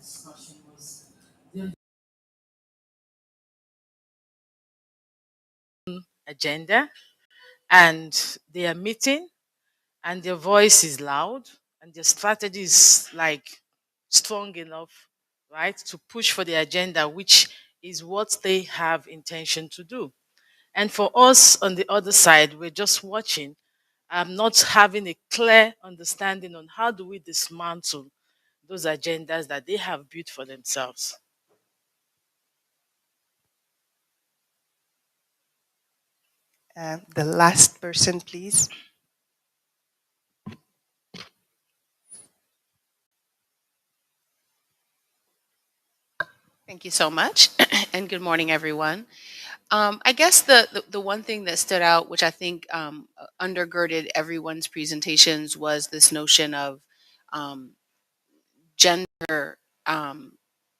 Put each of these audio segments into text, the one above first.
discussion was the agenda, and they are meeting, and their voice is loud, and their strategy is like strong enough, right, to push for the agenda, which is what they have intention to do. And for us on the other side, we're just watching, not having a clear understanding on how do we dismantle those agendas that they have built for themselves. The last person, please. Thank you so much, and good morning, everyone. I guess the one thing that stood out, which I think undergirded everyone's presentations, was this notion of um, gender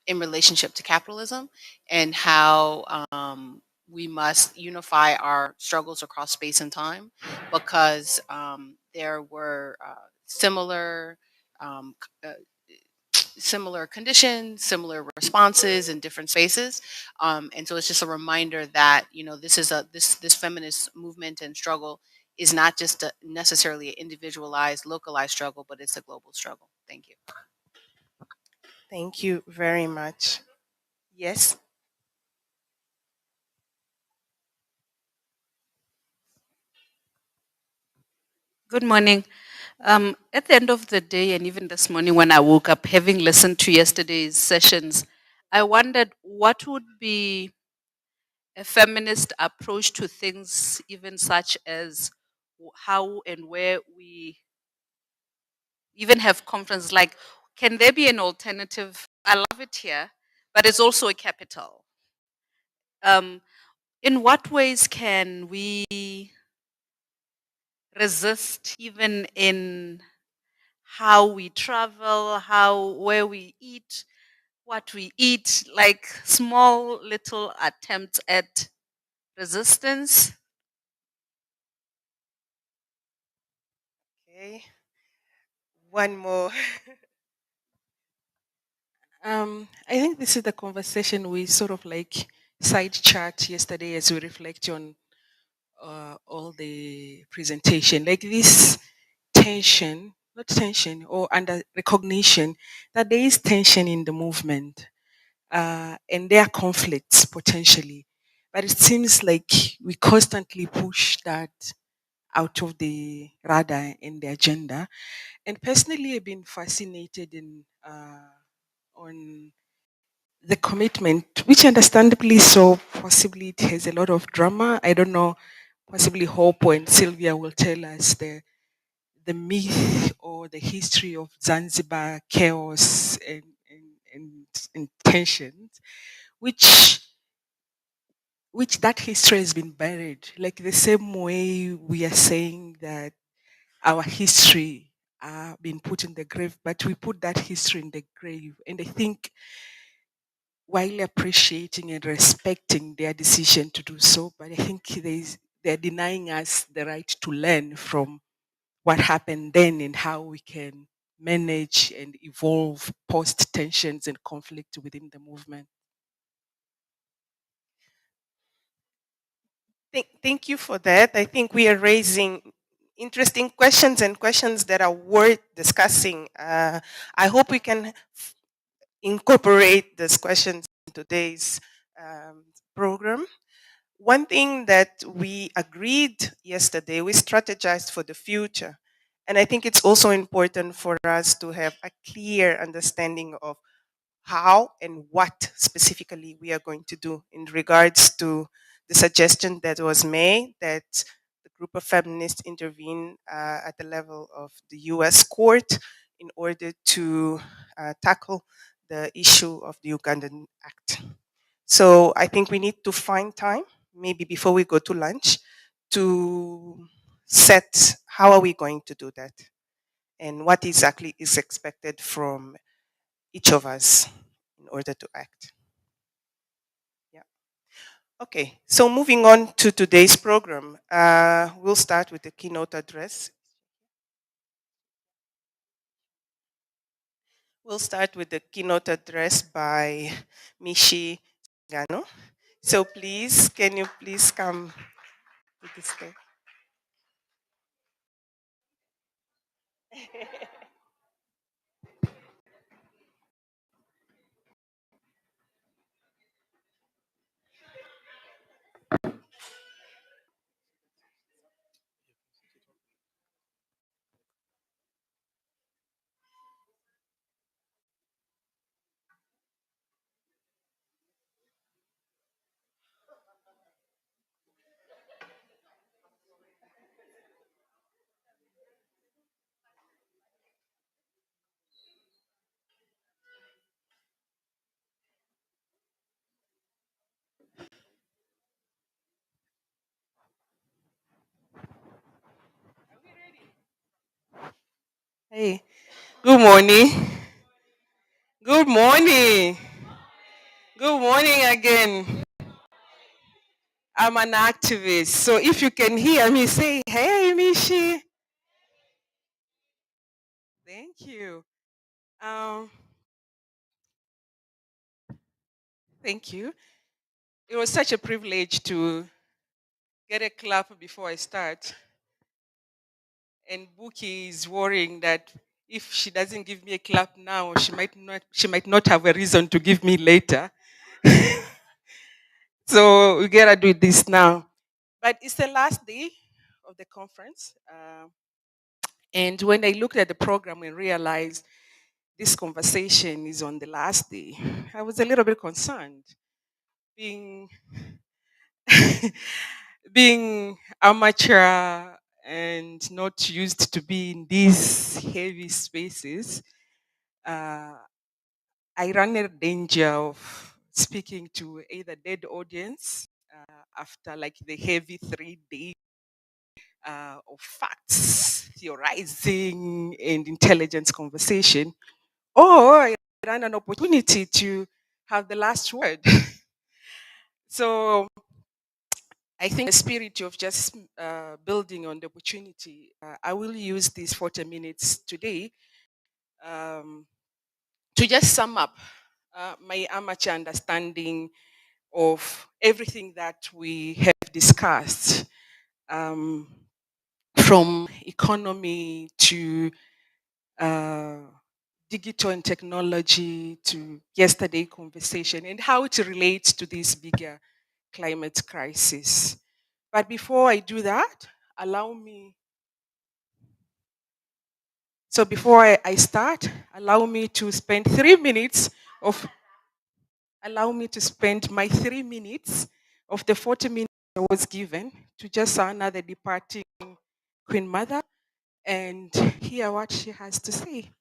in relationship to capitalism, and how we must unify our struggles across space and time, because there were similar um, similar conditions, similar responses in different spaces, and so it's just a reminder that this is this feminist movement and struggle is not just necessarily an individualized, localized struggle, but it's a global struggle. Thank you. Thank you very much. Yes. Good morning. At the end of the day, and even this morning when I woke up, having listened to yesterday's sessions, I wondered what would be a feminist approach to things, even such as how and where we even have conferences. Like, can there be an alternative? I love it here, but it's also a capital. Um, in what ways can we resist, even in how we travel, where we eat, what we eat, like small little attempts at resistance? Okay. One more. I think this is the conversation we sort of like side chat yesterday as we reflect on all the presentation. Like this tension, not tension, or under recognition that there is tension in the movement, and there are conflicts potentially. But it seems like we constantly push that out of the radar in the agenda. And personally, I've been fascinated in on the commitment, which understandably so, possibly it has a lot of drama. I don't know, possibly Hope and Sylvia will tell us the myth or the history of Zanzibar chaos and tensions, which which that history has been buried. Like the same way we are saying that our history been put in the grave, but we put that history in the grave. And I think while appreciating and respecting their decision to do so, but I think they're denying us the right to learn from what happened then and how we can manage and evolve post tensions and conflict within the movement. Thank you for that. I think we are raising interesting questions and questions that are worth discussing. I hope we can incorporate these questions in today's program. One thing that we agreed yesterday, we strategized for the future. And I think it's also important for us to have a clear understanding of how and what specifically we are going to do in regards to the suggestion that was made that the group of feminists intervene at the level of the US court in order to tackle the issue of the Ugandan Act. So I think we need to find time, maybe before we go to lunch, to set how are we going to do that and what exactly is expected from each of us in order to act. Yeah. Okay. So moving on to today's program, we'll start with the keynote address. We'll start with the keynote address by Mishy Singano. So please, can you please come to the stage? Hey, good morning. Good morning. Good morning again. I'm an activist. So if you can hear me say, hey, Mishy. Thank you. Um, thank you. It was such a privilege to get a clap before I start. And Buki is worrying that if she doesn't give me a clap now, she might not have a reason to give me later. So we gotta do this now. But it's the last day of the conference. And when I looked at the program and realized this conversation is on the last day, I was a little bit concerned. Being being amateur and not used to be in these heavy spaces, uh, I ran a danger of speaking to either dead audience after like the heavy 3 days of facts, theorizing, and intelligence conversation, or I ran an opportunity to have the last word. So I think the spirit of just building on the opportunity, I will use these 40 minutes today um, to just sum up my amateur understanding of everything that we have discussed, um, from economy to uh, digital and technology to yesterday conversation and how it relates to this bigger climate crisis. But before I do that, allow me. So before I start, allow me to spend 3 minutes of allow me to spend my 3 minutes of the 40 minutes I was given to just honor the departing Queen Mother and hear what she has to say.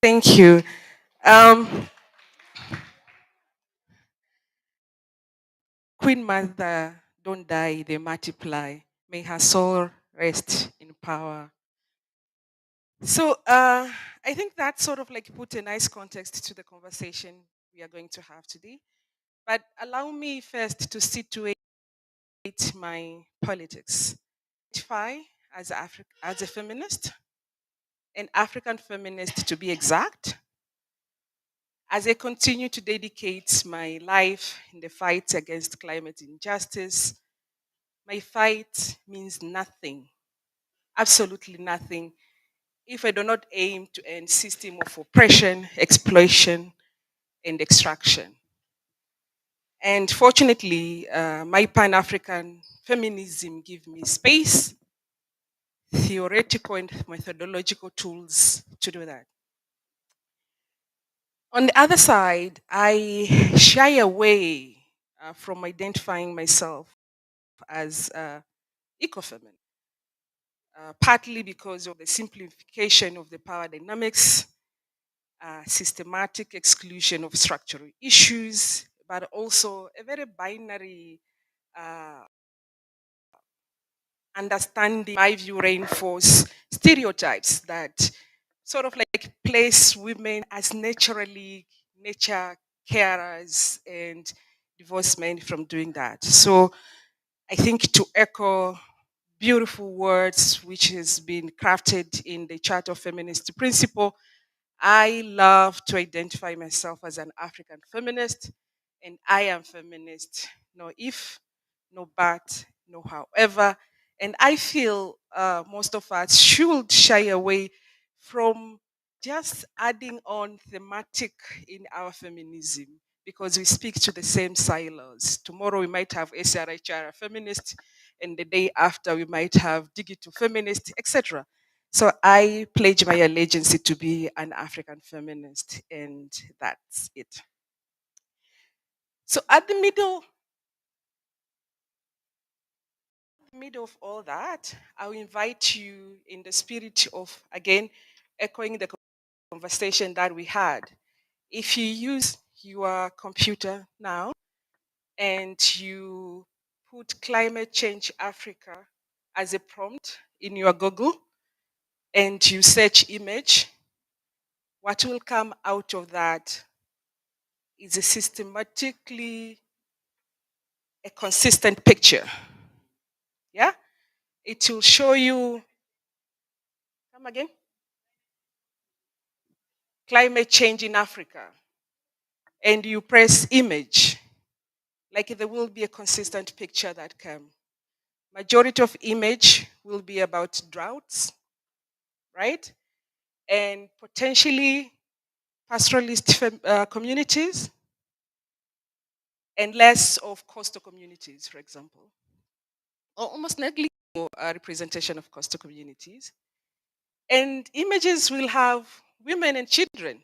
Thank you. Queen Mother, don't die, they multiply. May her soul rest in power. So I think that sort of like put a nice context to the conversation we are going to have today. But allow me first to situate my politics. I identify as a feminist, an African feminist to be exact, as I continue to dedicate my life in the fight against climate injustice. My fight means nothing, absolutely nothing, if I do not aim to end system of oppression, exploitation, and extraction. And fortunately, my Pan-African feminism gives me space, theoretical and methodological tools to do that. On the other side, I shy away from identifying myself as ecofeminist, partly because of the simplification of the power dynamics, systematic exclusion of structural issues, but also a very binary uh, understanding, my view, reinforce stereotypes that sort of like place women as naturally nature carers and divorce men from doing that. So I think to echo beautiful words which has been crafted in the Charter of Feminist Principle, I love to identify myself as an African feminist, and I am feminist. No if, no but, no however. And I feel most of us should shy away from just adding on thematic in our feminism because we speak to the same silos. Tomorrow we might have SRHR feminist, and the day after we might have digital feminist, etc. So I pledge my allegiance to be an African feminist, and that's it. So at the middle of all that, I'll invite you in the spirit of, again, echoing the conversation that we had. If you use your computer now and you put climate change Africa as a prompt in your Google and you search image, what will come out of that is a systematically a consistent picture. Yeah? It will show you, come again? Climate change in Africa. And you press image, like there will be a consistent picture that comes. Majority of image will be about droughts, right? And potentially pastoralist communities and less of coastal communities, for example. Or almost negligible representation of coastal communities. And images will have women and children,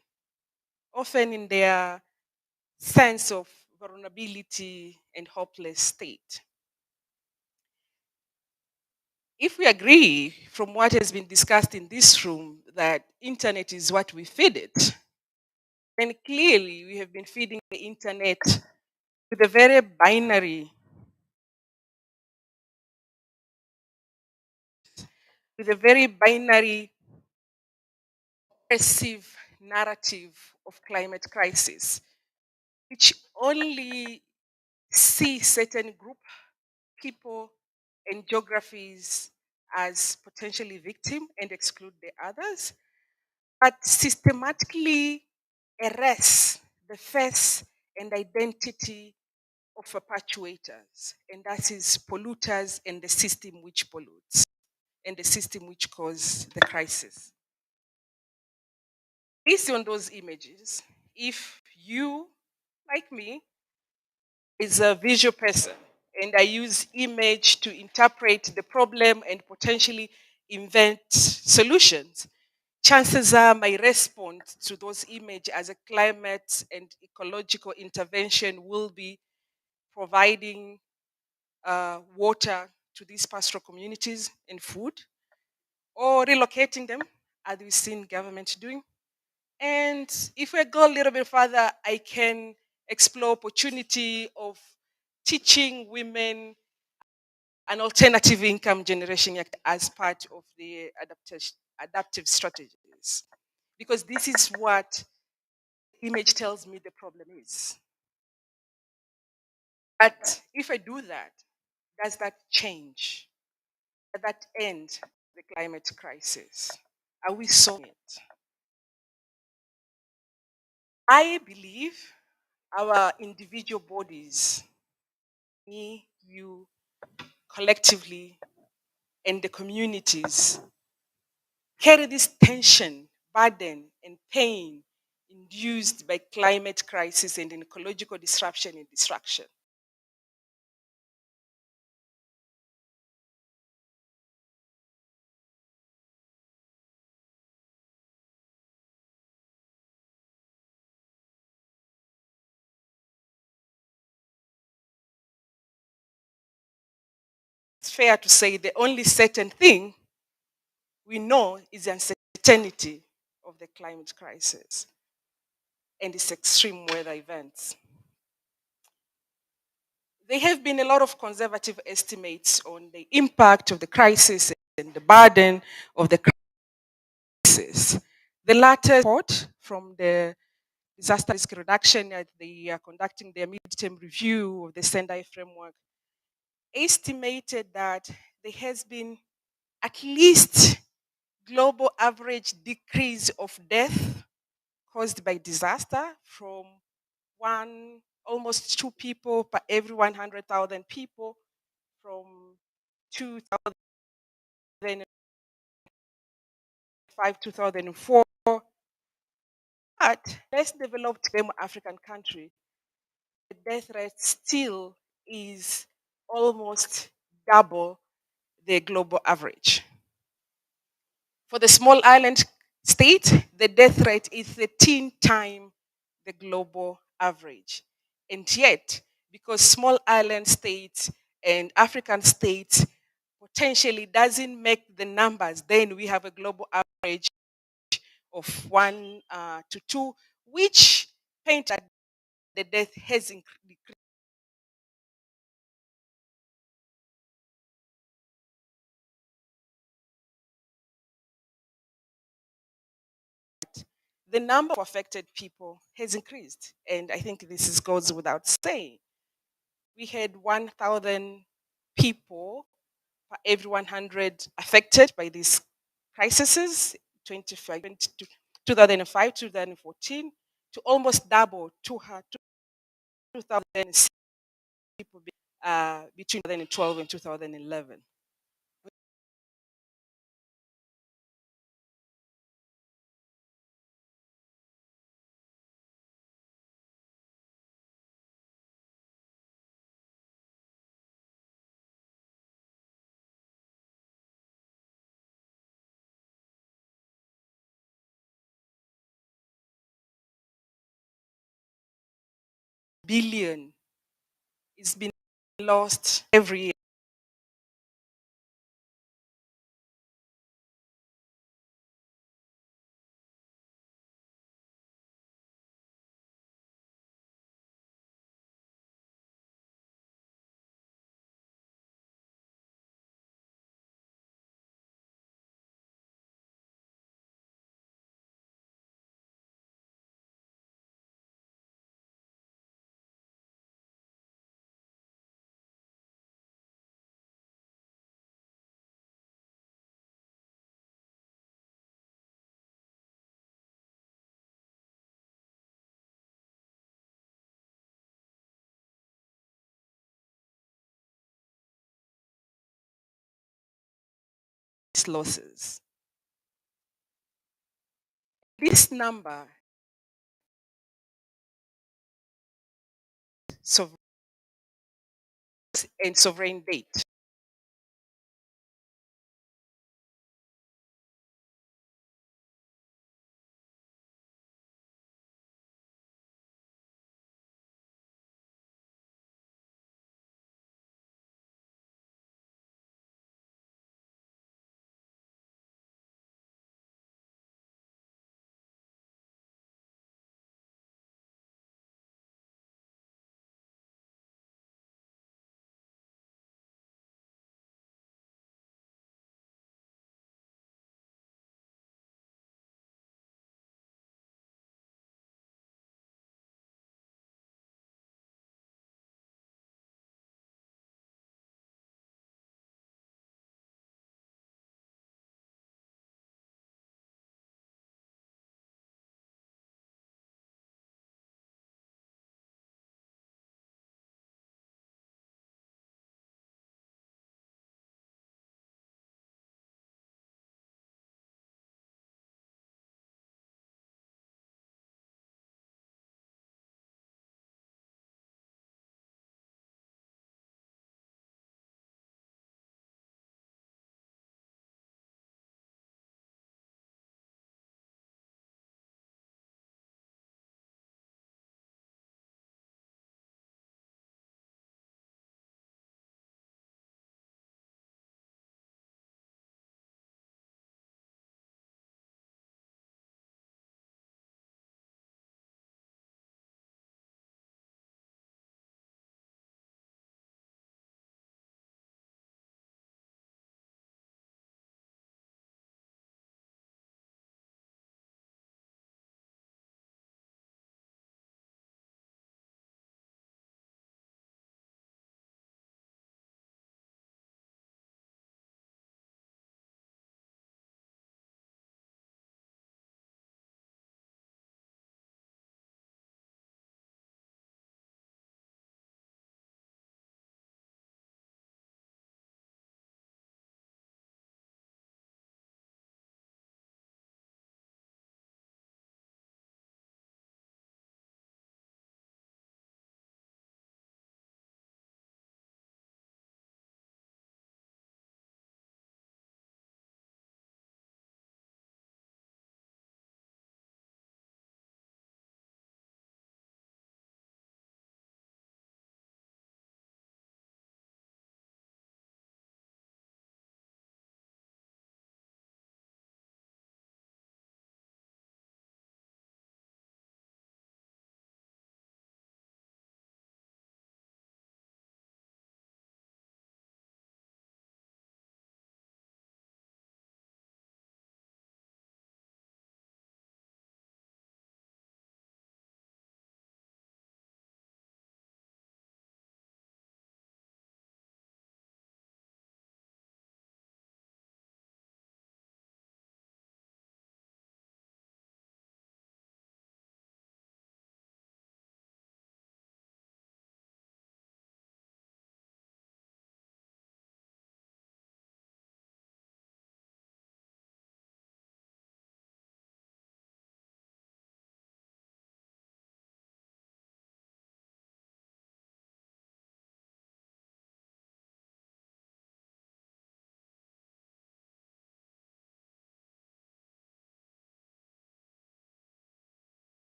often in their sense of vulnerability and hopeless state. If we agree from what has been discussed in this room that internet is what we feed it, then clearly we have been feeding the internet with a very binary oppressive narrative of climate crisis, which only see certain group, people, and geographies as potentially victim and exclude the others, but systematically erase the face and identity of perpetuators, and that is polluters and the system which pollutes and the system which causes the crisis. Based on those images, if you, like me, is a visual person and I use image to interpret the problem and potentially invent solutions, chances are my response to those images as a climate and ecological intervention will be providing water to these pastoral communities and food, or relocating them, as we've seen government doing, And if we go a little bit further, I can explore opportunity of teaching women an alternative income generation as part of the adaptive strategies. Because this is what image tells me the problem is. But if I do that, does that change? Does that end the climate crisis? Are we solving it? I believe our individual bodies, me, you, collectively, and the communities, carry this tension, burden, and pain induced by climate crisis and ecological disruption and destruction. It's fair to say the only certain thing we know is the uncertainty of the climate crisis and its extreme weather events. There have been a lot of conservative estimates on the impact of the crisis and the burden of the crisis. The latter report from the disaster risk reduction as they are conducting their midterm review of the Sendai framework estimated that there has been at least global average decrease of death caused by disaster from almost 2 people per every 100,000 people from 2005, 2004. But less developed African country, the death rate still is almost double the global average. For the small island state, the death rate is 13 times the global average. And yet, because small island states and African states potentially doesn't make the numbers, then we have a global average of 1 to 2, which paint that the death has decreased. The number of affected people has increased. And I think goes without saying. We had 1,000 people per every 100 affected by these crises, 2005, 2014, to almost double to 2,000 people between 2012 and 2011. Billion is being lost every year. Losses. This number and sovereign debt.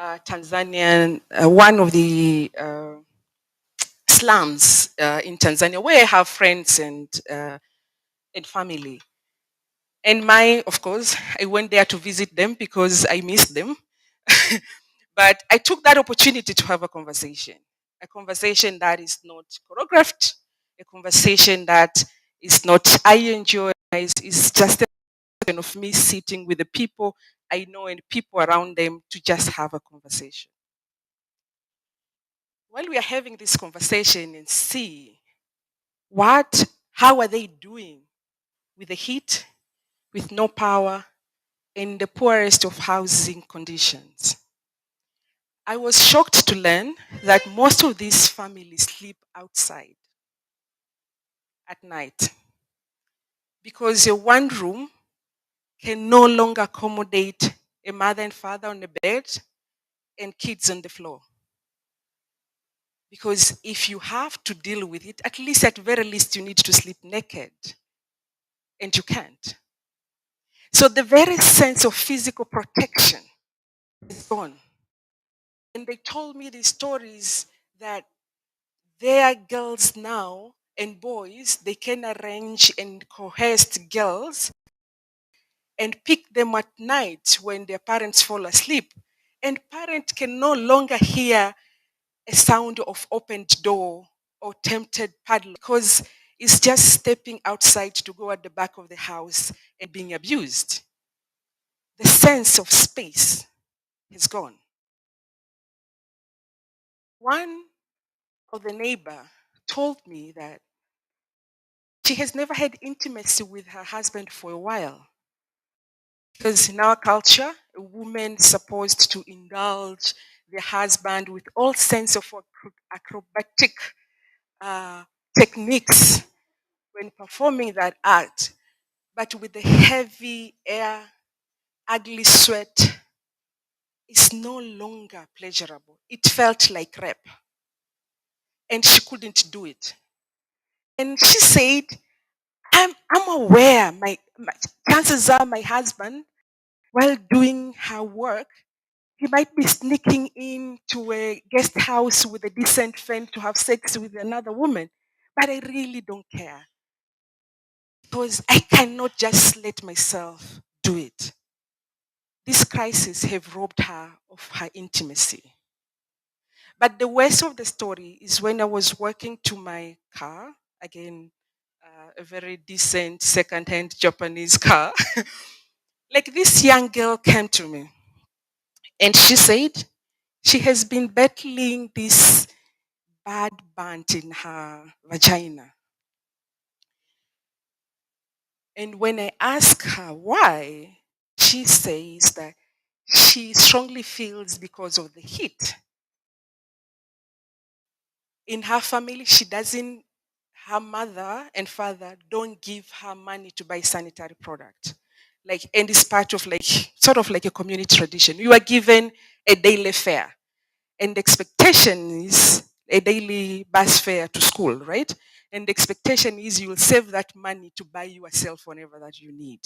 Tanzanian, one of the slums in Tanzania, where I have friends and family. And of course, I went there to visit them because I missed them. But I took that opportunity to have a conversation that is not choreographed, a conversation that is not I enjoy, it's just a question of me sitting with the people I know and people around them to just have a conversation. While we are having this conversation and see how are they doing with the heat, with no power, in the poorest of housing conditions. I was shocked to learn that most of these families sleep outside at night because your one room can no longer accommodate a mother and father on the bed and kids on the floor. Because if you have to deal with it, at least at very least you need to sleep naked. And you can't. So the very sense of physical protection is gone. And they told me these stories that their girls now and boys, they can arrange and coerce girls and pick them at night when their parents fall asleep. And parents can no longer hear a sound of opened door or tempted padlock because it's just stepping outside to go at the back of the house and being abused. The sense of space is gone. One of the neighbor told me that she has never had intimacy with her husband for a while. Because in our culture, a woman is supposed to indulge the husband with all sense of acrobatic techniques when performing that act. But with the heavy air, ugly sweat, it's no longer pleasurable. It felt like rape. And she couldn't do it. And she said, I'm aware my chances are my husband, while doing her work, he might be sneaking into a guest house with a decent friend to have sex with another woman. But I really don't care. Because I cannot just let myself do it. This crisis have robbed her of her intimacy. But the worst of the story is when I was walking to my car, again, a very decent second-hand Japanese car. Like this young girl came to me and she said she has been battling this bad burnt in her vagina. And when I ask her why, she says that she strongly feels because of the heat. In her family, her mother and father don't give her money to buy sanitary product. And it's part of sort of like a community tradition. You are given a daily fare. And the expectation is a daily bus fare to school, right? And the expectation is you'll save that money to buy yourself whenever that you need.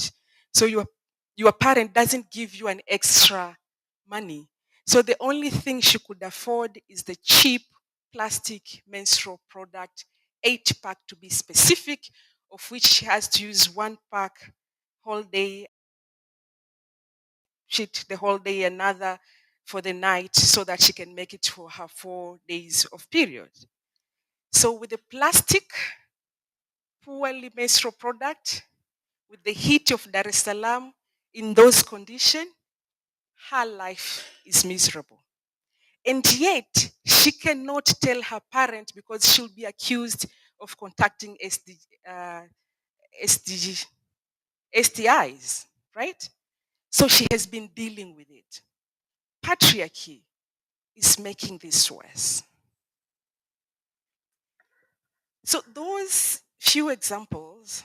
So your parent doesn't give you an extra money. So the only thing she could afford is the cheap plastic menstrual product, 8-pack to be specific, of which she has to use 1 pack whole day, sheet the whole day, another for the night, so that she can make it for her 4 days of period. So with the plastic, poorly menstrual product, with the heat of Dar es Salaam, in those conditions, her life is miserable. And yet, she cannot tell her parent because she'll be accused of contacting STIs, right? So she has been dealing with it. Patriarchy is making this worse. So those few examples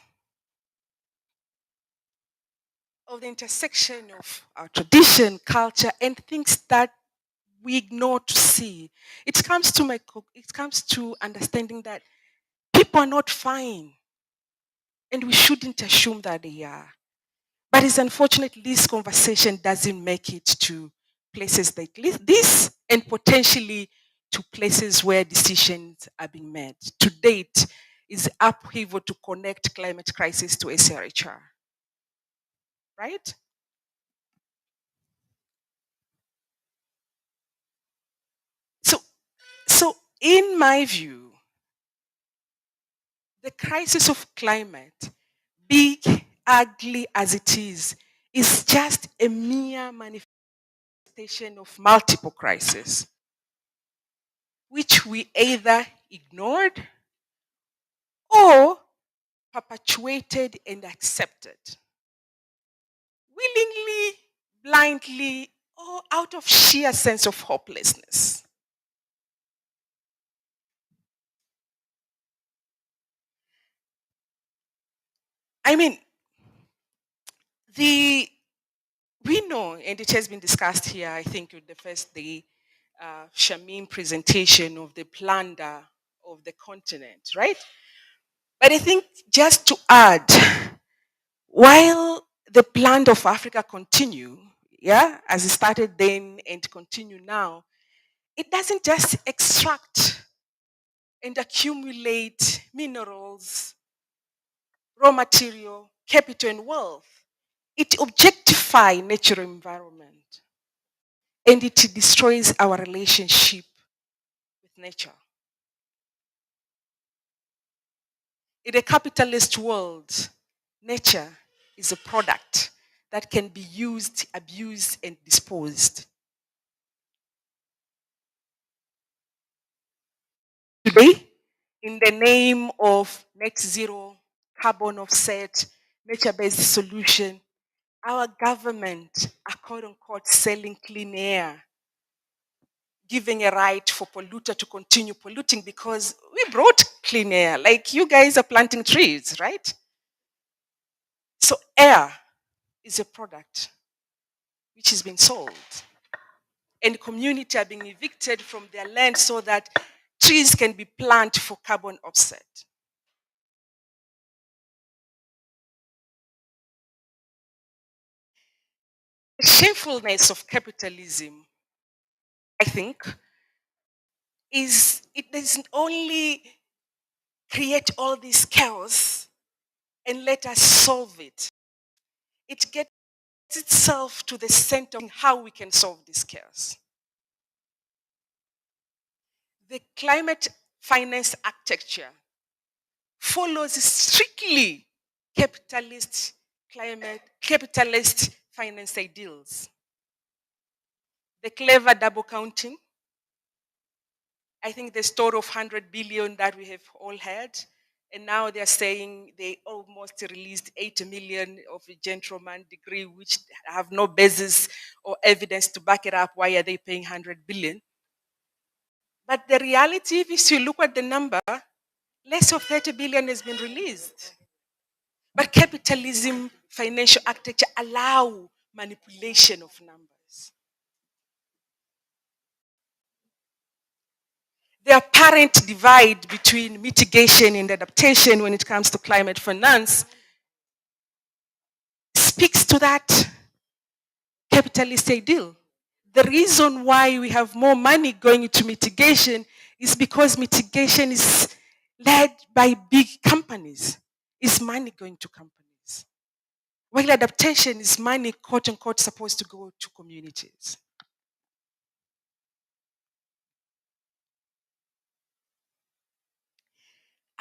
of the intersection of our tradition, culture, and things that we ignore to see, it comes to understanding that people are not fine, and we shouldn't assume that they are. But it's unfortunate this conversation doesn't make it to places like this and potentially to places where decisions are being made. To date, is upheaval to connect climate crisis to SRHR, right? So in my view, the crisis of climate, big, ugly as it is just a mere manifestation of multiple crises, which we either ignored or perpetuated and accepted, willingly, blindly, or out of sheer sense of hopelessness. I mean, we know, and it has been discussed here, I think, with the first day Shamim presentation of the plunder of the continent, right? But I think just to add, while the plunder of Africa continue, yeah, as it started then and continue now, it doesn't just extract and accumulate minerals, raw material, capital, and wealth. It objectifies natural environment and it destroys our relationship with nature. In a capitalist world, nature is a product that can be used, abused, and disposed. Today, in the name of net zero, carbon offset, nature-based solution, our government are quote unquote selling clean air, giving a right for polluter to continue polluting because we brought clean air. Like you guys are planting trees, right? So air is a product which is being sold. And community are being evicted from their land so that trees can be planted for carbon offset. The shamefulness of capitalism, I think, is it doesn't only create all this chaos and let us solve it. It gets itself to the center of how we can solve this chaos. The climate finance architecture follows strictly capitalist capitalist finance ideals. The clever double counting. I think the story of 100 billion that we have all heard, and now they're saying they almost released 80 million of a gentleman degree, which have no basis or evidence to back it up. Why are they paying 100 billion? But the reality, if you look at the number, less of 30 billion has been released. But capitalism, financial architecture allow manipulation of numbers. The apparent divide between mitigation and adaptation when it comes to climate finance speaks to that capitalist ideal. The reason why we have more money going into mitigation is because mitigation is led by big companies. It's money going to companies. While adaptation is money, quote unquote, supposed to go to communities.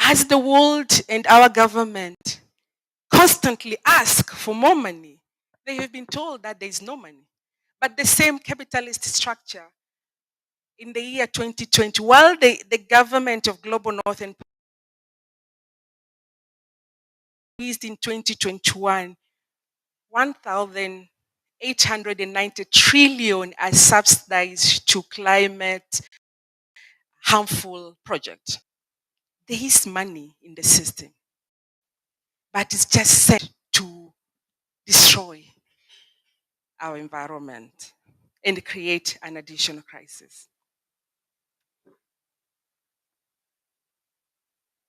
As the world and our government constantly ask for more money, they have been told that there is no money. But the same capitalist structure in the year 2020, while the government of Global North and released in 2021, 1,890 trillion as subsidized to climate harmful projects. There is money in the system, but it's just set to destroy our environment and create an additional crisis.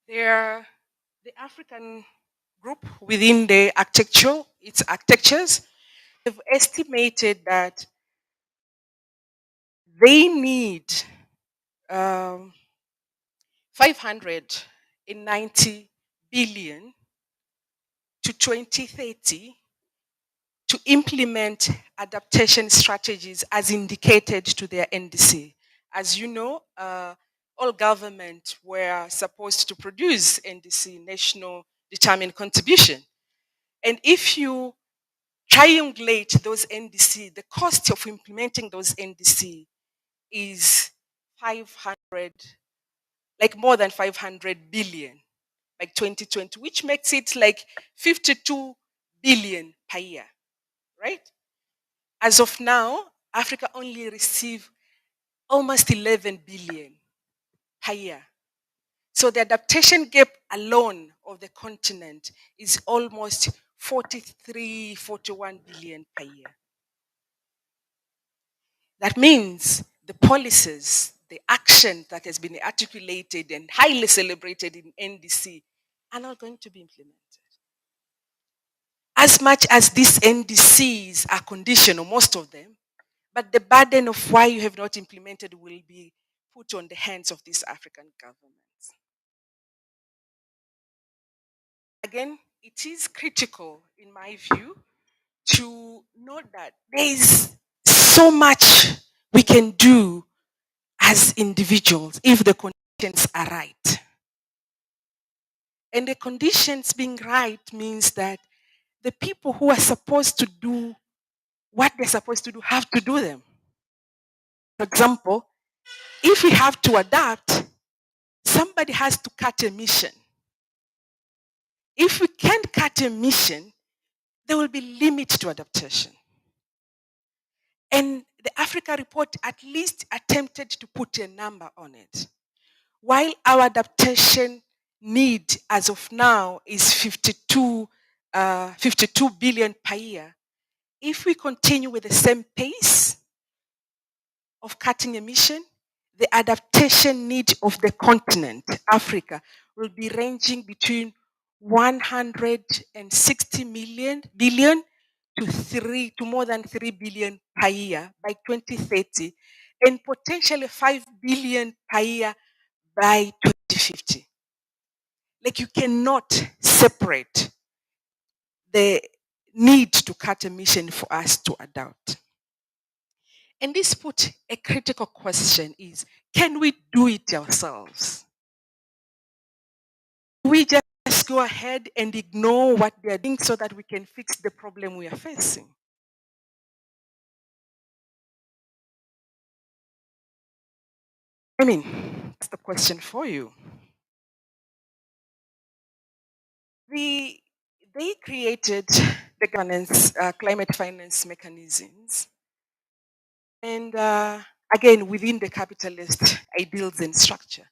The African group within the architecture, its architectures, have estimated that they need 590 billion to 2030 to implement adaptation strategies as indicated to their NDC. As you know, all government were supposed to produce NDC, National Determined Contribution. And if you triangulate those NDC, the cost of implementing those NDC is 500, like more than 500 billion, like 2020, which makes it like 52 billion per year, right? As of now, Africa only receives almost 11 billion per year. So the adaptation gap alone of the continent is almost 43, 41 billion per year. That means the policies, the action that has been articulated and highly celebrated in NDC are not going to be implemented. As much as these NDCs are conditional, most of them, but the burden of why you have not implemented will be put on the hands of these African governments. Again, it is critical, in my view, to note that there is so much we can do as individuals if the conditions are right. And the conditions being right means that the people who are supposed to do what they're supposed to do have to do them. For example, if we have to adapt, somebody has to cut emission. If we can't cut emission, there will be limits to adaptation. And the Africa report at least attempted to put a number on it. While our adaptation need as of now is 52 billion per year, if we continue with the same pace of cutting emission, the adaptation need of the continent, Africa, will be ranging between 160 billion to more than 3 billion per year by 2030, and potentially 5 billion per year by 2050. Like, you cannot separate the need to cut emission for us to adapt. And this put a critical question is, can we do it ourselves? We just go ahead and ignore what they're doing so that we can fix the problem we are facing. I mean, that's the question for you. They created the governance, climate finance mechanisms, and again, within the capitalist ideals and structure.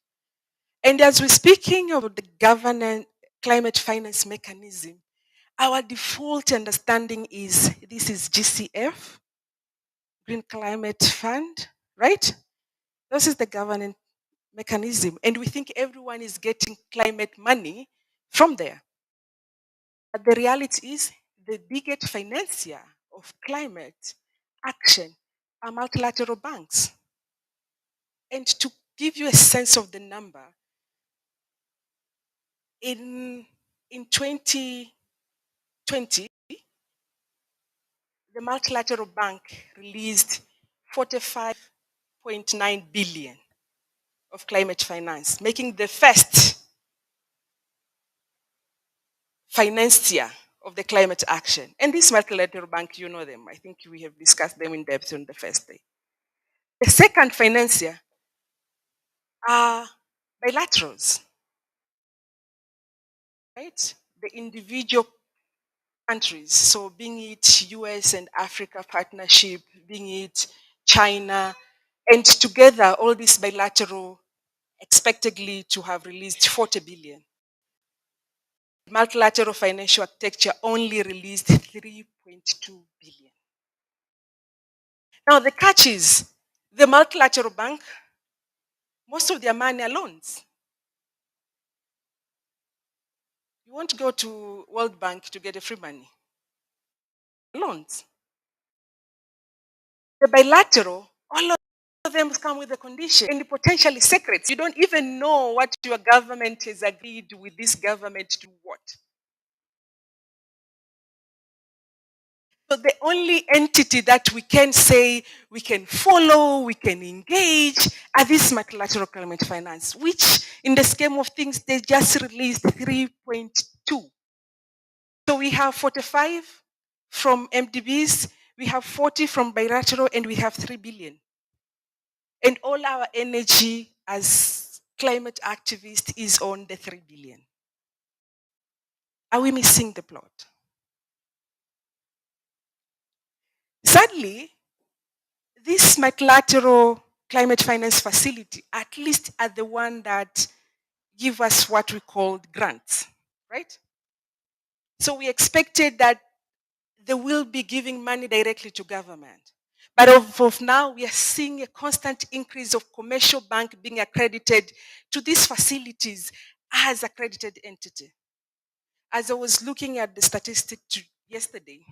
And as we're speaking of the governance climate finance mechanism, our default understanding is this is GCF, Green Climate Fund, right? This is the governance mechanism. And we think everyone is getting climate money from there. But the reality is the biggest financier of climate action are multilateral banks. And to give you a sense of the number, in 2020, the multilateral bank released 45.9 billion of climate finance, making the first financier of the climate action. And this multilateral bank, you know them. I think we have discussed them in depth on the first day. The second financier are bilaterals, right? The individual countries, so being it US and Africa partnership, being it China, and together all these bilateral expectedly to have released 40 billion. Multilateral financial architecture only released 3.2 billion. Now the catch is the multilateral bank, most of their money are loans. You won't go to World Bank to get a free money. Loans. The bilateral, all of them come with a condition and potentially secrets. You don't even know what your government has agreed with this government to what. So the only entity that we can say we can follow, we can engage are this multilateral climate finance, which in the scheme of things, they just released 3.2. So we have 45 from MDBs, we have 40 from bilateral, and we have 3 billion. And all our energy as climate activists is on the 3 billion. Are we missing the plot? Sadly, this multilateral climate finance facility, at least are the one that give us what we call grants, right? So we expected that they will be giving money directly to government. But of now, we are seeing a constant increase of commercial bank being accredited to these facilities as accredited entity. As I was looking at the statistic yesterday,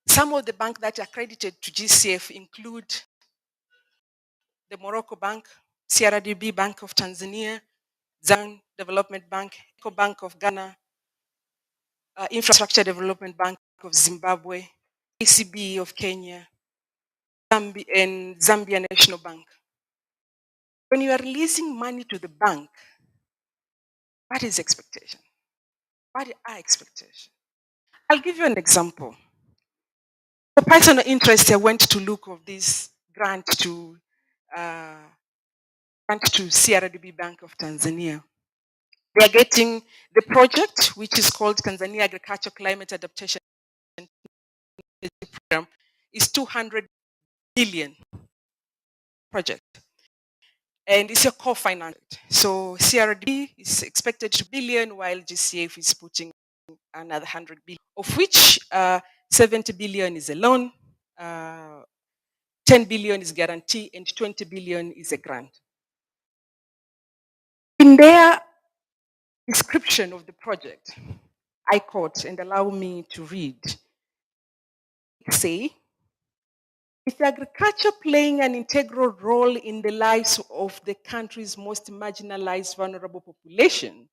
some of the banks that are accredited to GCF include the Morocco Bank, CRDB Bank of Tanzania, Zan Development Bank, Eco Bank of Ghana, Infrastructure Development Bank of Zimbabwe, ACB of Kenya, and Zambia National Bank. When you are releasing money to the bank, what is expectation? What are expectations? I'll give you an example. For personal interest, I went to look of this grant to CRDB Bank of Tanzania. They are getting the project, which is called Tanzania Agriculture Climate Adaptation Program, is 200 billion project. And it's a co-finance. So CRD is expected to billion, while GCF is putting another 100 billion, of which 70 billion is a loan, 10 billion is guarantee, and 20 billion is a grant. In their description of the project, I quote, and allow me to read, say, with agriculture playing an integral role in the lives of the country's most marginalized vulnerable population,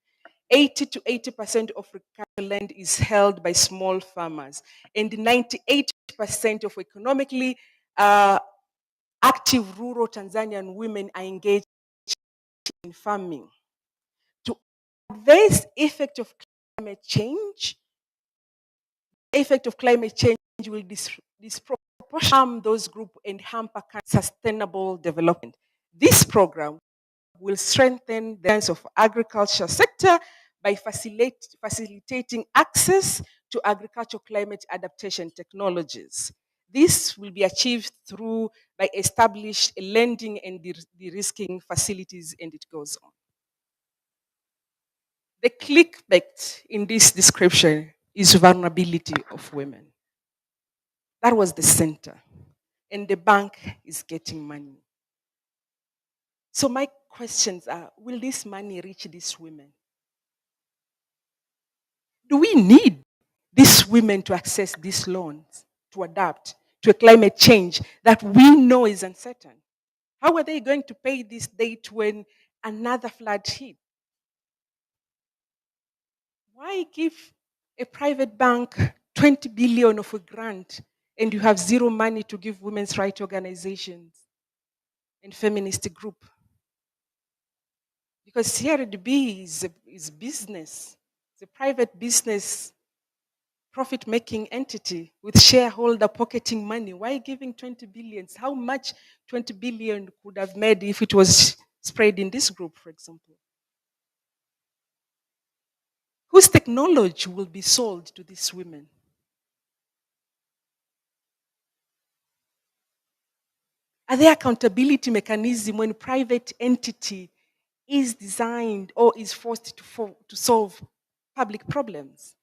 80 to 80% of agricultural land is held by small farmers, and 98% of economically active rural Tanzanian women are engaged in farming. To adverse effect of climate change, will disproportionately harm those groups and hamper sustainable development. This program will strengthen the sense of agriculture sector by facilitating access to agricultural climate adaptation technologies. This will be achieved through by established lending and de-risking facilities, and it goes on. The clickbait in this description is vulnerability of women. That was the center. And the bank is getting money. So my questions are, will this money reach these women? Do we need these women to access these loans to adapt to a climate change that we know is uncertain? How are they going to pay this date when another flood hit? Why give a private bank 20 billion of a grant and you have zero money to give women's rights organizations and feminist group? Because CRDB is business. It's a private business, profit-making entity with shareholder pocketing money. Why giving 20 billions? How much 20 billion could have made if it was spread in this group, for example? Whose technology will be sold to these women? Are there accountability mechanism when private entity is designed or is forced to solve public problems?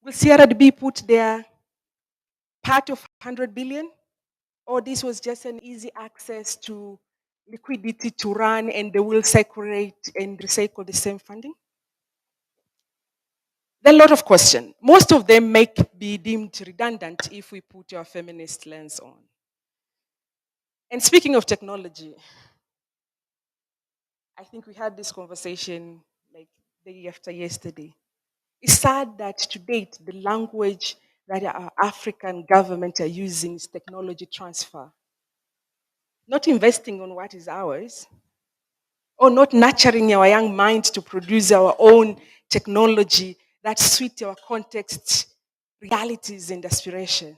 Will CRDB put their part of 100 billion? Or this was just an easy access to liquidity to run and they will circulate and recycle the same funding? There are a lot of questions. Most of them may be deemed redundant if we put our feminist lens on. And speaking of technology, I think we had this conversation like the day after yesterday. It's sad that to date, the language that our African government are using is technology transfer, not investing on what is ours, or not nurturing our young minds to produce our own technology that suit our context, realities, and aspiration.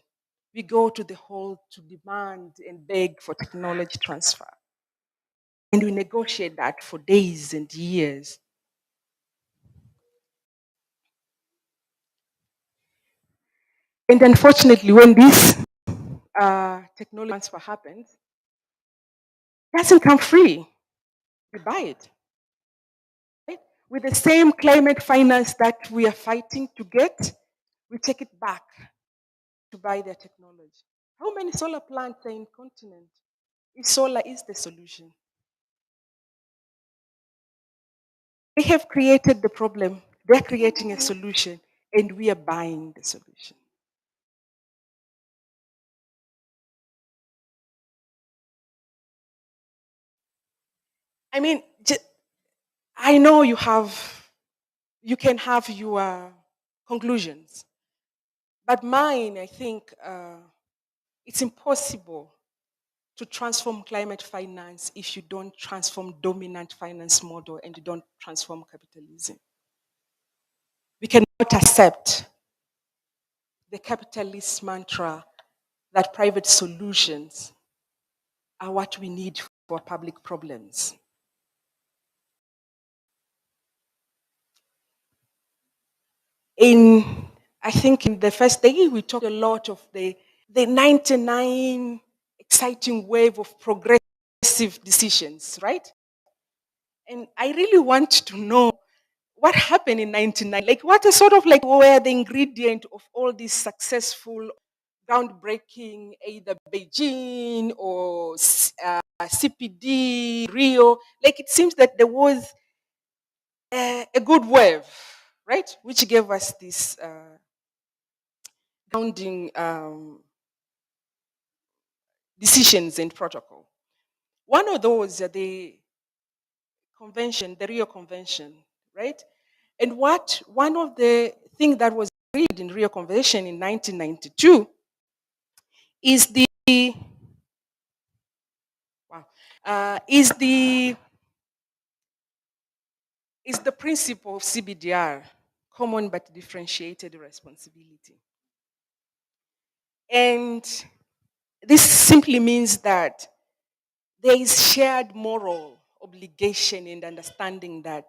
We go to the hall to demand and beg for technology transfer. And we negotiate that for days and years. And unfortunately, when this technology transfer happens, it doesn't come free. We buy it. Right? With the same climate finance that we are fighting to get, we take it back to buy their technology. How many solar plants are in continent? If solar is the solution. They have created the problem, they're creating a solution, and we are buying the solution. I mean, I know you can have your conclusions, but mine, I think, it's impossible to transform climate finance if you don't transform dominant finance model and you don't transform capitalism. We cannot accept the capitalist mantra that private solutions are what we need for public problems. I think in the first day, we talked a lot of the 99 exciting wave of progressive decisions, right? And I really want to know what happened in 99. Like, what is sort of like were the ingredient of all these successful, groundbreaking, either Beijing or CPD, Rio? Like, it seems that there was a good wave, right? Which gave us this grounding decisions and protocol. One of those are the convention, the Rio Convention, right? And one of the things that was agreed in Rio Convention in 1992 is the wow, is the principle of CBDR, common but differentiated responsibility. And this simply means that there is shared moral obligation and understanding that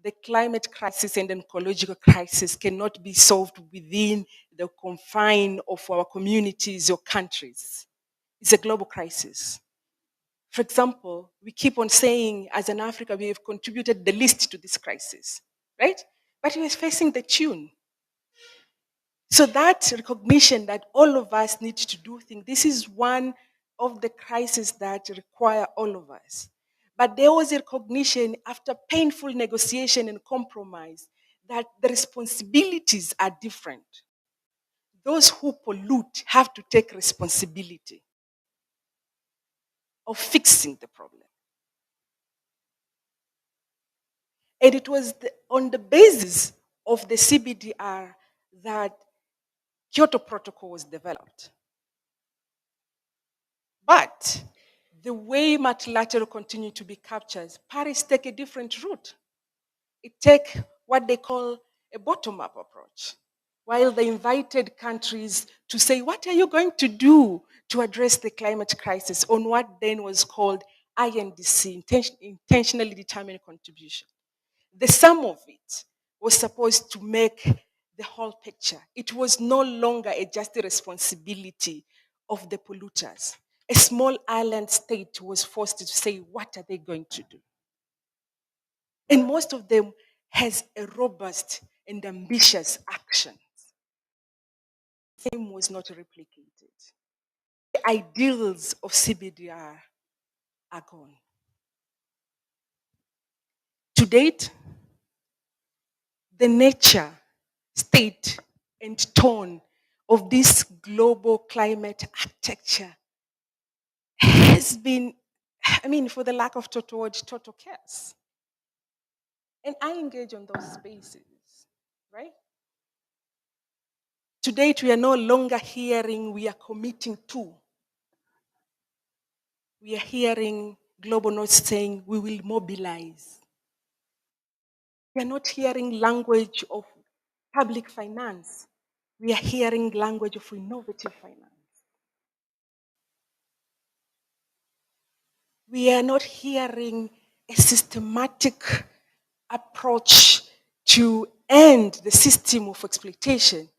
the climate crisis and ecological crisis cannot be solved within the confine of our communities or countries. It's a global crisis. For example, we keep on saying, as an Africa, we have contributed the least to this crisis, right? But we are facing the tune. So that recognition that all of us need to do things, this is one of the crises that require all of us. But there was a recognition after painful negotiation and compromise that the responsibilities are different. Those who pollute have to take responsibility of fixing the problem. And it was on the basis of the CBDR that Kyoto Protocol was developed. But the way multilateral continue to be captured, Paris take a different route. It take what they call a bottom-up approach. While they invited countries to say, what are you going to do to address the climate crisis on what then was called INDC, intentionally determined contribution. The sum of it was supposed to make the whole picture. It was no longer just a responsibility of the polluters. A small island state was forced to say, what are they going to do? And most of them has a robust and ambitious action. The same was not replicated. The ideals of CBDR are gone. To date, the nature state and tone of this global climate architecture has been, I mean, for the lack of total word, total chaos. And I engage on those spaces, right? Today, we are no longer hearing we are committing to. We are hearing Global North saying we will mobilize. We are not hearing language of public finance. We are hearing language of innovative finance. We are not hearing a systematic approach to end the system of exploitation.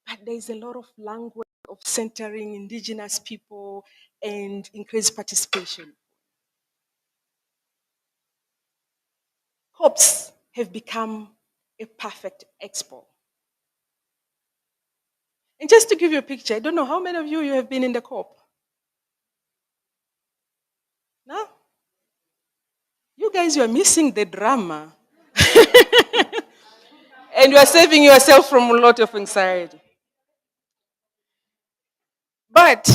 But there is a lot of language of centering indigenous people and increased participation. COPs have become a perfect expo. And just to give you a picture, I don't know how many of you have been in the COP? No? You guys, you are missing the drama. And you are saving yourself from a lot of anxiety. But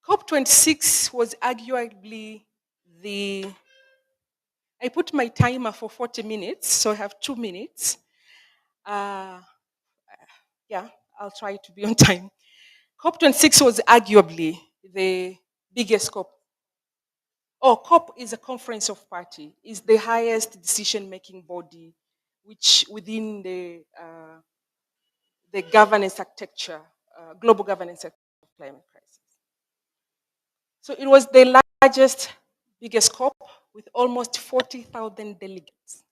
COP26 was arguably I put my timer for 40 minutes, so I have 2 minutes. Yeah, I'll try to be on time. COP26 was arguably the biggest COP. COP is a conference of party. It's the highest decision-making body, which within the governance architecture, global governance of climate crisis. So it was the largest, biggest COP with almost 40,000 delegates.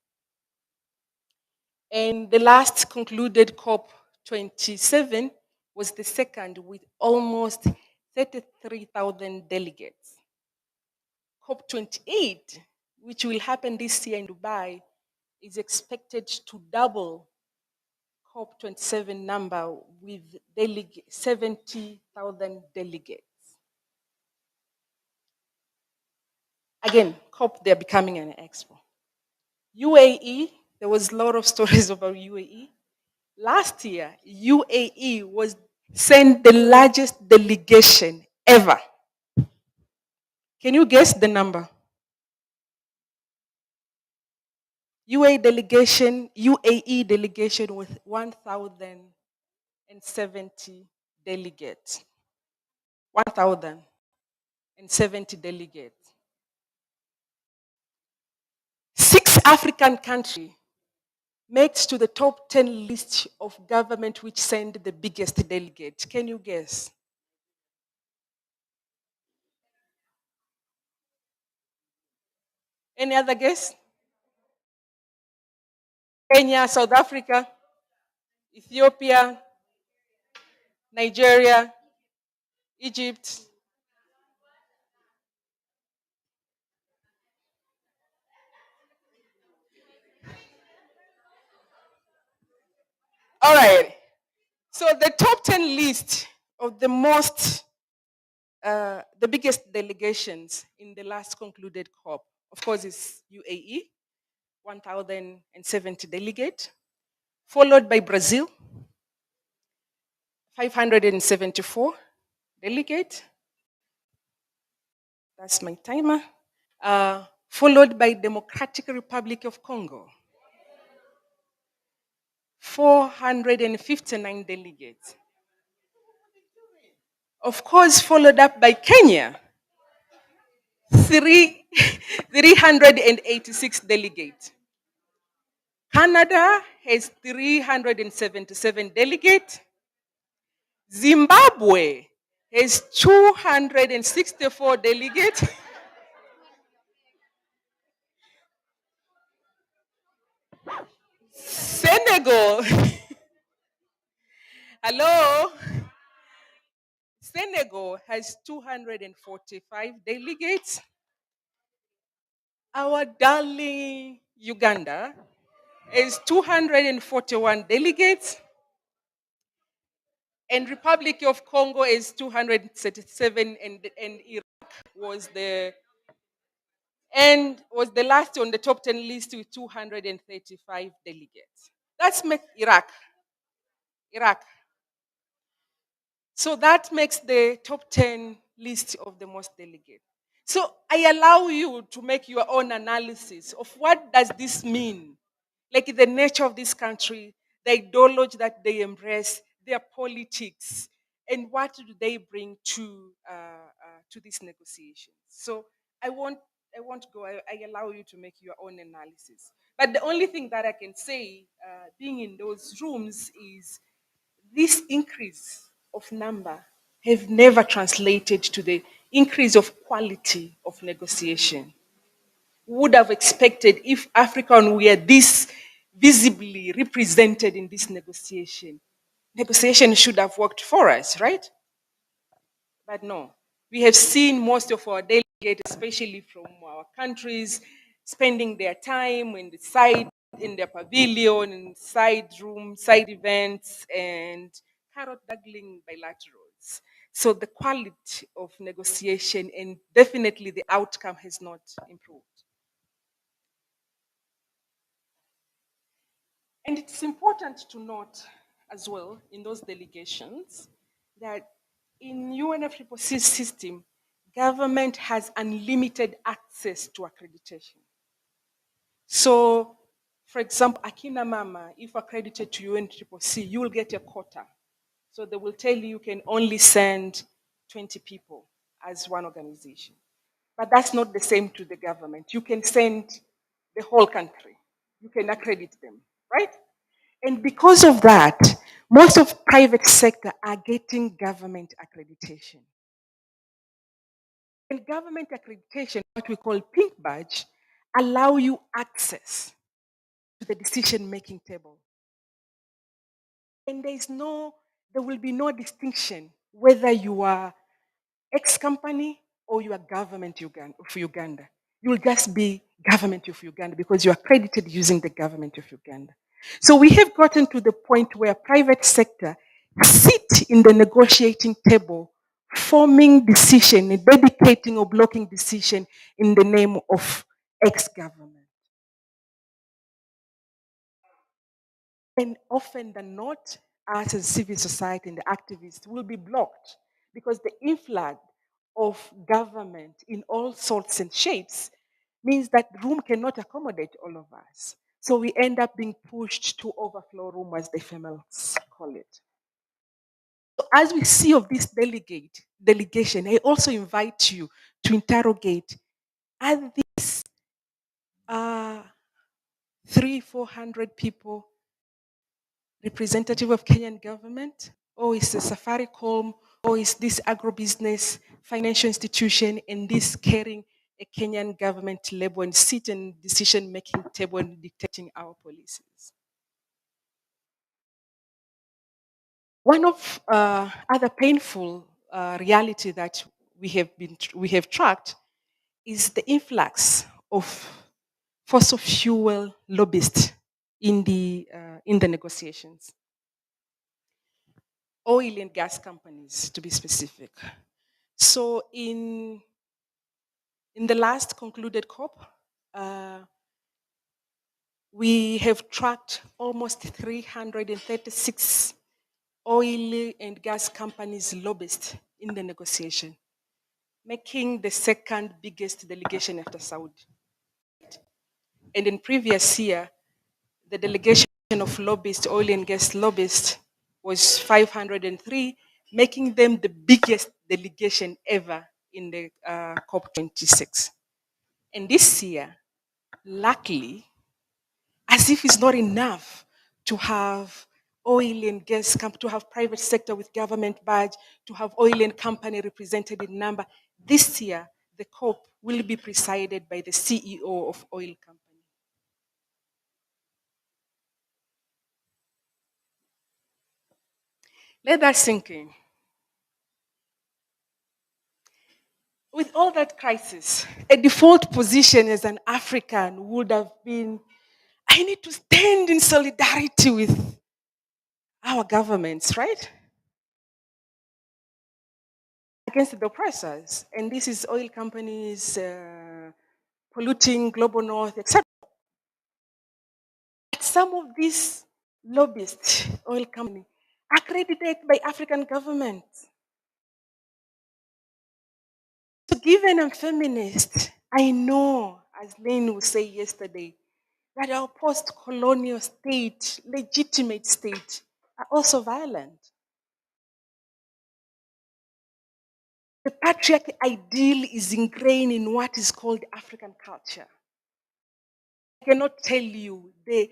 And the last concluded COP 27 was the second with almost 33,000 delegates. COP 28, which will happen this year in Dubai, is expected to double COP 27 number with 70,000 delegates. Again, COP, they're becoming an expo. UAE, there was a lot of stories about UAE. Last year, UAE was sent the largest delegation ever. Can you guess the number? UAE delegation with 1,070 delegates. 1,070 delegates. 6 African countries makes to the top 10 list of government which send the biggest delegate. Can you guess? Any other guess? Kenya, South Africa, Ethiopia, Nigeria, Egypt. All right. So the top 10 list of the biggest delegations in the last concluded COP, of course, is UAE, 1,070 delegates, followed by Brazil, 574 delegates. That's my timer. Followed by Democratic Republic of Congo, 459 delegates. Of course, followed up by Kenya, 386 delegates. Canada has 377 delegates. Zimbabwe has 264 delegates. Senegal, hello? Senegal has 245 delegates. Our darling Uganda is 241 delegates. And Republic of Congo is 237, and Iraq was the last on the top 10 list with 235 delegates. That's Iraq. Iraq. So that makes the top 10 list of the most delegate. So I allow you to make your own analysis of what does this mean? Like the nature of this country, the ideology that they embrace, their politics, and what do they bring to this negotiation. So I won't, I won't go. I allow you to make your own analysis. But the only thing that I can say, being in those rooms, is this increase of number have never translated to the increase of quality of negotiation. Would have expected if African were this visibly represented in this negotiation. Negotiation should have worked for us, right? But no. We have seen most of our delegates, especially from our countries, spending their time in the side, in their pavilion, in side rooms, side events, and carrot juggling bilaterals. So the quality of negotiation and definitely the outcome has not improved. And it's important to note as well in those delegations that in UNFCCC system, government has unlimited access to accreditation. So, for example, Akina Mama, if accredited to UNFCCC, you will get a quota. So they will tell you can only send 20 people as one organization. But that's not the same to the government. You can send the whole country. You can accredit them, right? And because of that, most of private sector are getting government accreditation. And government accreditation, what we call pink badge, allow you access to the decision-making table. And there will be no distinction whether you are ex-company or you are government of Uganda. You will just be government of Uganda because you are accredited using the government of Uganda. So we have gotten to the point where private sector sit in the negotiating table, forming decision, dedicating or blocking decision in the name of ex-government. And often than not, us as civil society and the activists will be blocked because the influx of government in all sorts and shapes means that room cannot accommodate all of us. So we end up being pushed to overflow room, as the females call it. So as we see of this delegation, I also invite you to interrogate, are these 400 people representative of Kenyan government, or is the Safaricom, or is this agribusiness financial institution and this carrying a Kenyan government label and sit in decision-making table and dictating our policies? One of other painful reality that we have tracked is the influx of fossil fuel lobbyists in the negotiations. Oil and gas companies, to be specific. So in the last concluded COP, we have tracked almost 336 oil and gas companies lobbyists in the negotiation, making the second biggest delegation after Saudi. And in previous year, the delegation of lobbyists, oil and gas lobbyists, was 503, making them the biggest delegation ever in the COP26. And this year, luckily, as if it's not enough to have oil and gas to have private sector with government badge, to have oil and company represented in number, this year, the COP will be presided by the CEO of oil company. Let that sink in. With all that crisis, a default position as an African would have been, I need to stand in solidarity with our governments, right? Against the oppressors. And this is oil companies polluting global north, etc. Some of these lobbyists, oil companies, accredited by African governments. So given I'm feminist, I know, as Lynn would say yesterday, that our post-colonial state, legitimate state, are also violent. The patriarchy ideal is ingrained in what is called African culture. I cannot tell you the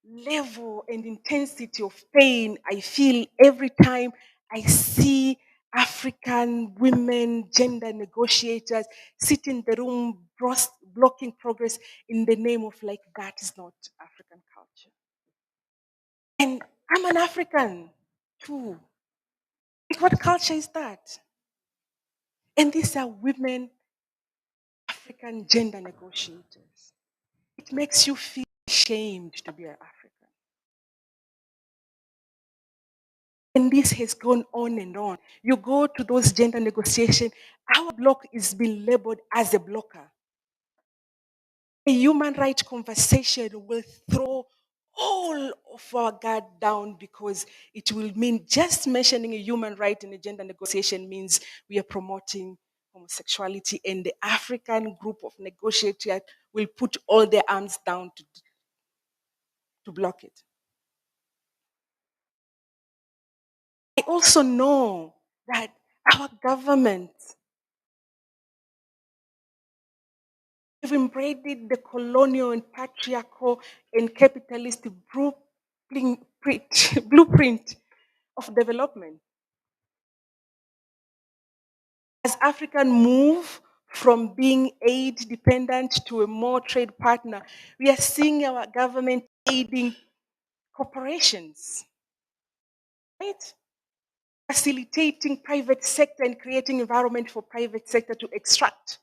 level and intensity of pain I feel every time I see African women, gender negotiators, sit in the room blocking progress in the name of like, that is not African culture. And I'm an African too. Like, what culture is that? And these are women, African gender negotiators. It makes you feel ashamed to be an African. And this has gone on and on. You go to those gender negotiations, our bloc is being labeled as a blocker. A human rights conversation will throw all of our guard down because it will mean just mentioning a human right in a gender negotiation means we are promoting homosexuality, and the African group of negotiators will put all their arms down to block it. I also know that our government have embraced the colonial and patriarchal and capitalist blueprint of development. As African move from being aid dependent to a more trade partner, we are seeing our government aiding corporations, right? Facilitating private sector and creating environment for private sector to extract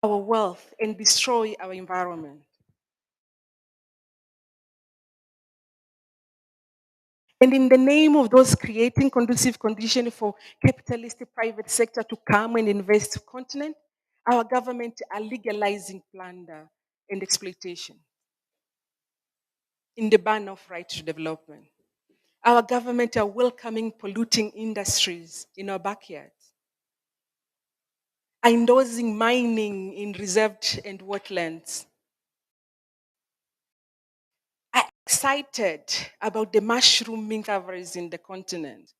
our wealth and destroy our environment. And in the name of those creating conducive conditions for capitalist private sector to come and invest to continent, our government are legalizing plunder and exploitation in the ban of right to development. Our government are welcoming polluting industries in our backyards, are endorsing mining in reserved and wetlands, are excited about the mushrooming discoveries in the continent.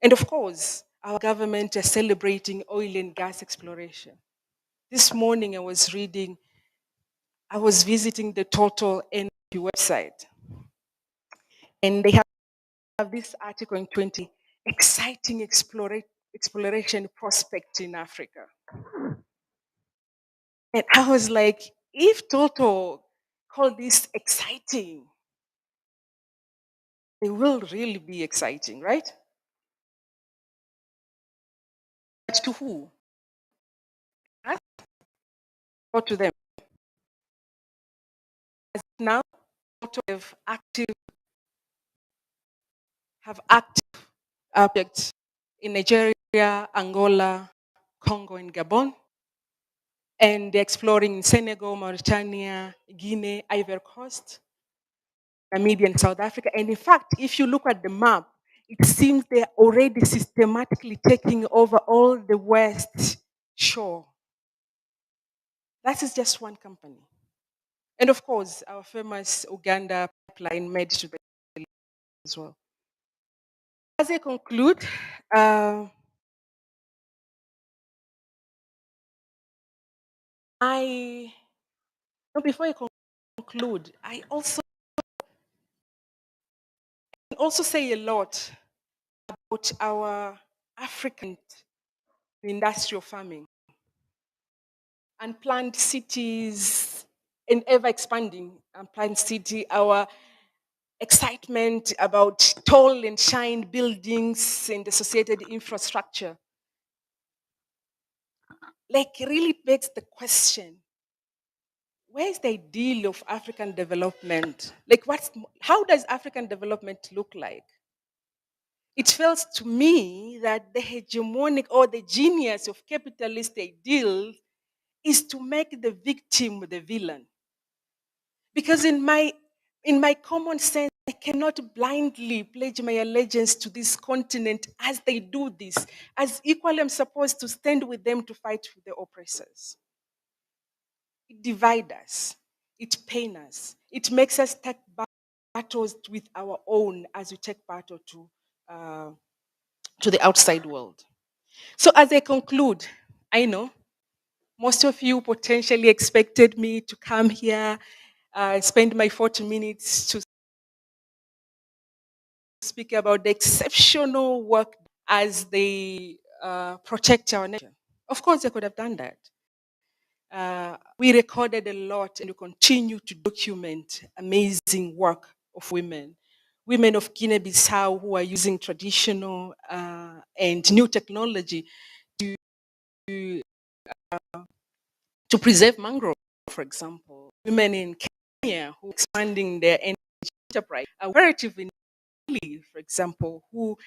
And of course, our government is celebrating oil and gas exploration. This morning I was visiting the Total Energy website, and they have this article in 20, exciting exploration prospect in Africa. And I was like, if Total call this exciting, it will really be exciting, right? But to who? Us or to them? As now, Total have active projects in Nigeria, Angola, Congo, and Gabon. And they're exploring Senegal, Mauritania, Guinea, Ivory Coast, Namibia, and South Africa. And in fact, if you look at the map, it seems they're already systematically taking over all the West Shore. That is just one company. And of course, our famous Uganda pipeline made to the as well. As I conclude, before I conclude, I also say a lot about our African industrial farming, unplanned cities, and ever expanding unplanned city, our excitement about tall and shine buildings and associated infrastructure. Like, really begs the question, where's the ideal of African development? Like, how does African development look like? It feels to me that the hegemonic or the genius of capitalist ideal is to make the victim the villain. Because in my common sense I cannot blindly pledge my allegiance to this continent as they do this. As equally, I'm supposed to stand with them to fight with the oppressors. It divides us. It pains us. It makes us take battles with our own as we take battle to the outside world. So as I conclude, I know most of you potentially expected me to come here, spend my 40 minutes to speak about the exceptional work as they protect our nation. Of course, I could have done that. We recorded a lot and we continue to document amazing work of women of Guinea-Bissau who are using traditional and new technology to preserve mangrove, for example. Women in Kenya who are expanding their enterprise. Relatively, for example, who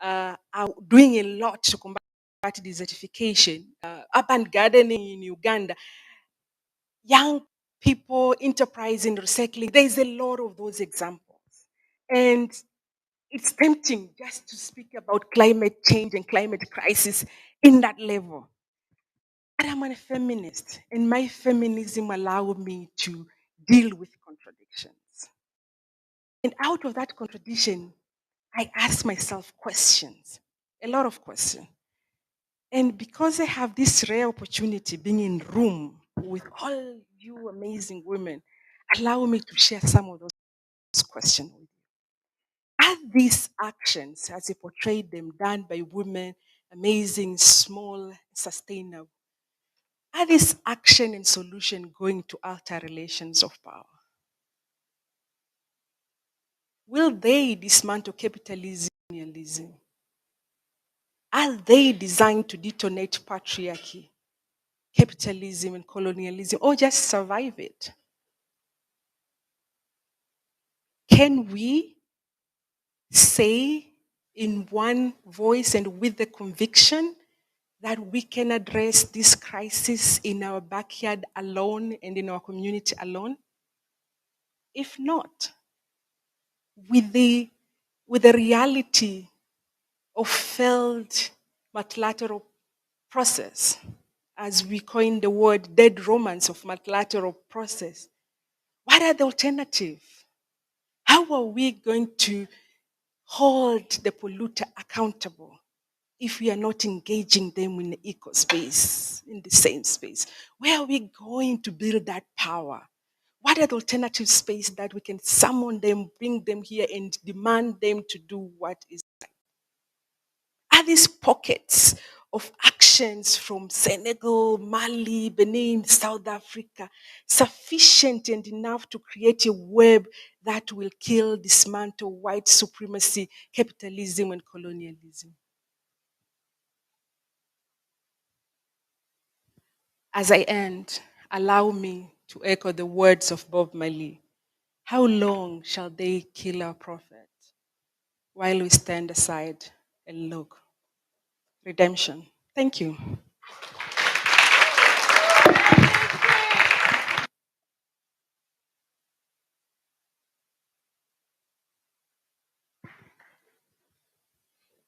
are doing a lot to combat desertification. Urban gardening in Uganda. Young people, enterprise in recycling. There's a lot of those examples. And it's tempting just to speak about climate change and climate crisis in that level. But I'm a feminist, and my feminism allows me to deal with contradictions. And out of that contradiction, I ask myself questions, a lot of questions. And because I have this rare opportunity being in room with all you amazing women, allow me to share some of those questions with you. Are these actions, as I portrayed them, done by women, amazing, small, sustainable? Are this action and solution going to alter relations of power? Will they dismantle capitalism and colonialism? Are they designed to detonate patriarchy, capitalism, and colonialism, or just survive it? Can we say in one voice and with the conviction that we can address this crisis in our backyard alone and in our community alone? If not, with the reality of failed multilateral process, as we coined the word dead romance of multilateral process, what are the alternatives? How are we going to hold the polluter accountable if we are not engaging them in the eco space, in the same space? Where are we going to build that power? What are the alternative space that we can summon them, bring them here, and demand them to do what is right? Are these pockets of actions from Senegal, Mali, Benin, South Africa sufficient and enough to create a web that will kill, dismantle white supremacy, capitalism, and colonialism? As I end, allow me to echo the words of Bob Marley. How long shall they kill our prophet while we stand aside and look? Redemption. Thank you.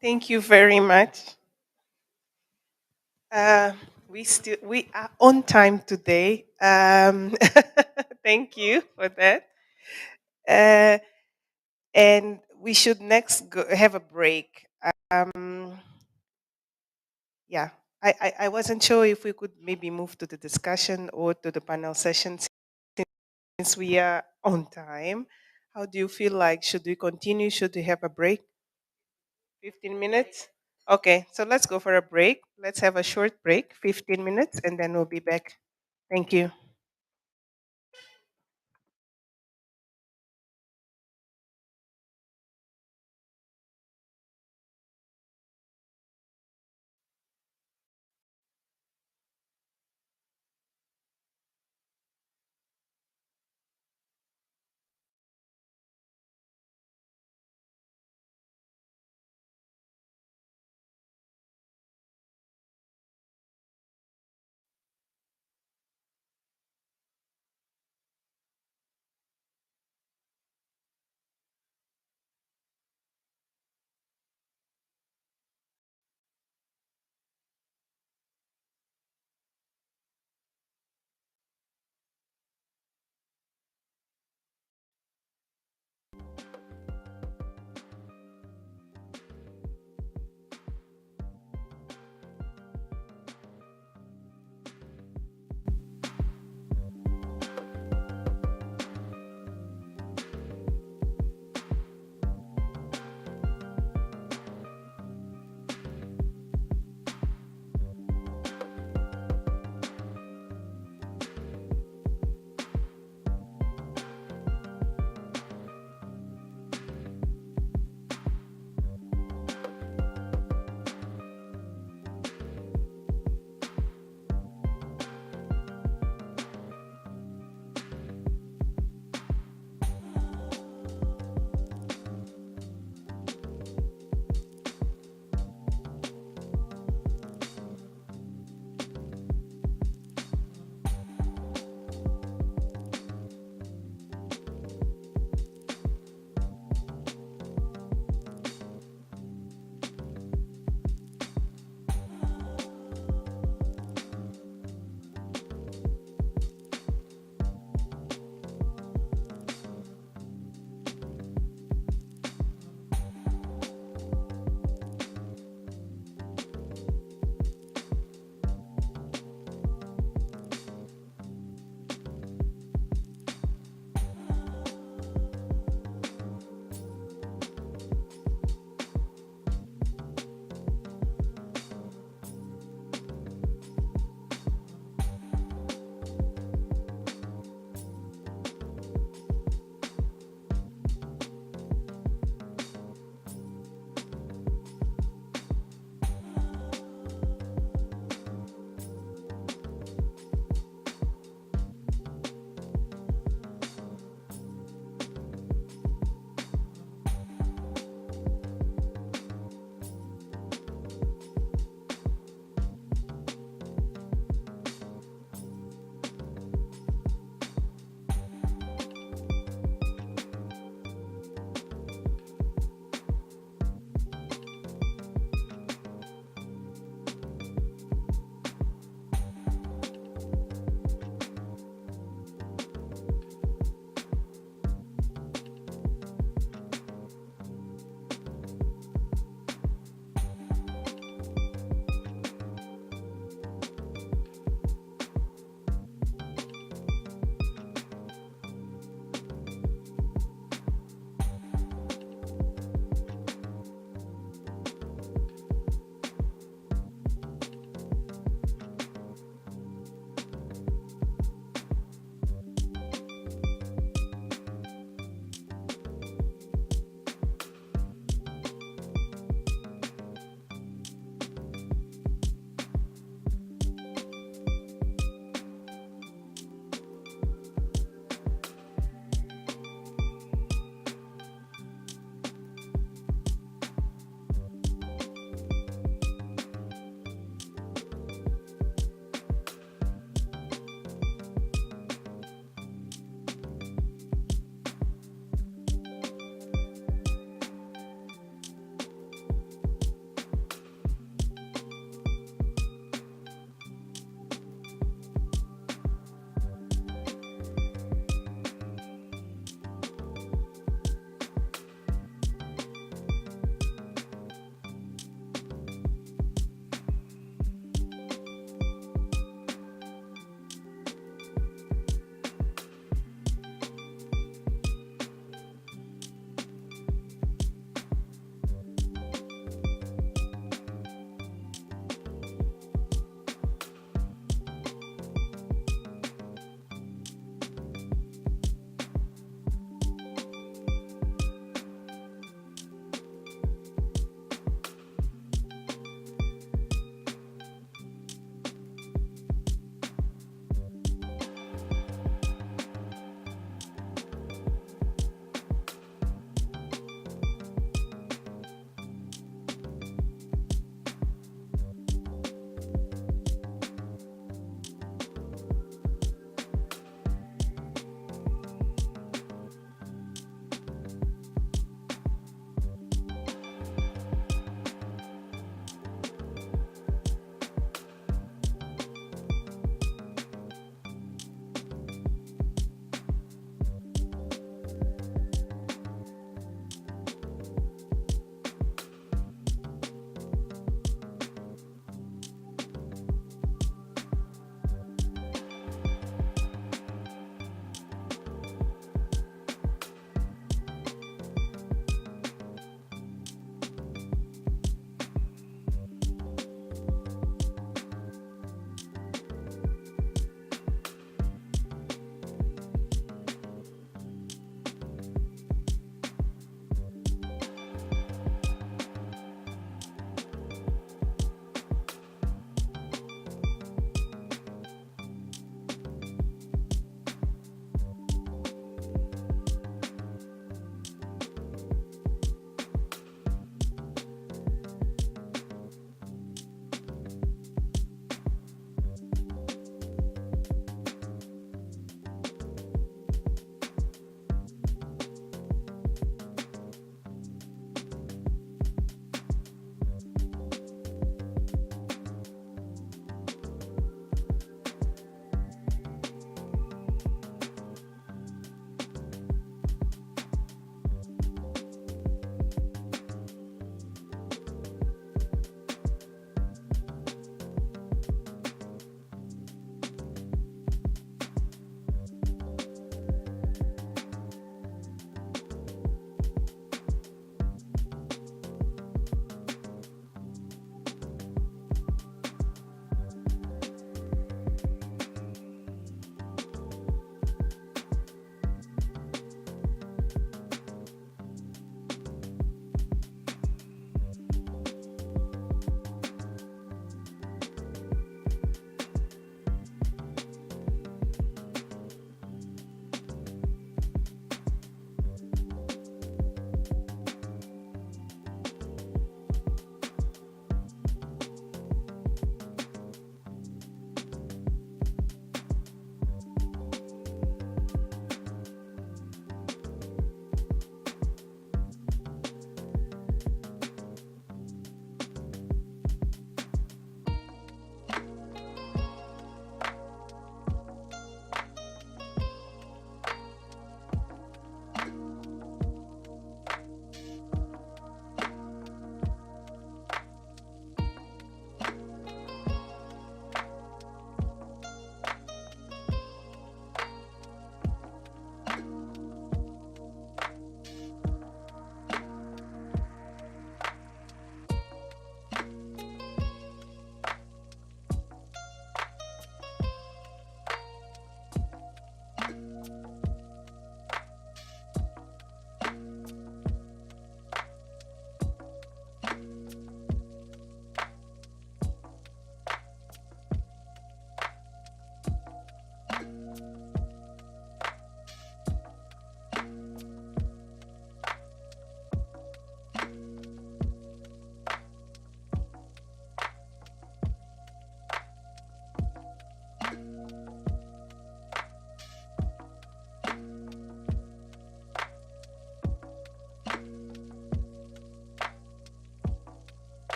Thank you very much. Uh, we are on time today. Thank you for that. Uh, and we should next have a break. Um, yeah, I wasn't sure if we could maybe move to the discussion or to the panel session since we are on time. How do you feel like? Should we continue? Should we have a break? 15 minutes? Okay, so let's go for a break. Let's have a short break, 15 minutes, and then we'll be back. Thank you.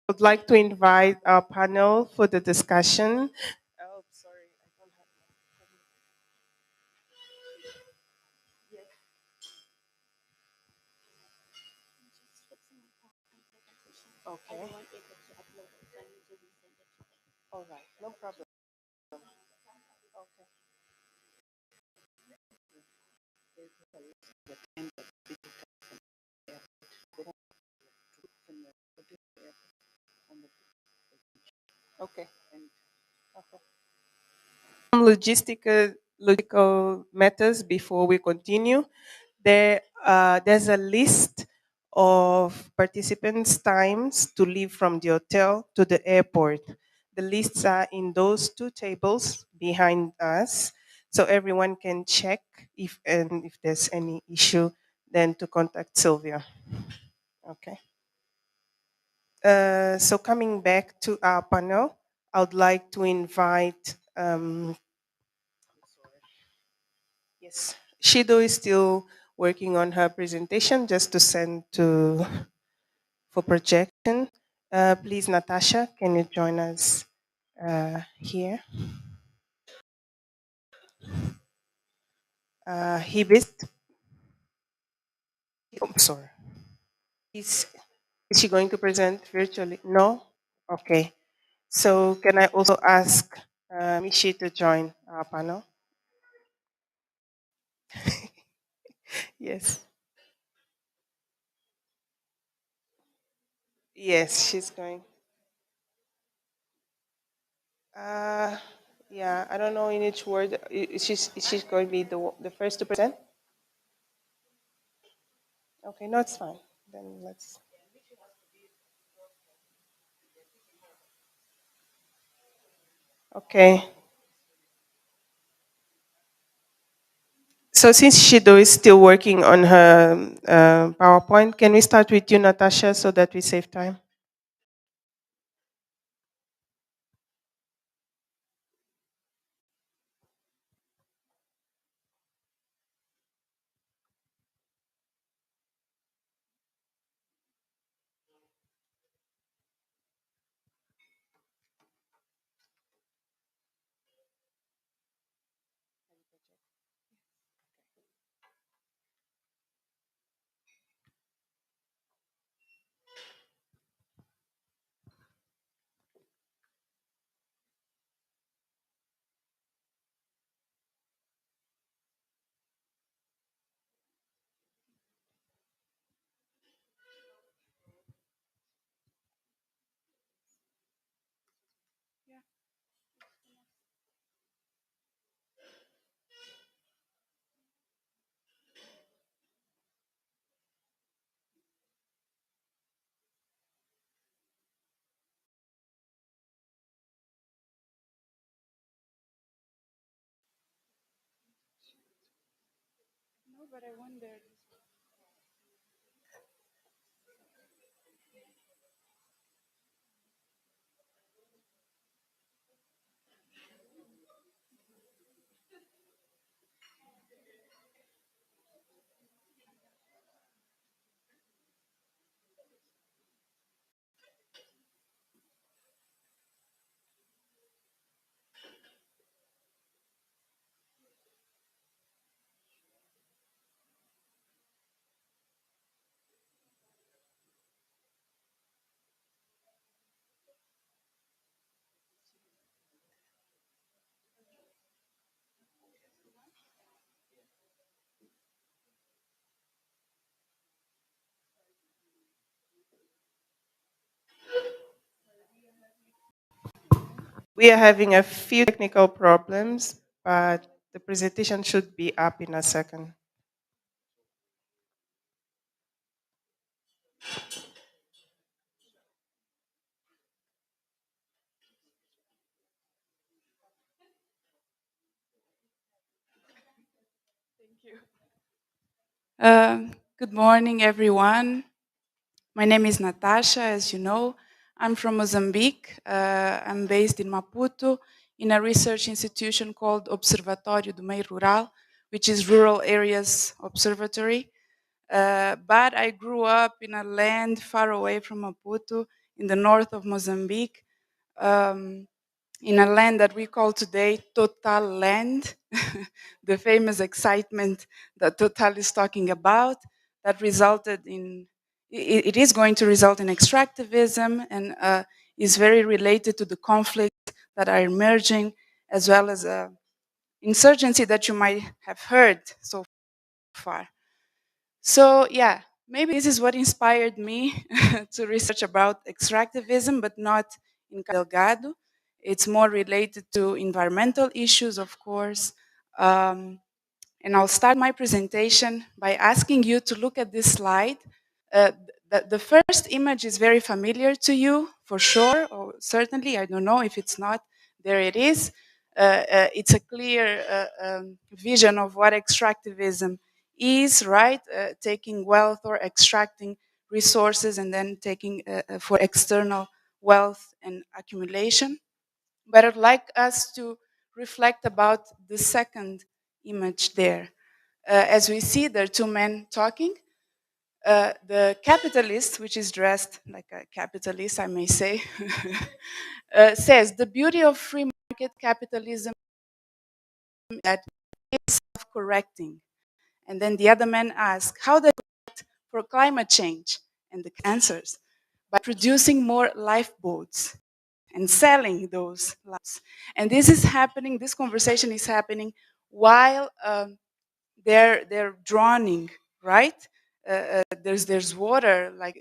would like to invite our panel for the discussion. Oh, sorry, I don't have my. Okay. All right, no problem. Okay. Okay. Okay. Some logistical matters before we continue. There's a list of participants' times to leave from the hotel to the airport. The lists are in those two tables behind us, so everyone can check if there's any issue, then to contact Sylvia. Okay. So coming back to our panel, I would like to invite. Yes, Chido is still working on her presentation just to send to for projection. Please, Natacha, can you join us here? Hibist, oh, sorry. Is she going to present virtually? No? Okay. So can I also ask Mishy to join our panel? Yes. Yes, she's going. Uh, yeah, I don't know in each word. Is she going to be the first to present? Okay, no, it's fine. Then let's. Okay. So since Shido is still working on her PowerPoint, can we start with you, Natacha, so that we save time? We are having a few technical problems, but the presentation should be up in a second. Good morning, everyone. My name is Natacha, as you know. I'm from Mozambique. I'm based in Maputo in a research institution called Observatório do Meio Rural, which is Rural Areas Observatory. But I grew up in a land far away from Maputo in the north of Mozambique, in a land that we call today Total Land, the famous excitement that Total is talking about, that resulted in, it is going to result in extractivism and is very related to the conflicts that are emerging, as well as insurgency that you might have heard so far. So yeah, maybe this is what inspired me to research about extractivism, but not in Delgado. It's more related to environmental issues, of course. And I'll start my presentation by asking you to look at this slide. Uh, the first image is very familiar to you, for sure, or certainly, I don't know if it's not, there it is. It's a clear vision of what extractivism is, right? Taking wealth or extracting resources and then taking for external wealth and accumulation. But I'd like us to reflect about the second image there. As we see, there are two men talking. The capitalist, which is dressed like a capitalist, I may say, says the beauty of free market capitalism is that it's self-correcting. And then the other man asks, how does it correct for climate change? And the answers, by producing more lifeboats and selling those lifeboats. And this is happening, this conversation is happening while they're drowning, right? There's water, like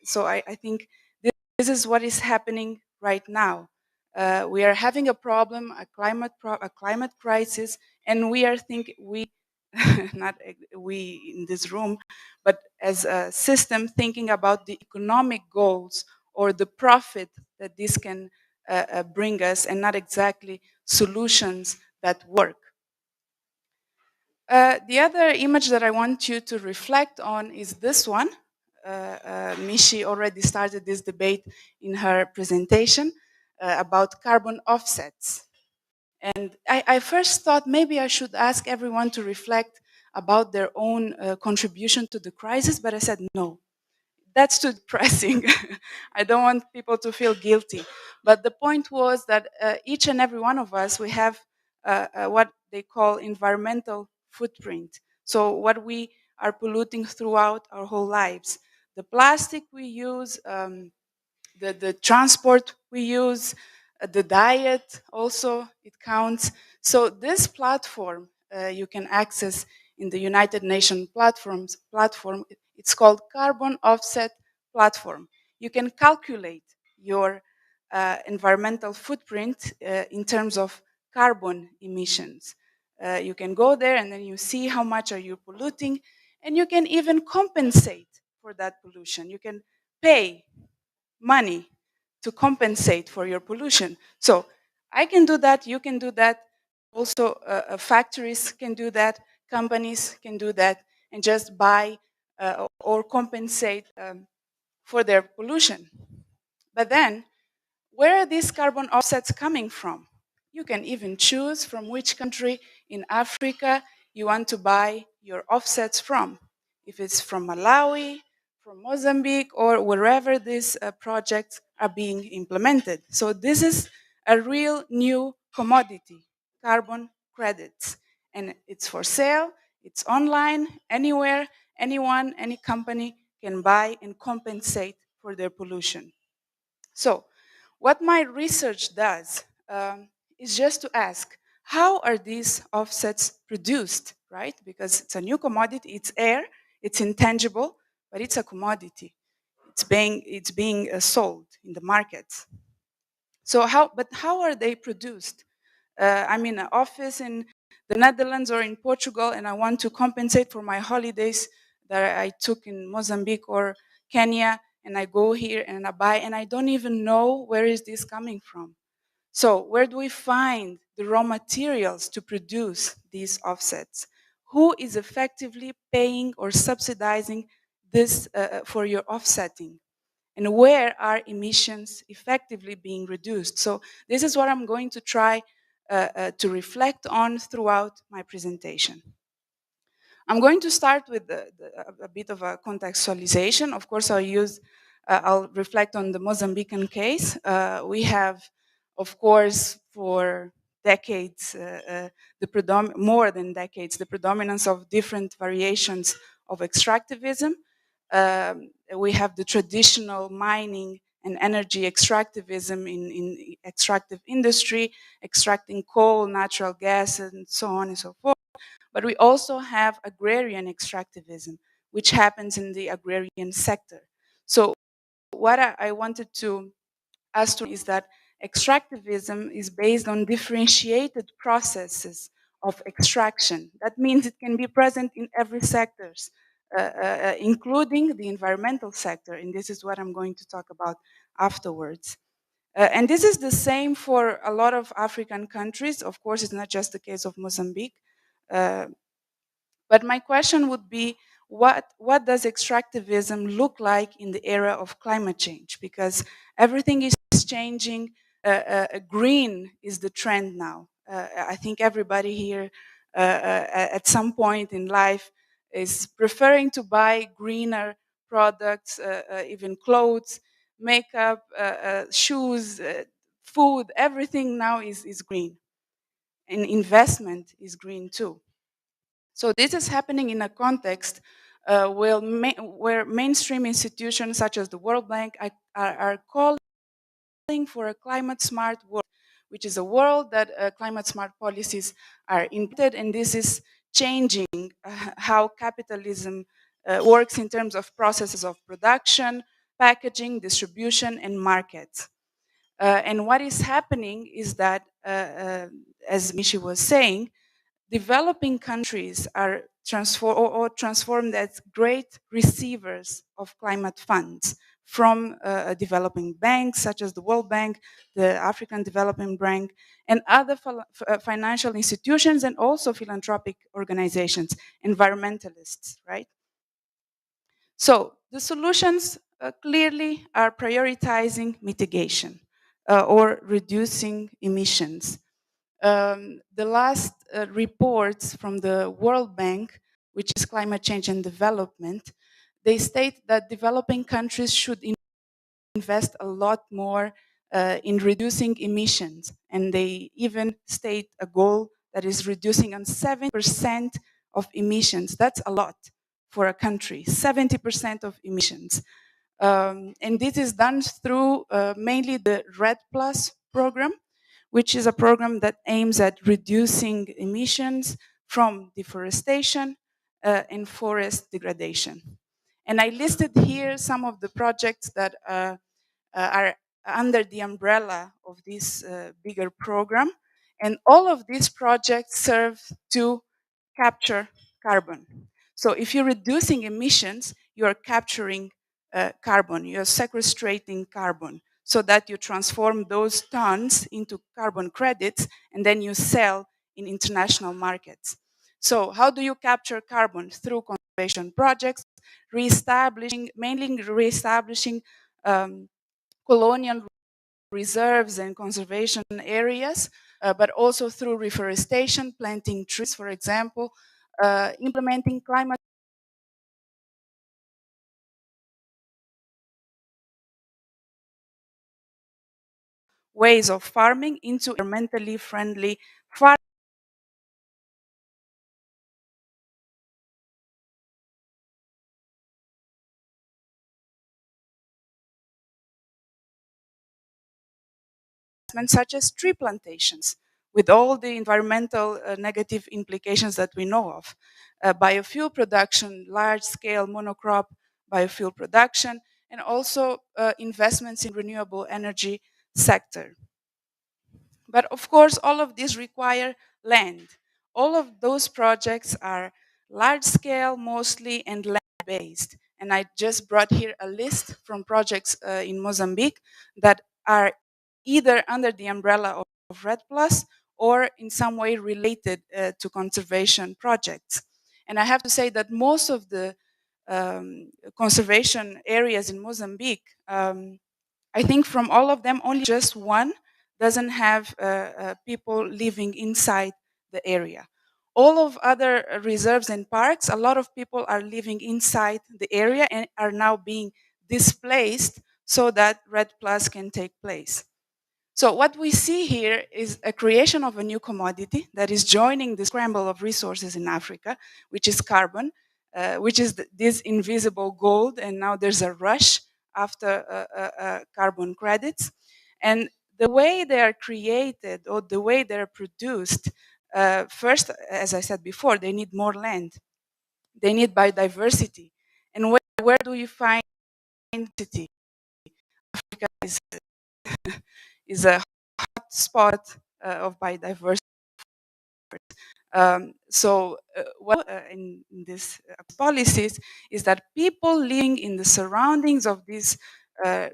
so. I think this is what is happening right now. We are having a problem, a climate crisis, and we are not we in this room, but as a system thinking about the economic goals or the profit that this can bring us, and not exactly solutions that work. The other image that I want you to reflect on is this one. Mishy already started this debate in her presentation about carbon offsets. And I first thought maybe I should ask everyone to reflect about their own contribution to the crisis, but I said no. That's too depressing. I don't want people to feel guilty. But the point was that each and every one of us, we have what they call environmental footprint. So what we are polluting throughout our whole lives. The plastic we use, the transport we use, the diet also, it counts. So this platform you can access in the United Nations platform. It's called Carbon Offset Platform. You can calculate your environmental footprint in terms of carbon emissions. You can go there and then you see how much are you polluting, and you can even compensate for that pollution. You can pay money to compensate for your pollution. So I can do that, you can do that. Also, factories can do that, companies can do that, and just buy or compensate for their pollution. But then, where are these carbon offsets coming from? You can even choose from which country in Africa you want to buy your offsets from. If it's from Malawi, from Mozambique, or wherever these projects are being implemented. So this is a real new commodity, carbon credits. And it's for sale, it's online, anywhere, anyone, any company can buy and compensate for their pollution. So what my research does is just to ask, how are these offsets produced, right? Because it's a new commodity, it's air, it's intangible, but it's a commodity. It's being sold in the markets. So how are they produced? I'm in an office in the Netherlands or in Portugal, and I want to compensate for my holidays that I took in Mozambique or Kenya, and I go here and I buy, and I don't even know where is this coming from. So where do we find the raw materials to produce these offsets? Who is effectively paying or subsidizing this for your offsetting? And where are emissions effectively being reduced? So this is what I'm going to try to reflect on throughout my presentation. I'm going to start with a bit of a contextualization. Of course, I'll use I'll reflect on the Mozambican case. We have, of course, for decades, more than decades, the predominance of different variations of extractivism. We have the traditional mining and energy extractivism in extractive industry, extracting coal, natural gas, and so on and so forth. But we also have agrarian extractivism, which happens in the agrarian sector. So what I wanted to ask to is that extractivism is based on differentiated processes of extraction. That means it can be present in every sectors, including the environmental sector, and this is what I'm going to talk about afterwards. And this is the same for a lot of African countries. Of course, it's not just the case of Mozambique. Uh, but my question would be, what does extractivism look like in the era of climate change? Because everything is changing. Green is the trend now. I think everybody here at some point in life is preferring to buy greener products, even clothes, makeup, shoes, food, everything now is green. And investment is green too. So this is happening in a context where mainstream institutions such as the World Bank are calling for a climate smart world, which is a world that climate smart policies are implemented, and this is changing how capitalism works in terms of processes of production, packaging, distribution, and markets. And what is happening is that, as Mishy was saying, developing countries are transformed as great receivers of climate funds from developing banks such as the World Bank, the African Development Bank, and other financial institutions, and also philanthropic organizations, environmentalists, right? So the solutions clearly are prioritizing mitigation or reducing emissions. The last reports from the World Bank, which is climate change and development, they state that developing countries should invest a lot more in reducing emissions. And they even state a goal that is reducing on 70% of emissions. That's a lot for a country, 70% of emissions. And this is done through mainly the RED Plus program, which is a program that aims at reducing emissions from deforestation and forest degradation. And I listed here some of the projects that are under the umbrella of this bigger program. And all of these projects serve to capture carbon. So if you're reducing emissions, you're capturing carbon, you're sequestrating carbon so that you transform those tons into carbon credits and then you sell in international markets. So how do you capture carbon? Through conservation projects, mainly reestablishing colonial reserves and conservation areas, but also through reforestation, planting trees, for example, implementing climate ways of farming into environmentally friendly farming. Such as tree plantations, with all the environmental negative implications that we know of. Biofuel production, large-scale monocrop biofuel production, and also investments in renewable energy sector. But of course, all of these require land. All of those projects are large-scale mostly and land-based. And I just brought here a list from projects in Mozambique that are either under the umbrella of RED Plus or in some way related to conservation projects. And I have to say that most of the conservation areas in Mozambique, I think from all of them, only just one doesn't have people living inside the area. All of other reserves and parks, a lot of people are living inside the area and are now being displaced so that REDD Plus can take place. So what we see here is a creation of a new commodity that is joining the scramble of resources in Africa, which is carbon, which is this invisible gold, and now there's a rush after carbon credits. And the way they are created or the way they're produced, first, as I said before, they need more land. They need biodiversity. And where do you find diversity? Africa is a spot of biodiversity. In these policies is that people living in the surroundings of these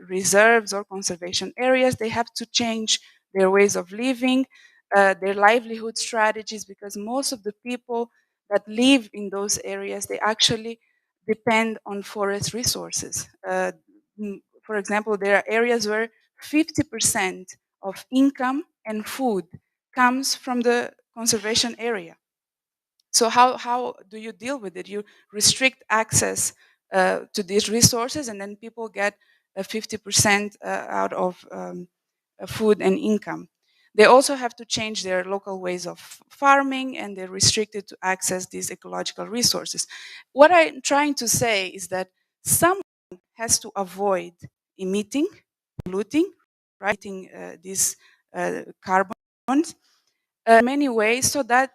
reserves or conservation areas, they have to change their ways of living, their livelihood strategies, because most of the people that live in those areas, they actually depend on forest resources. For example, there are areas where 50% of income and food comes from the conservation area. So how do you deal with it? You restrict access to these resources, and then people get 50% out of food and income. They also have to change their local ways of farming, and they're restricted to access these ecological resources. What I'm trying to say is that someone has to avoid emitting, polluting, writing these carbons in many ways so that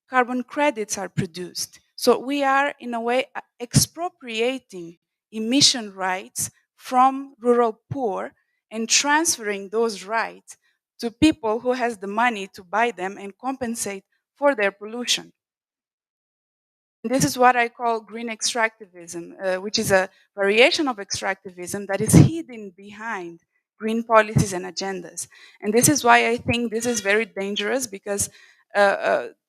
carbon credits are produced. So we are, in a way, expropriating emission rights from rural poor and transferring those rights to people who has the money to buy them and compensate for their pollution. This is what I call green extractivism, which is a variation of extractivism that is hidden behind green policies and agendas. And this is why I think this is very dangerous, because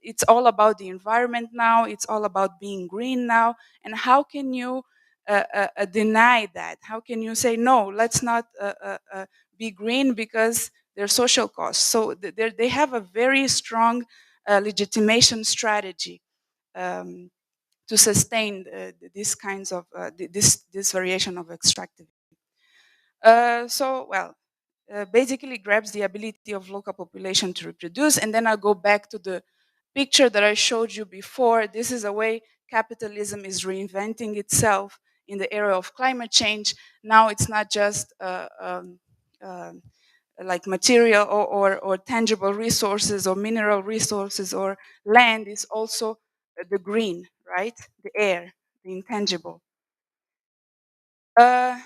it's all about the environment now, it's all about being green now. And how can you deny that? How can you say, no, let's not be green because there are social costs? So they have a very strong legitimation strategy. To sustain these kinds of this variation of extractivism. Basically grabs the ability of local population to reproduce. And then I'll go back to the picture that I showed you before. This is a way capitalism is reinventing itself in the era of climate change. Now it's not just like material or tangible resources or mineral resources or land, is also the green, right? The air, the intangible. I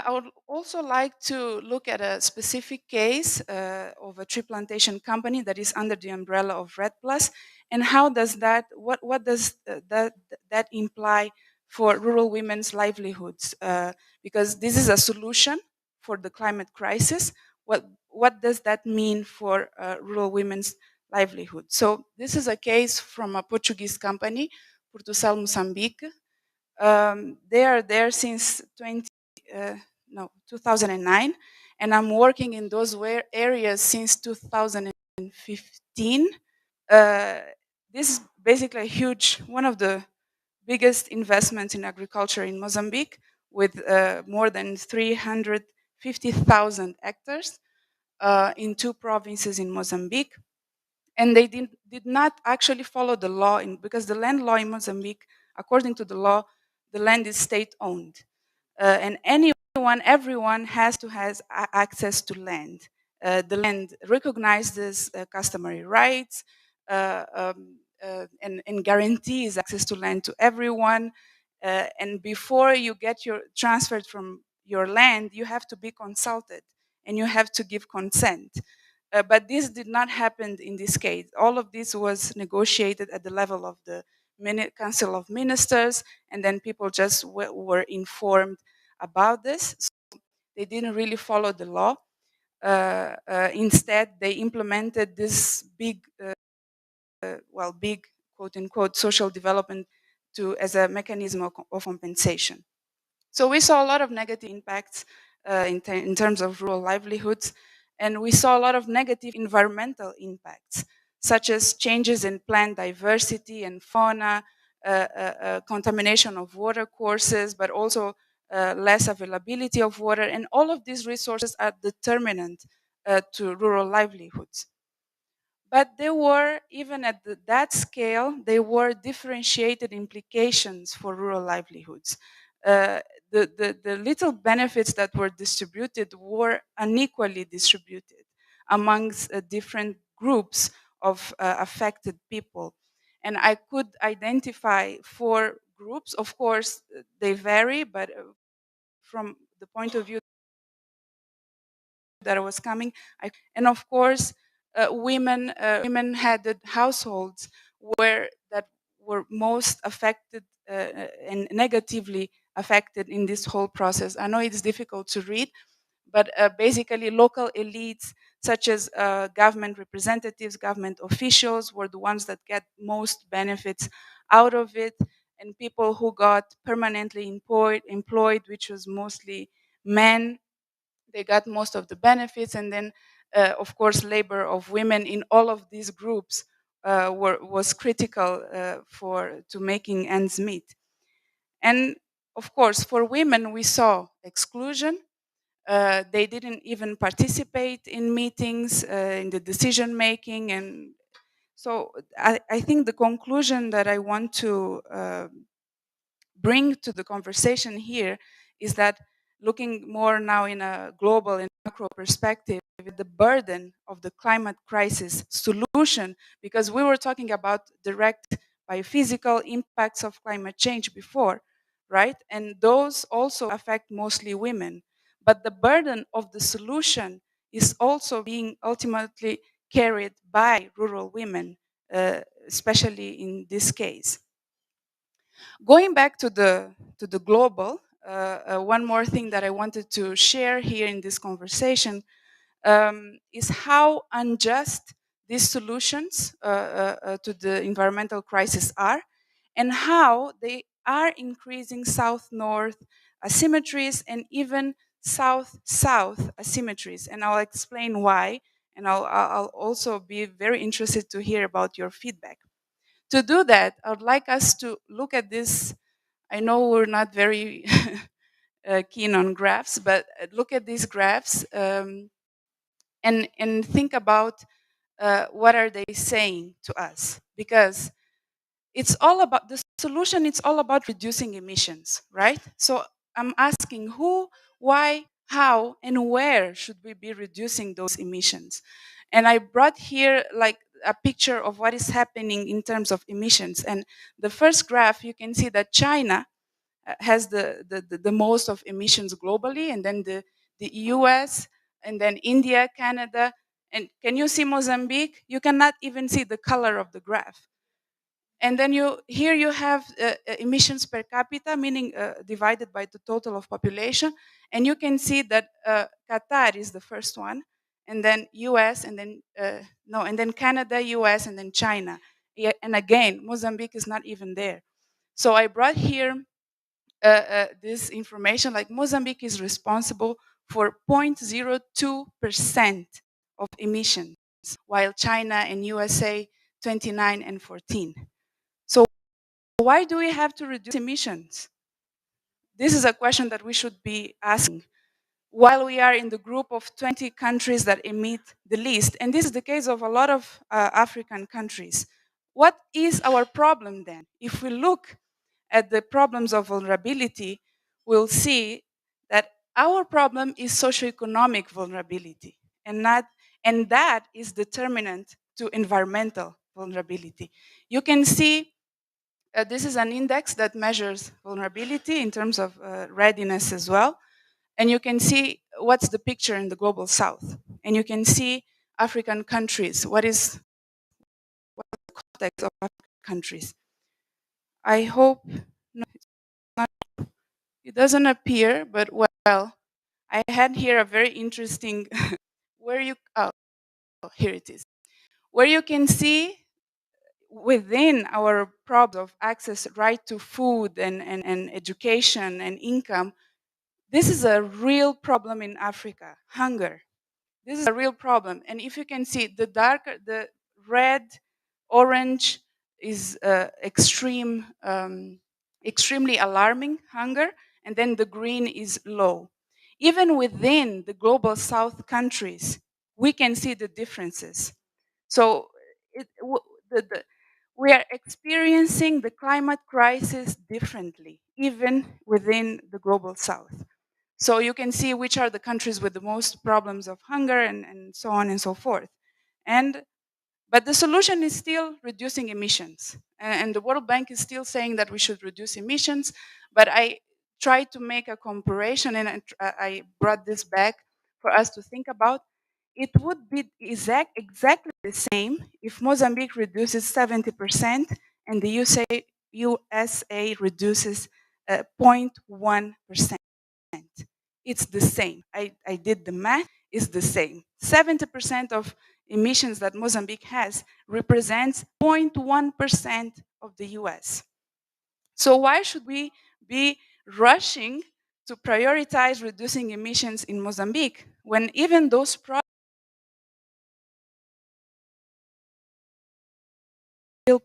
would also like to look at a specific case of a tree plantation company that is under the umbrella of REDD Plus, and how does that, what does that imply for rural women's livelihoods? Because this is a solution for the climate crisis. What does that mean for rural women's livelihood? So this is a case from a Portuguese company, Portucel Moçambique. They are there since 2009, and I'm working in those areas since 2015. This is basically a huge, one of the biggest investments in agriculture in Mozambique, with more than 350,000 hectares in 2 provinces in Mozambique. And they did not actually follow the law, because the land law in Mozambique, according to the law, the land is state-owned. And everyone has to have access to land. The land recognizes customary rights and guarantees access to land to everyone. And before you get transferred from your land, you have to be consulted and you have to give consent. But this did not happen in this case. All of this was negotiated at the level of the Council of Ministers, and then people just were informed about this. So they didn't really follow the law. Instead, they implemented this big quote unquote social development as a mechanism of compensation. So we saw a lot of negative impacts in terms of rural livelihoods, and we saw a lot of negative environmental impacts, such as changes in plant diversity and fauna, contamination of water courses, but also less availability of water, and all of these resources are determinant to rural livelihoods. But there were, even at that scale, there were differentiated implications for rural livelihoods. Uh, the little benefits that were distributed were unequally distributed amongst different groups of affected people. And I could identify 4 groups. Of course, they vary, but from the point of view that I was coming, and of course, women-headed households that were most affected and negatively affected in this whole process. I know it's difficult to read, but basically local elites such as government representatives, government officials were the ones that get most benefits out of it, and people who got permanently employed, which was mostly men, they got most of the benefits. And then of course labor of women in all of these groups was critical to making ends meet. And of course for women we saw exclusion. They didn't even participate in meetings, in the decision making. And so I think the conclusion that I want to bring to the conversation here is that, looking more now in a global and macro perspective, the burden of the climate crisis solution, because we were talking about direct biophysical impacts of climate change before, right? And those also affect mostly women. But the burden of the solution is also being ultimately carried by rural women, especially in this case. Going back to the global, one more thing that I wanted to share here in this conversation is how unjust these solutions to the environmental crisis are, and how they are increasing south-north asymmetries and even south-south asymmetries. And I'll explain why, and I'll also be very interested to hear about your feedback. To do that, I would like us to look at this. I know we're not very keen on graphs, but look at these graphs and think about what are they saying to us, because it's all about the solution. It's all about reducing emissions, right? So I'm asking who, why, how, and where should we be reducing those emissions? And I brought here like a picture of what is happening in terms of emissions. And the first graph, you can see that China has the most of emissions globally, and then the US, and then India, Canada. And can you see Mozambique? You cannot even see the color of the graph. And then here you have emissions per capita, meaning divided by the total of population. And you can see that Qatar is the first one, and then US, and then and then Canada, US, and then China. Yeah, and again, Mozambique is not even there. So I brought here this information, like Mozambique is responsible for 0.02% of emissions, while China and USA 29 and 14. So why do we have to reduce emissions? This is a question that we should be asking while we are in the group of 20 countries that emit the least. And this is the case of a lot of African countries. What is our problem then? If we look at the problems of vulnerability, we'll see that our problem is socioeconomic vulnerability, and that is determinant to environmental vulnerability. You can see this is an index that measures vulnerability in terms of readiness as well. And you can see what's the picture in the global south. And you can see African countries. What's the context of African countries? I hope it doesn't appear, but well, I had here a very interesting here it is, where you can see within our problem of access, right to food and education and income, this is a real problem in Africa, hunger. This is a real problem. And if you can see, the red, orange is extremely alarming hunger. and then the green is low. Even within the global south countries, we can see the differences. So we are experiencing the climate crisis differently, even within the global south. So you can see which are the countries with the most problems of hunger and so on and so forth. And but the solution is still reducing emissions. And the World Bank is still saying that we should reduce emissions. But I tried to make a comparison, and I brought this back for us to think about. It would be exactly the same if Mozambique reduces 70% and the USA reduces 0.1%. It's the same. I did the math, it's the same. 70% of emissions that Mozambique has represents 0.1% of the US. So why should we be rushing to prioritize reducing emissions in Mozambique when even those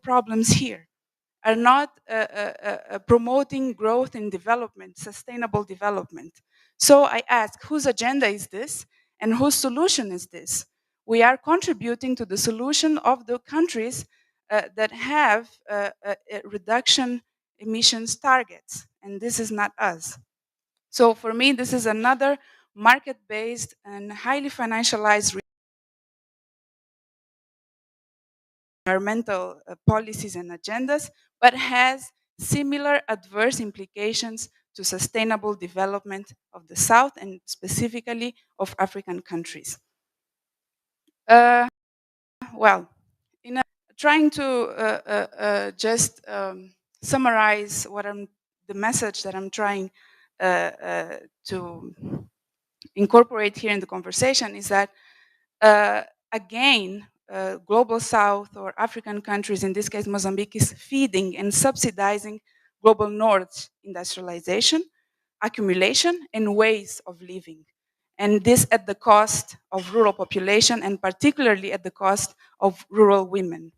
problems here are not promoting growth and development, sustainable development? So I ask, whose agenda is this and whose solution is this? We are contributing to the solution of the countries that have reduction emissions targets, and this is not us. So for me, this is another market-based and highly financialized environmental policies and agendas, but has similar adverse implications to sustainable development of the South and specifically of African countries. Well, in trying to just summarize the message that I'm trying to incorporate here in the conversation is that again, global South or African countries, in this case Mozambique, is feeding and subsidizing global North industrialization, accumulation, and ways of living. And this at the cost of rural population and particularly at the cost of rural women.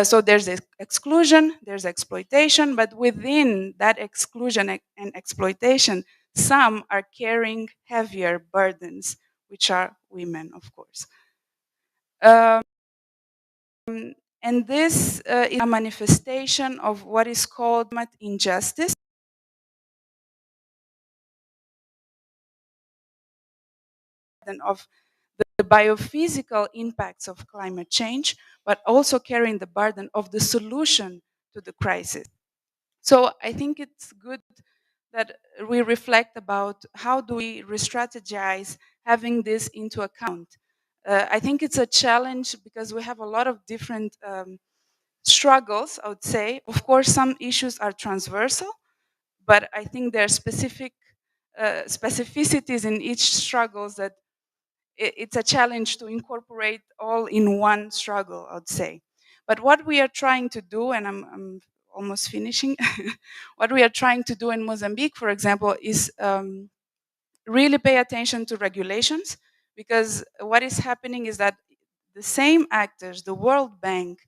So there's exclusion, there's exploitation, but within that exclusion and exploitation, some are carrying heavier burdens, which are women, of course. And this is a manifestation of what is called injustice, and of the biophysical impacts of climate change, but also carrying the burden of the solution to the crisis. So I think it's good that we reflect about how do we re-strategize having this into account. I think it's a challenge because we have a lot of different struggles, I would say. Of course, some issues are transversal, but I think there are specific specificities in each struggles that it's a challenge to incorporate all in one struggle, I would say. But what we are trying to do, and I'm almost finishing, what we are trying to do in Mozambique, for example, is really pay attention to regulations, because what is happening is that the same actors, the World Bank,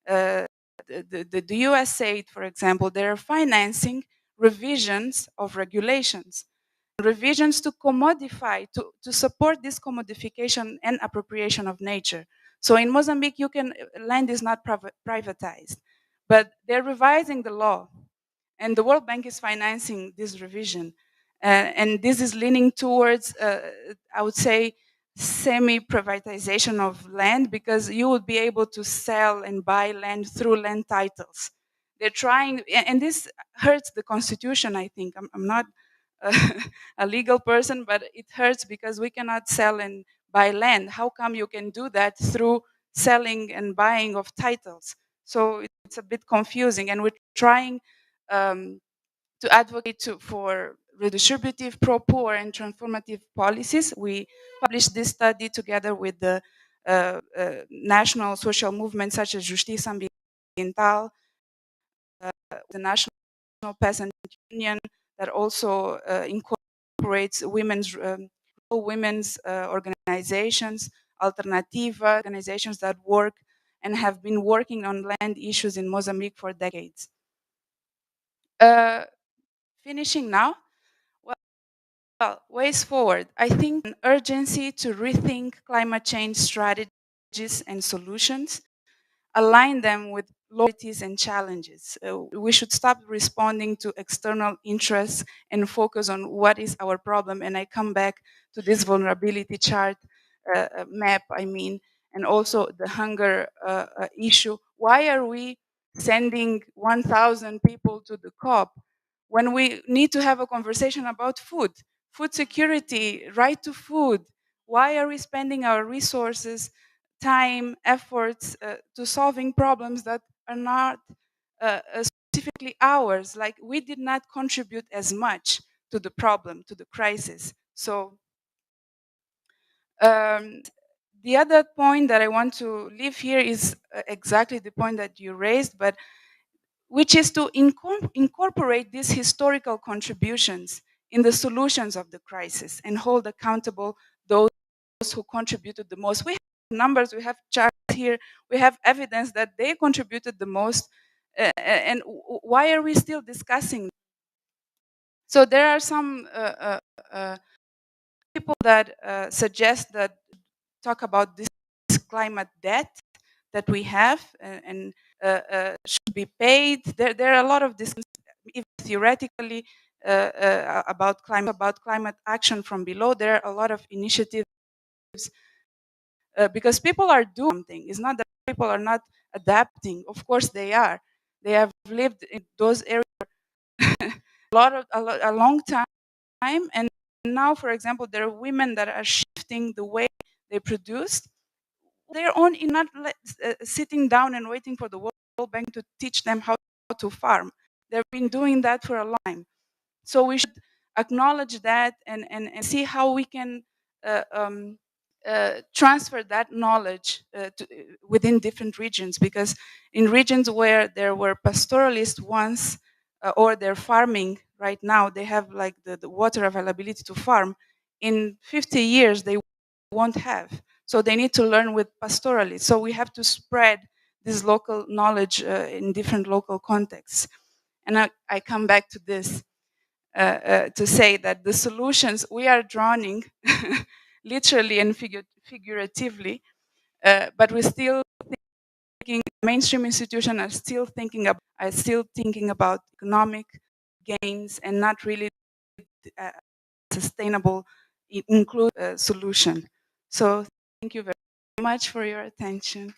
the USAID, for example, they're financing revisions of regulations, revisions to commodify, to support this commodification and appropriation of nature. So in Mozambique, land is not privatized, but they're revising the law, and the World Bank is financing this revision. And this is leaning towards, I would say, semi-privatization of land, because you would be able to sell and buy land through land titles. They're trying, and this hurts the constitution, I think. I'm not a legal person, but it hurts because we cannot sell and buy land. How come you can do that through selling and buying of titles? So it's a bit confusing, and we're trying to advocate for redistributive, pro-poor, and transformative policies. We published this study together with the national social movements such as Justiça Ambiental, the National Peasant Union, that also incorporates women's organizations, Alternativa, organizations that work and have been working on land issues in Mozambique for decades. Finishing now, Well, ways forward. I think an urgency to rethink climate change strategies and solutions, align them with priorities and challenges. We should stop responding to external interests and focus on what is our problem. And I come back to this vulnerability chart map, I mean, and also the hunger issue. Why are we sending 1,000 people to the COP when we need to have a conversation about food, food security, right to food? Why are we spending our resources, time, efforts to solving problems that are not specifically ours? Like, we did not contribute as much to the problem, to the crisis. So the other point that I want to leave here is exactly the point that you raised, but which is to incorporate these historical contributions in the solutions of the crisis and hold accountable those who contributed the most. We have numbers, we have charts here, we have evidence that they contributed the most, and why are we still discussing? So there are some people that suggest that talk about this climate debt that we have and should be paid. There are a lot of discussions, even theoretically, about climate action from below. There are a lot of initiatives because people are doing something. It's not that people are not adapting. Of course they are. They have lived in those areas a long time, and now, for example, there are women that are shifting the way they produce their own, not sitting down and waiting for the World Bank to teach them how to farm. They've been doing that for a long time. So we should acknowledge that and see how we can transfer that knowledge within different regions, because in regions where there were pastoralists once or they're farming right now, they have like the water availability to farm. In 50 years, they won't have. So they need to learn with pastoralists. So we have to spread this local knowledge in different local contexts. And I come back to this to say that the solutions we are drowning, literally and figuratively, but we're still thinking, mainstream institutions are still thinking about economic gains and not really sustainable, include solution. So thank you very much for your attention.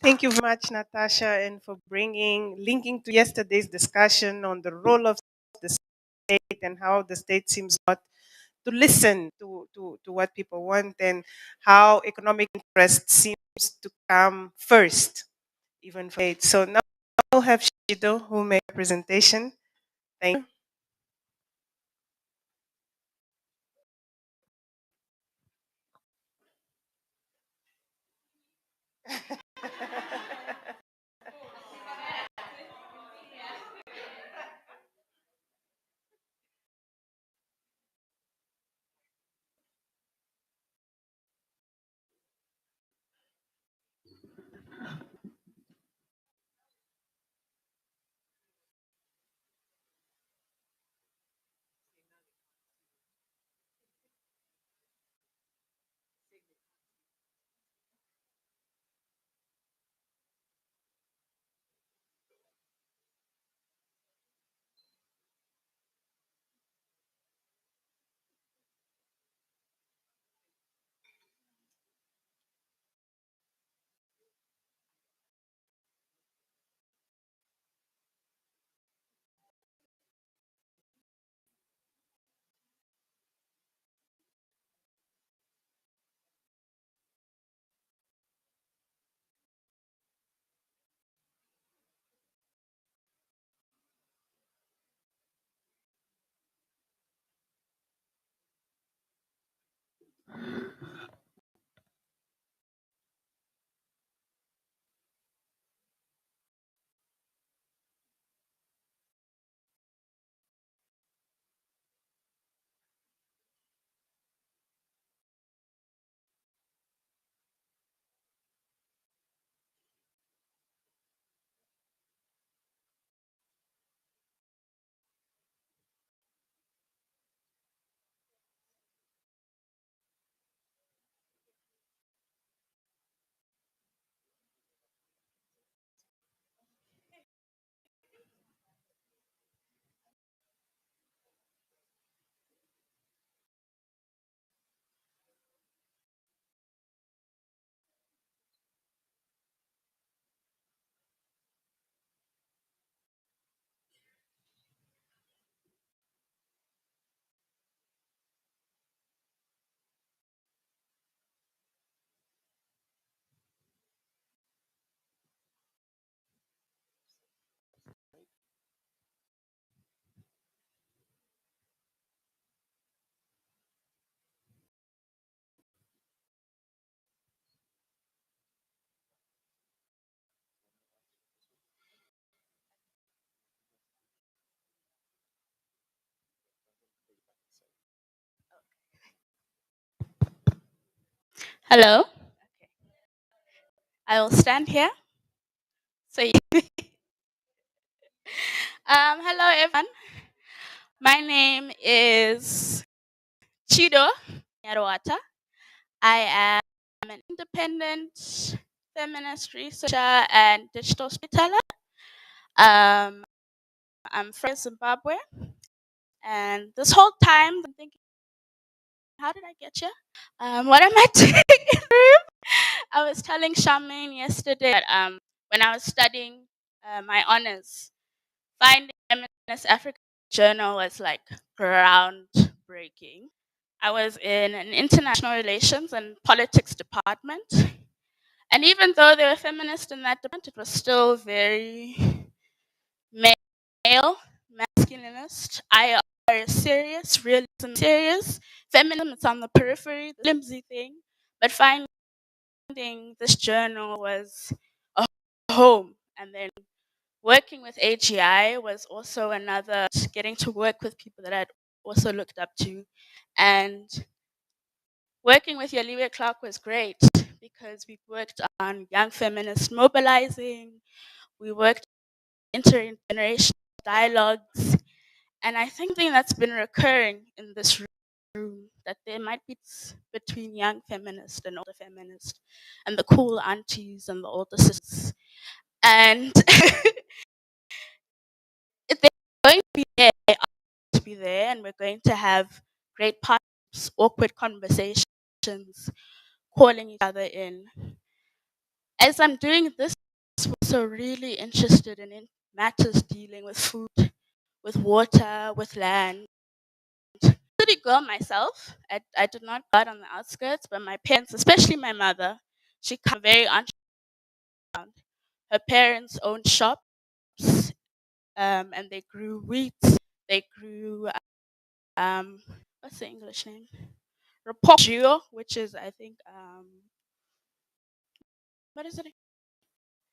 Thank you very much, Natacha, and for linking to yesterday's discussion on the role of the state and how the state seems not to listen to what people want, and how economic interest seems to come first, even for it. So now we'll have Chido who make a presentation. Thank you. Hello. Okay. I will stand here. So, hello everyone. My name is Chido Nyaruwata. I am an independent feminist researcher and digital storyteller. I'm from Zimbabwe, and this whole time I'm thinking, how did I get here? What am I doing in the room? I was telling Charmaine yesterday that when I was studying my honors, finding Feminist Africa journal was like groundbreaking. I was in an international relations and politics department. And even though they were feminist in that department, it was still very male, masculinist. I are serious, realism serious. Feminism is on the periphery, the flimsy thing. But finding this journal was a home. And then working with AGI was also another, getting to work with people that I'd also looked up to. And working with Yaliwe Clark was great because we worked on young feminists mobilizing, we worked on intergenerational dialogues, and I think something that's been recurring in this room that there might be between young feminists and older feminists, and the cool aunties and the older sisters. And they're going to be there, to be there, and we're going to have great partnerships, awkward conversations, calling each other in. As I'm doing this, I'm also really interested in matters dealing with food, with water, with land. City girl myself. I did not grow out on the outskirts, but my parents, especially my mother, she come very underground. Her parents owned shops, and they grew wheat. They grew what's the English name? Rapogio, which is I think what is it?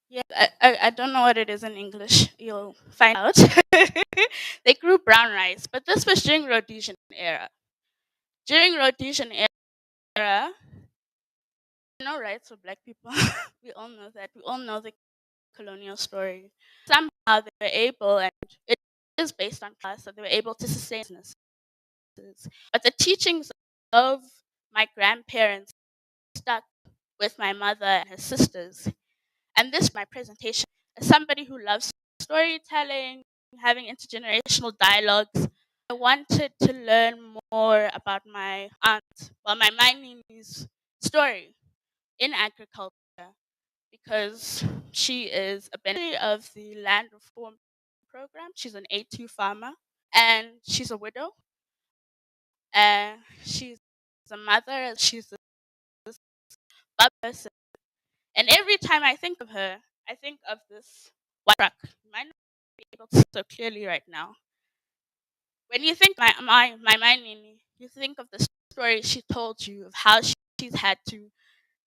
Yeah, I don't know what it is in English. You'll find out. They grew brown rice, but this was during Rhodesian era. During Rhodesian era, no rights for black people. We all know that. We all know the colonial story. Somehow they were able, and it is based on class, so they were able to sustain businesses. But the teachings of my grandparents stuck with my mother and her sisters. And this is my presentation. As somebody who loves storytelling, having intergenerational dialogues, I wanted to learn more about my aunt, well, my Nini's story in agriculture because she is a beneficiary of the land reform program. She's an A2 farmer and she's a widow. She's a mother, she's a person. And every time I think of her, I think of this white truck. You might not be able to see so clearly right now. When you think my Nini, you think of the story she told you of how she's had to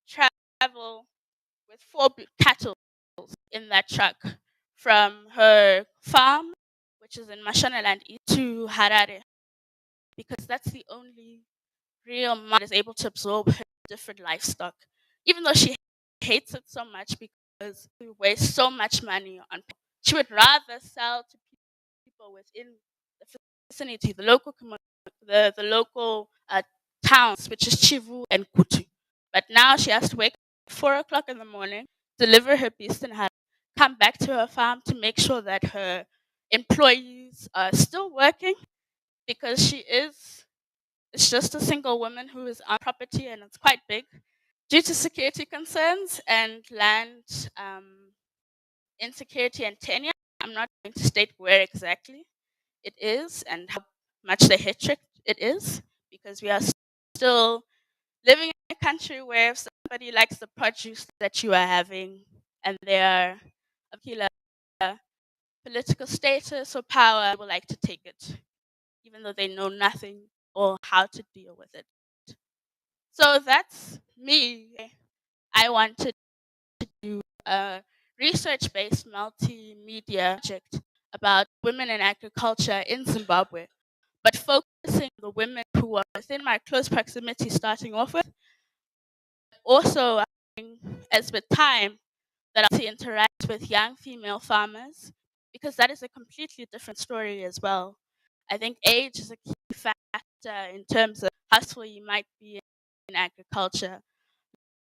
travel with four cattle in that truck from her farm, which is in Mashonaland, to Harare, because that's the only real mom that is able to absorb her different livestock, even though she hates it so much because we waste so much money on people. She would rather sell to people within the vicinity, the local the local towns, which is Chivu and Kutu. But now she has to wake up at 4 o'clock in the morning, deliver her beast and her come back to her farm to make sure that her employees are still working because she is it's just a single woman who is on property and it's quite big. Due to security concerns and land insecurity and tenure, I'm not going to state where exactly it is and how much the hatred it is because we are still living in a country where if somebody likes the produce that you are having and they are of particular political status or power, they will like to take it, even though they know nothing or how to deal with it. So that's me. I wanted to do a research based multimedia project about women in agriculture in Zimbabwe, but focusing on the women who are within my close proximity starting off with, also, as with time, that I interact with young female farmers, because that is a completely different story as well. I think age is a key factor in terms of how successful you might be in agriculture.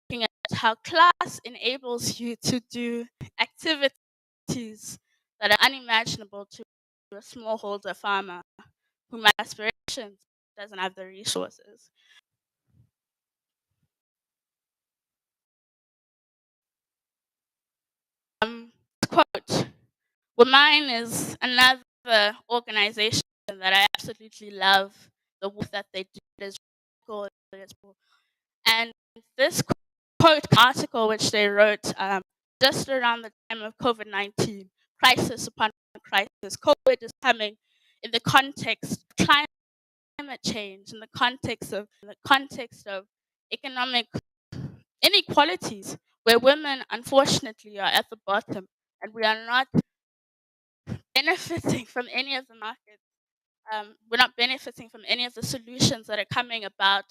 Looking at how class enables you to do activities that are unimaginable to a smallholder farmer who has aspirations doesn't have the resources. Quote, Women is another organization that I absolutely love. The work that they do is cool. And this quote article which they wrote just around the time of COVID-19, crisis upon crisis. COVID is coming in the context of climate change, in the context of economic inequalities, where women unfortunately are at the bottom, and we are not benefiting from any of the markets. We're not benefiting from any of the solutions that are coming about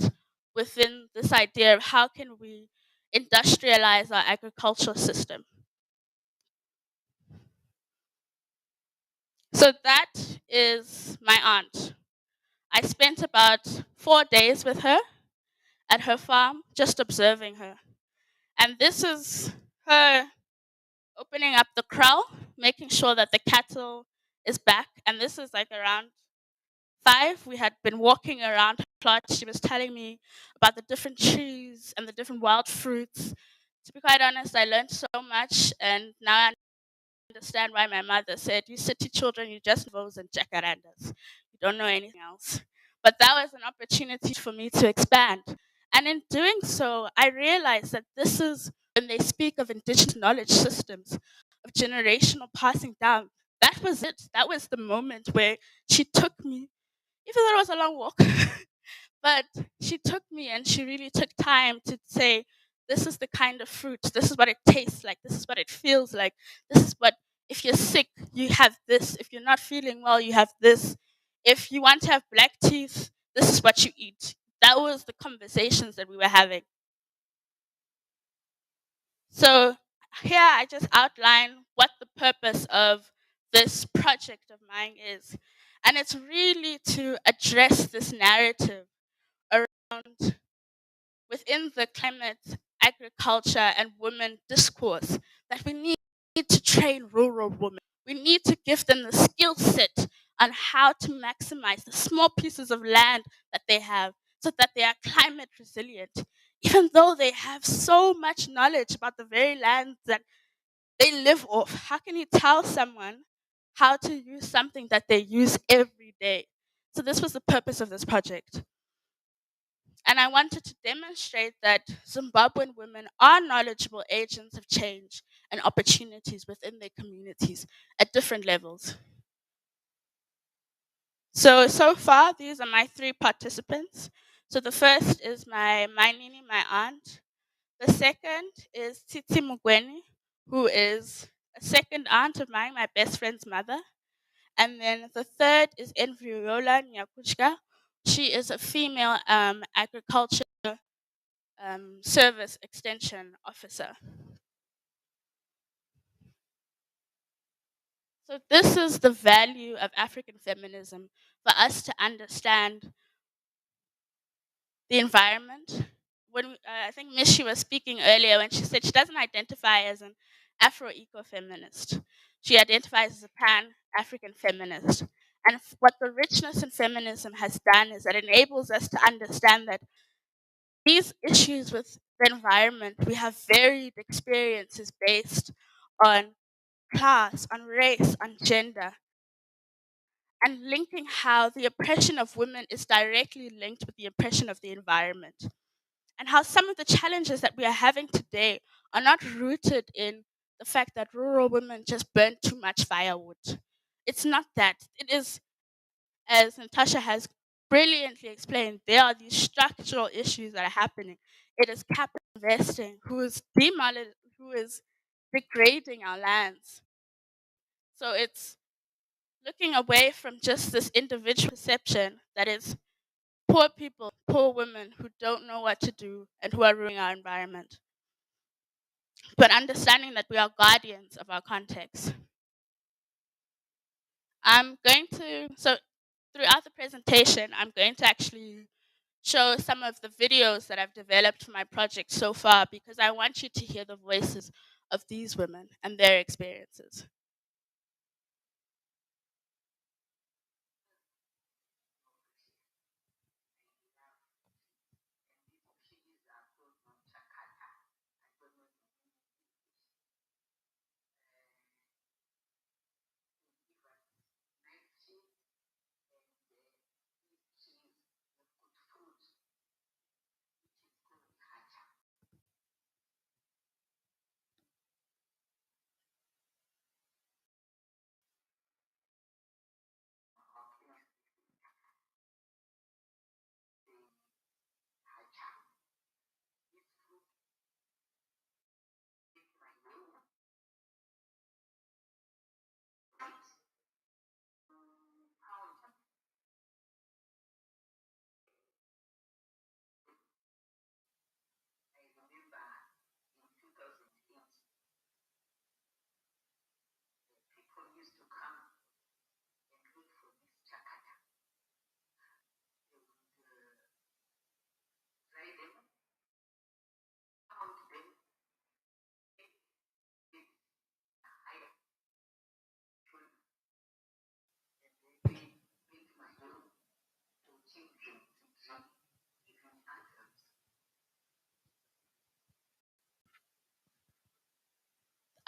within this idea of how can we industrialize our agricultural system. So that is my aunt. I spent about 4 days with her at her farm, just observing her. And this is her opening up the kraal, making sure that the cattle is back. And this is like around 5. We had been walking around her plot. She was telling me about the different trees and the different wild fruits. To be quite honest, I learned so much, and now I understand why my mother said, "You city children, you just know and jacarandas. You don't know anything else." But that was an opportunity for me to expand. And in doing so, I realized that this is when they speak of indigenous knowledge systems, of generational passing down. That was it. That was the moment where she took me, even though it was a long walk. But she took me and she really took time to say, this is the kind of fruit, this is what it tastes like, this is what it feels like, this is what, if you're sick, you have this, if you're not feeling well, you have this, if you want to have black teeth, this is what you eat. That was the conversations that we were having. So here I just outline what the purpose of this project of mine is. And it's really to address this narrative around within the climate, agriculture, and women discourse that we need to train rural women. We need to give them the skill set on how to maximize the small pieces of land that they have so that they are climate resilient, even though they have so much knowledge about the very land that they live off. How can you tell someone how to use something that they use every day? So, this was the purpose of this project. And I wanted to demonstrate that Zimbabwean women are knowledgeable agents of change and opportunities within their communities at different levels. So far, these are my 3 participants. So the first is my Nini, my aunt. The second is Titi Mugweni, who is a second aunt of mine, my best friend's mother. And then the third is Enviola Nyakuchka. She is a female agriculture service extension officer. So this is the value of African feminism for us to understand the environment. I think Mishy was speaking earlier when she said she doesn't identify as an Afro-Ecofeminist. She identifies as a pan-African feminist. And what the richness in feminism has done is that it enables us to understand that these issues with the environment, we have varied experiences based on class, on race, on gender, and linking how the oppression of women is directly linked with the oppression of the environment. And how some of the challenges that we are having today are not rooted in the fact that rural women just burn too much firewood. It's not that. It is, as Natacha has brilliantly explained, there are these structural issues that are happening. It is capital investing who is who is degrading our lands. So it's looking away from just this individual perception that is poor people, poor women who don't know what to do and who are ruining our environment. But understanding that we are guardians of our context. I'm going to, so throughout the presentation, I'm going to actually show some of the videos that I've developed for my project so far because I want you to hear the voices of these women and their experiences.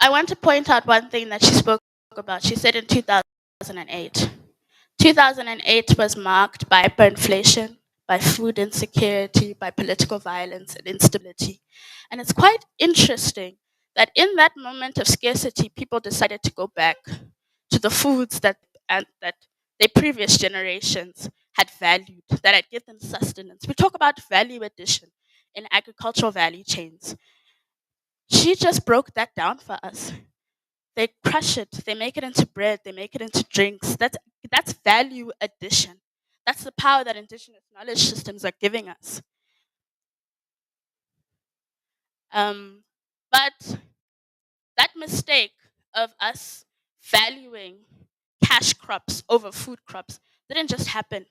I want to point out one thing that she spoke about. She said in 2008. 2008 was marked by hyperinflation, by food insecurity, by political violence and instability. And it's quite interesting that in that moment of scarcity, people decided to go back to the foods that their previous generations had valued, that had given them sustenance. We talk about value addition in agricultural value chains. She just broke that down for us. They crush it, they make it into bread, they make it into drinks. That's value addition. That's the power that indigenous knowledge systems are giving us. But that mistake of us valuing cash crops over food crops didn't just happen.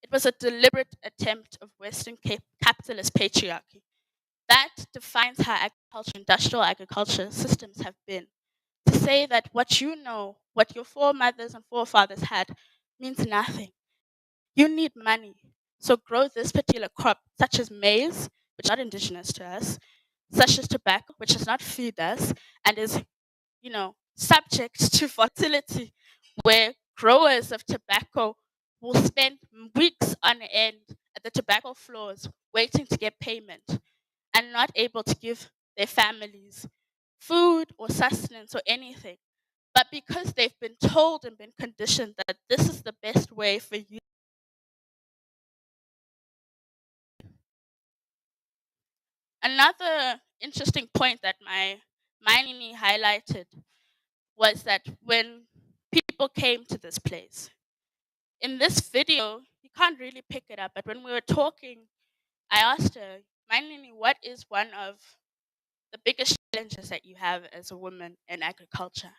It was a deliberate attempt of Western capitalist patriarchy. That defines how agriculture, industrial agriculture systems have been. To say that what you know, what your foremothers and forefathers had, means nothing. You need money. So grow this particular crop, such as maize, which is not indigenous to us, such as tobacco, which does not feed us, and is, subject to fertility, where growers of tobacco will spend weeks on end at the tobacco floors waiting to get payment and not able to give their families food or sustenance or anything. But because they've been told and been conditioned that this is the best way for you. Another interesting point that my Nini highlighted was that when people came to this place, in this video, you can't really pick it up, but when we were talking, I asked her, my Nini, what is one of the biggest challenges that you have as a woman in agriculture?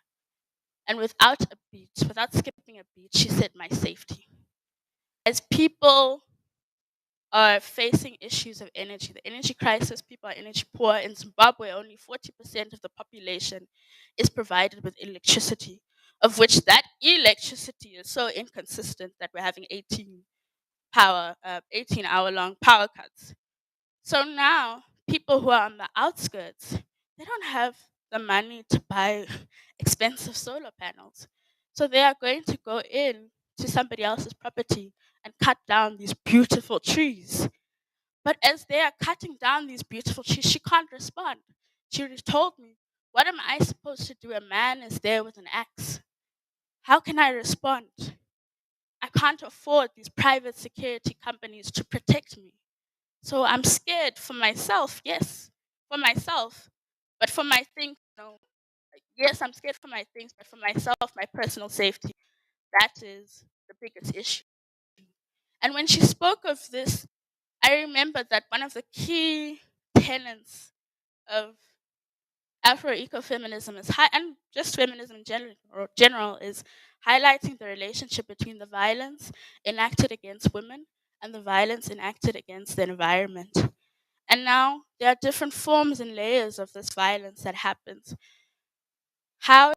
And without a beat, without skipping a beat, she said, my safety. As people are facing issues of energy, the energy crisis, people are energy poor. In Zimbabwe, only 40% of the population is provided with electricity, of which that electricity is so inconsistent that we're having 18-hour-long power cuts. So now, people who are on the outskirts, they don't have the money to buy expensive solar panels. So they are going to go in to somebody else's property and cut down these beautiful trees. But as they are cutting down these beautiful trees, she can't respond. She told me, what am I supposed to do? A man is there with an axe. How can I respond? I can't afford these private security companies to protect me. So I'm scared for myself, yes, for myself, but for my things, no. Yes, I'm scared for my things, but for myself, my personal safety, that is the biggest issue. And when she spoke of this, I remember that one of the key tenets of Afro-Ecofeminism is and just feminism in general is highlighting the relationship between the violence enacted against women and the violence enacted against the environment. And now there are different forms and layers of this violence that happens. How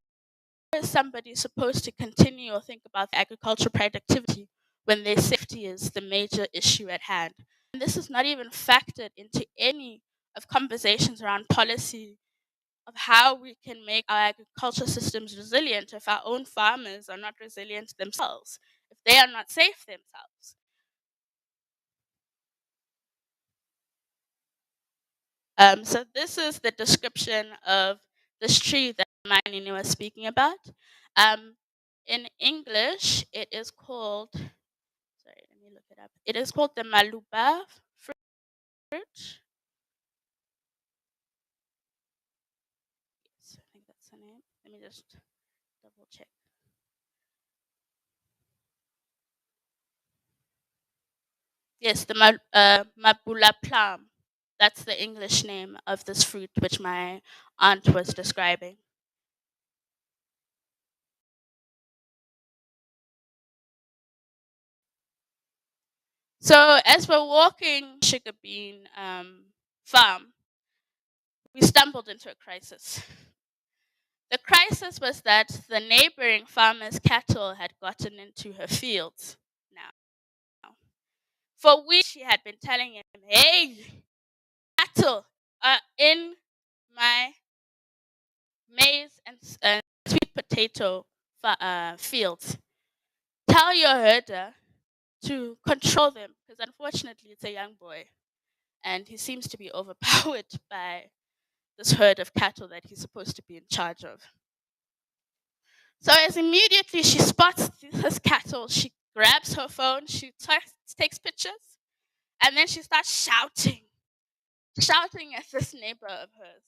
is somebody supposed to continue or think about agricultural productivity when their safety is the major issue at hand? And this is not even factored into any of conversations around policy of how we can make our agriculture systems resilient if our own farmers are not resilient themselves, if they are not safe themselves. So this is the description of this tree that Manini was speaking about. In English, it is called, sorry, let me look it up. It is called the maluba fruit. Yes, I think that's the name. Let me just double check. Yes, the mabula plum. That's the English name of this fruit, which my aunt was describing. So as we're walking sugar bean farm, we stumbled into a crisis. The crisis was that the neighboring farmer's cattle had gotten into her fields now. For weeks she had been telling him, hey, cattle are in my maize and sweet potato fields. Tell your herder to control them, because unfortunately it's a young boy and he seems to be overpowered by this herd of cattle that he's supposed to be in charge of. So as immediately she spots his cattle, she grabs her phone, she takes pictures, and then she starts shouting at this neighbor of hers.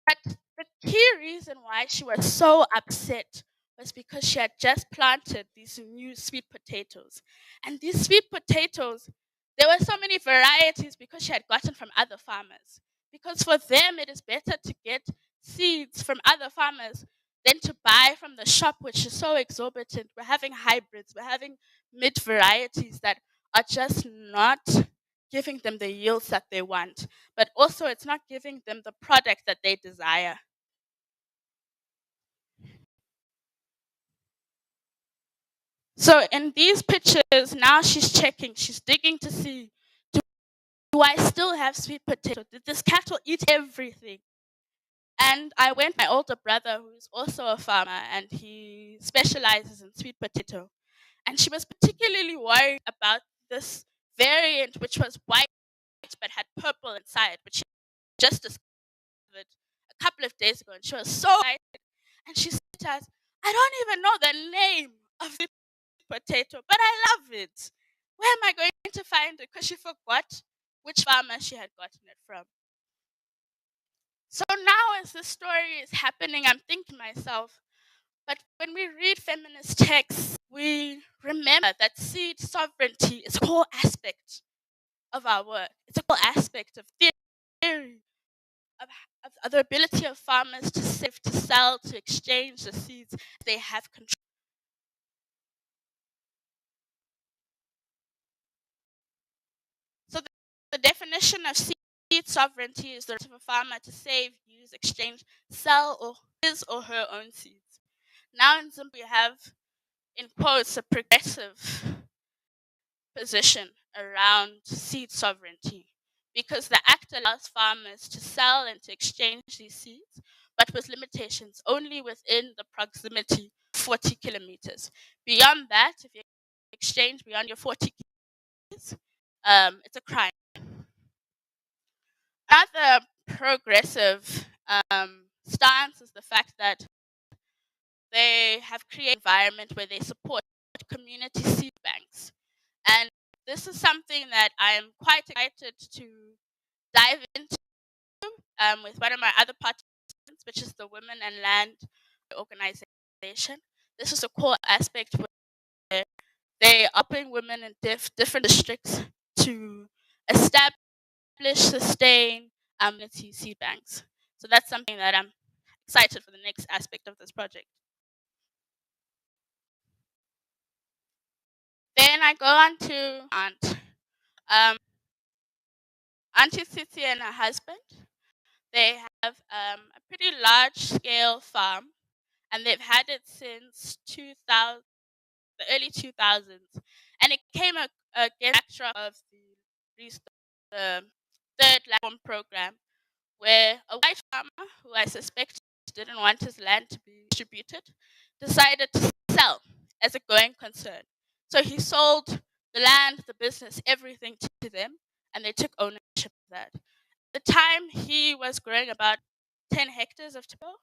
But the key reason why she was so upset was because she had just planted these new sweet potatoes. And these sweet potatoes, there were so many varieties because she had gotten from other farmers. Because for them, it is better to get seeds from other farmers than to buy from the shop, which is so exorbitant. We're having hybrids, we're having mid varieties that are just not giving them the yields that they want, but also it's not giving them the product that they desire. So in these pictures, now she's checking, she's digging to see, do I still have sweet potato? Did this cattle eat everything? And I went my older brother, who's also a farmer, and he specializes in sweet potato. And she was particularly worried about this variant, which was white but had purple inside, which she just discovered a couple of days ago. And she was so excited. And she said to us, I don't even know the name of the potato, but I love it. Where am I going to find it? Because she forgot which farmer she had gotten it from. So now, as this story is happening, I'm thinking to myself, but when we read feminist texts, we remember that seed sovereignty is a core aspect of our work. It's a core aspect of theory, of the ability of farmers to save, to sell, to exchange the seeds they have control. So the definition of seed sovereignty is the right of a farmer to save, use, exchange, sell or his or her own seeds. Now in Zimbabwe, we have, in quotes, a progressive position around seed sovereignty because the act allows farmers to sell and to exchange these seeds, but with limitations only within the proximity of 40 kilometers. Beyond that, if you exchange beyond your 40 kilometers, it's a crime. Another progressive stance is the fact that they have created an environment where they support community seed banks. And this is something that I am quite excited to dive into with one of my other participants, which is the Women and Land organization. This is a core aspect where They are helping women in different districts to establish, sustain community seed banks. So that's something that I'm excited for the next aspect of this project. Then I go on to Aunt. Auntie Titi and her husband, they have a pretty large scale farm, and they've had it since 2000, the early 2000s. And it came against the backdrop of the third land program, where a white farmer, who I suspect didn't want his land to be distributed, decided to sell as a going concern. So he sold the land, the business, everything to them, and they took ownership of that. At the time, he was growing about 10 hectares of tobacco,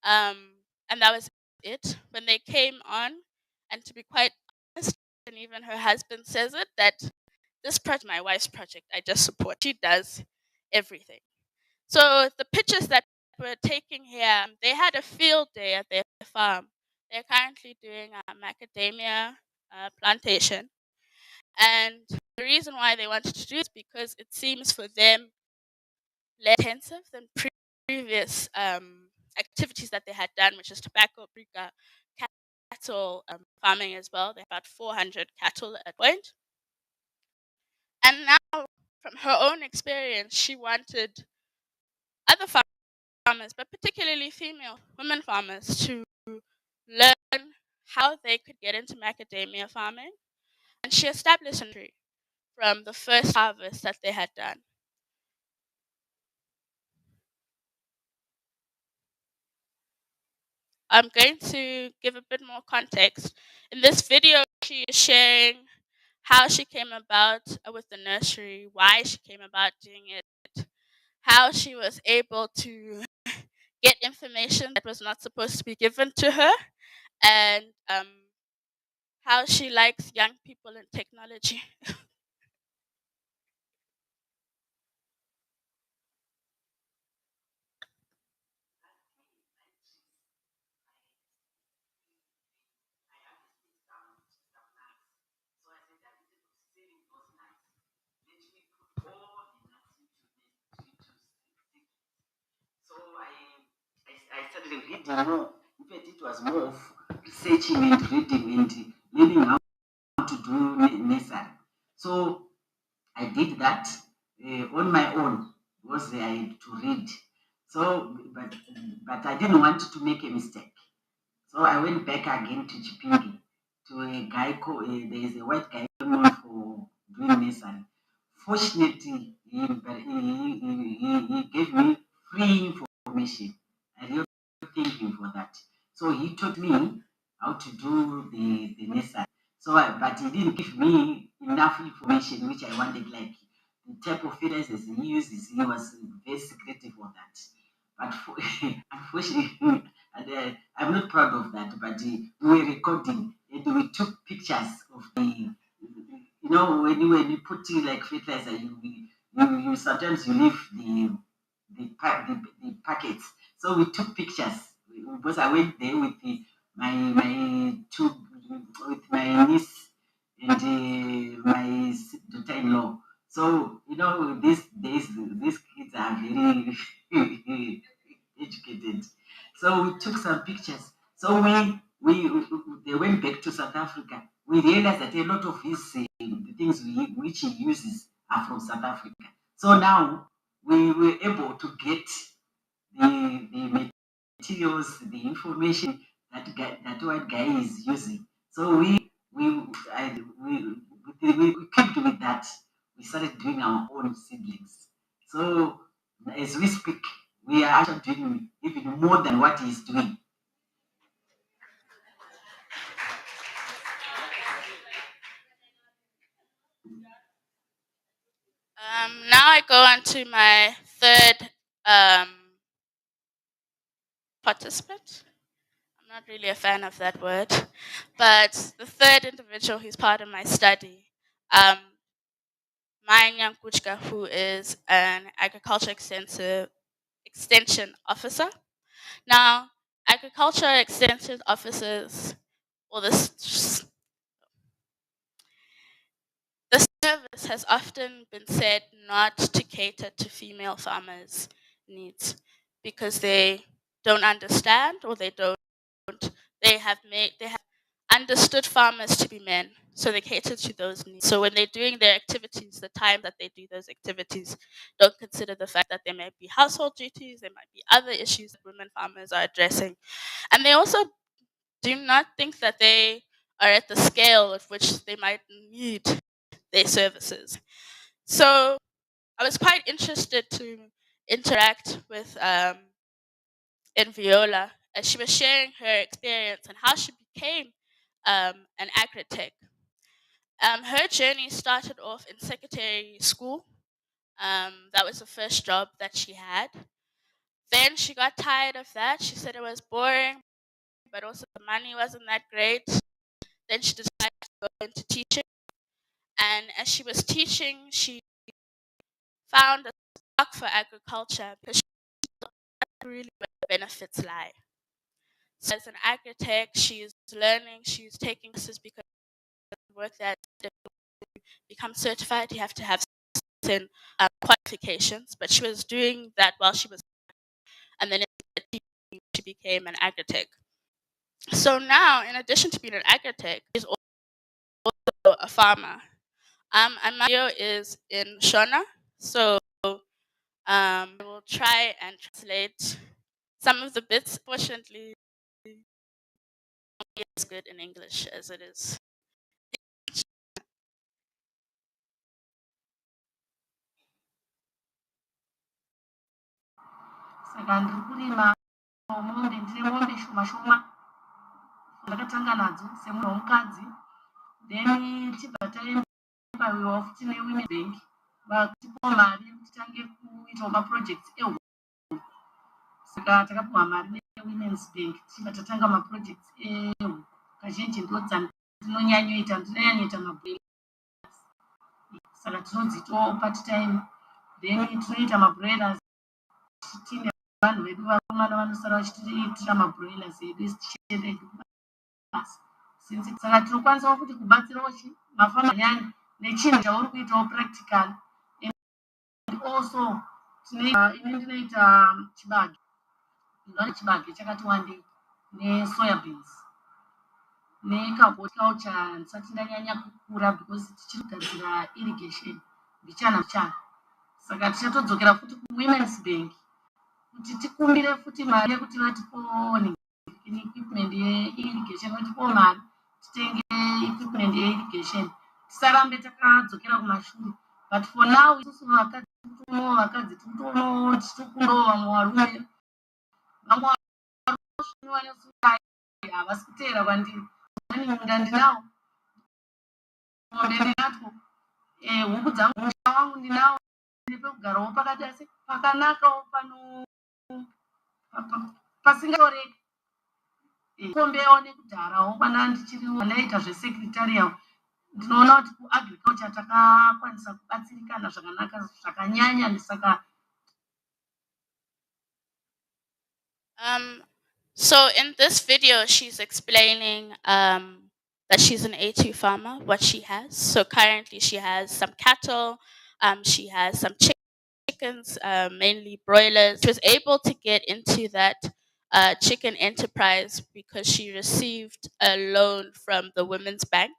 and that was it. When they came on, and to be quite honest, and even her husband says it, that this project, my wife's project, I just support. She does everything. So the pictures that we're taking here, they had a field day at their farm. They're currently doing a macadamia plantation. And the reason why they wanted to do this is because it seems for them less intensive than previous activities that they had done, which is tobacco, cattle farming as well. They had about 400 cattle at point. And now, from her own experience, she wanted other farmers, but particularly female women farmers, to learn how they could get into macadamia farming. And she established a tree from the first harvest that they had done. I'm going to give a bit more context. In this video, she is sharing how she came about with the nursery, why she came about doing it, how she was able to get information that was not supposed to be given to her, and how she likes young people and technology. I started reading more. In fact, it was more of researching and reading and learning how to do nursery. So I did that on my own because I had to read. So, but I didn't want to make a mistake. So I went back again to Chipingi to a guy called, there is a white guy known for doing nursery. Fortunately, he gave me free information. I really thank him for that. So he taught me how to do the nursery. So, but he didn't give me enough information which I wanted, like the type of phrases he uses. He was very secretive on that. But unfortunately, and, I'm not proud of that. But we were recording and we took pictures of the, when you put like fertilizer, you sometimes you leave the packets. So we took pictures because I went there with my two with my niece and my daughter-in-law. So these days these kids are very educated. So we took some pictures. So we they went back to South Africa. We realized that a lot of his the things which he uses are from South Africa. So now we were able to get the materials, the information that white guy is using. So we kept with that. We started doing our own seedlings. So as we speak, we are actually doing even more than what he's doing. Now I go on to my third participant. I'm not really a fan of that word, but the third individual who's part of my study, my Nyaruwata, who is an agriculture extension officer. Now, agriculture extension officers, or this has often been said not to cater to female farmers' needs because they don't understand, or they have understood farmers to be men, so they cater to those needs. So when they're doing their activities, the time that they do those activities, don't consider the fact that there might be household duties, there might be other issues that women farmers are addressing. And they also do not think that they are at the scale at which they might need their services. So I was quite interested to interact with Viola as she was sharing her experience and how she became an agri-tech. Her journey started off in secretary school. That was the first job that she had. Then she got tired of that. She said it was boring, but also the money wasn't that great. Then she decided to go into teaching. And as she was teaching, she found a spark for agriculture because she saw really where the benefits lie. So as an agri-tech, she's learning, she's taking classes because the work that to become certified, you have to have certain qualifications. But she was doing that while she was, and then she became an agri-tech. So now, in addition to being an agri-tech, she's also a farmer. And my video is in Shona, so I will try and translate some of the bits. Fortunately, it's as good in English as it is. Saka ndiri kurima mombe, ndine mombe shoma shoma ndakatanga nadzo semunhu womukadzi. Then tibva taembawiwa futi newomen bank vakutipawo mari yekuti tange kuitawo maprojects ehuku. Saka takapiwa mari newomen's bank tichibva tatanga maprojects ehuku. Kazhinji ndo dzandinonyanyoita, ndinonyanyoita mabroilers. Saka tinodzitawo part time. Then tinoita mabroilers tine vanhu vedu vakomana vanosara vachitiitira mabroilers edu tichienda basa. Saka tinokwanisawo kuti kubatsirawo mafama nyanya nechinhu chauri kuitawo practical. And also ine ndinoita chibage. Ndinoita chibage chakati wandei nesoya beans necarbot culture. Ndisati ndanyanya kukura because tichiri kugadzira irrigation mbichana. Saka tichatodzokera futi kuwomen's bank kuti tikumbire futi mari yekuti vatipowo equipment yeirrigation, vatipowo mari titenge equipment yeirrigation, tisarambe takadzokera kumashure. But for now isusu vakadzi tirikutonawo tichikundawo vamwe varume, vamwe varume havasi kuteera kwandiri. Munda ndinawo, mombe ndinatwo, huku dzangu, musha wangu ndinawo, nepekugarawo pakati asi pakanakawo pasingatoreki. Kombewo nekudharawo pana ndichiriwo ndaita zvesekretarial. Ndinoona kuti kuagriculture takakwanisa kubatsirikana zvakanaka zvakanyanya. Saka so in this video, she's explaining that she's an A2 farmer, what she has. So currently she has some cattle, she has some chickens, mainly broilers. She was able to get into that chicken enterprise because she received a loan from the Women's Bank.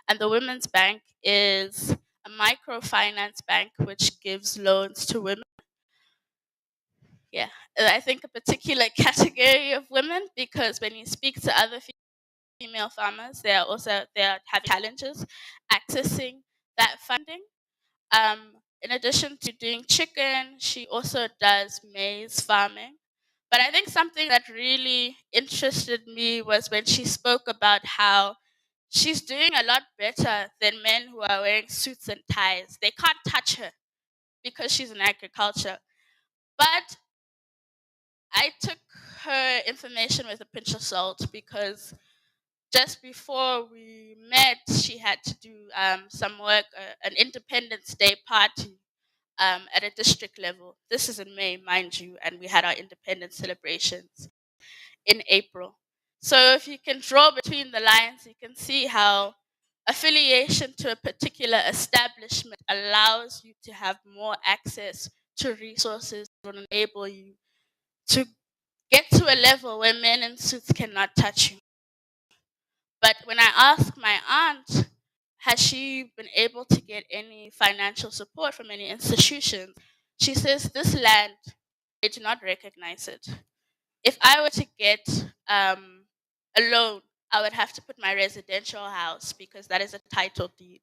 And the Women's Bank is a microfinance bank which gives loans to women. Yeah, I think a particular category of women, because when you speak to other female farmers, they are having challenges accessing that funding. In addition to doing chicken, she also does maize farming. But I think something that really interested me was when she spoke about how she's doing a lot better than men who are wearing suits and ties. They can't touch her because she's in agriculture. But I took her information with a pinch of salt because just before we met, she had to do some work, an Independence Day party at a district level. This is in May, mind you, and we had our independence celebrations in April. So if you can draw between the lines, you can see how affiliation to a particular establishment allows you to have more access to resources that will enable you to get to a level where men in suits cannot touch you. But when I asked my aunt, has she been able to get any financial support from any institutions? She says this land, they do not recognize it. If I were to get a loan, I would have to put my residential house because that is a title deed.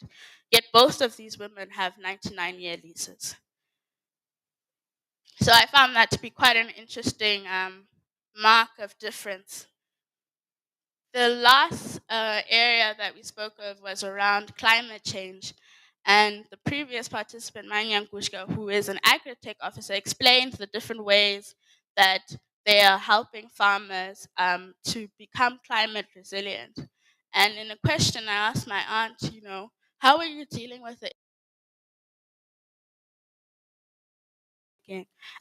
Yet both of these women have 99-year leases. So I found that to be quite an interesting mark of difference. The last area that we spoke of was around climate change. And the previous participant, Manyankushka, who is an agri-tech officer, explained the different ways that they are helping farmers to become climate resilient. And in a question, I asked my aunt, how are you dealing with it?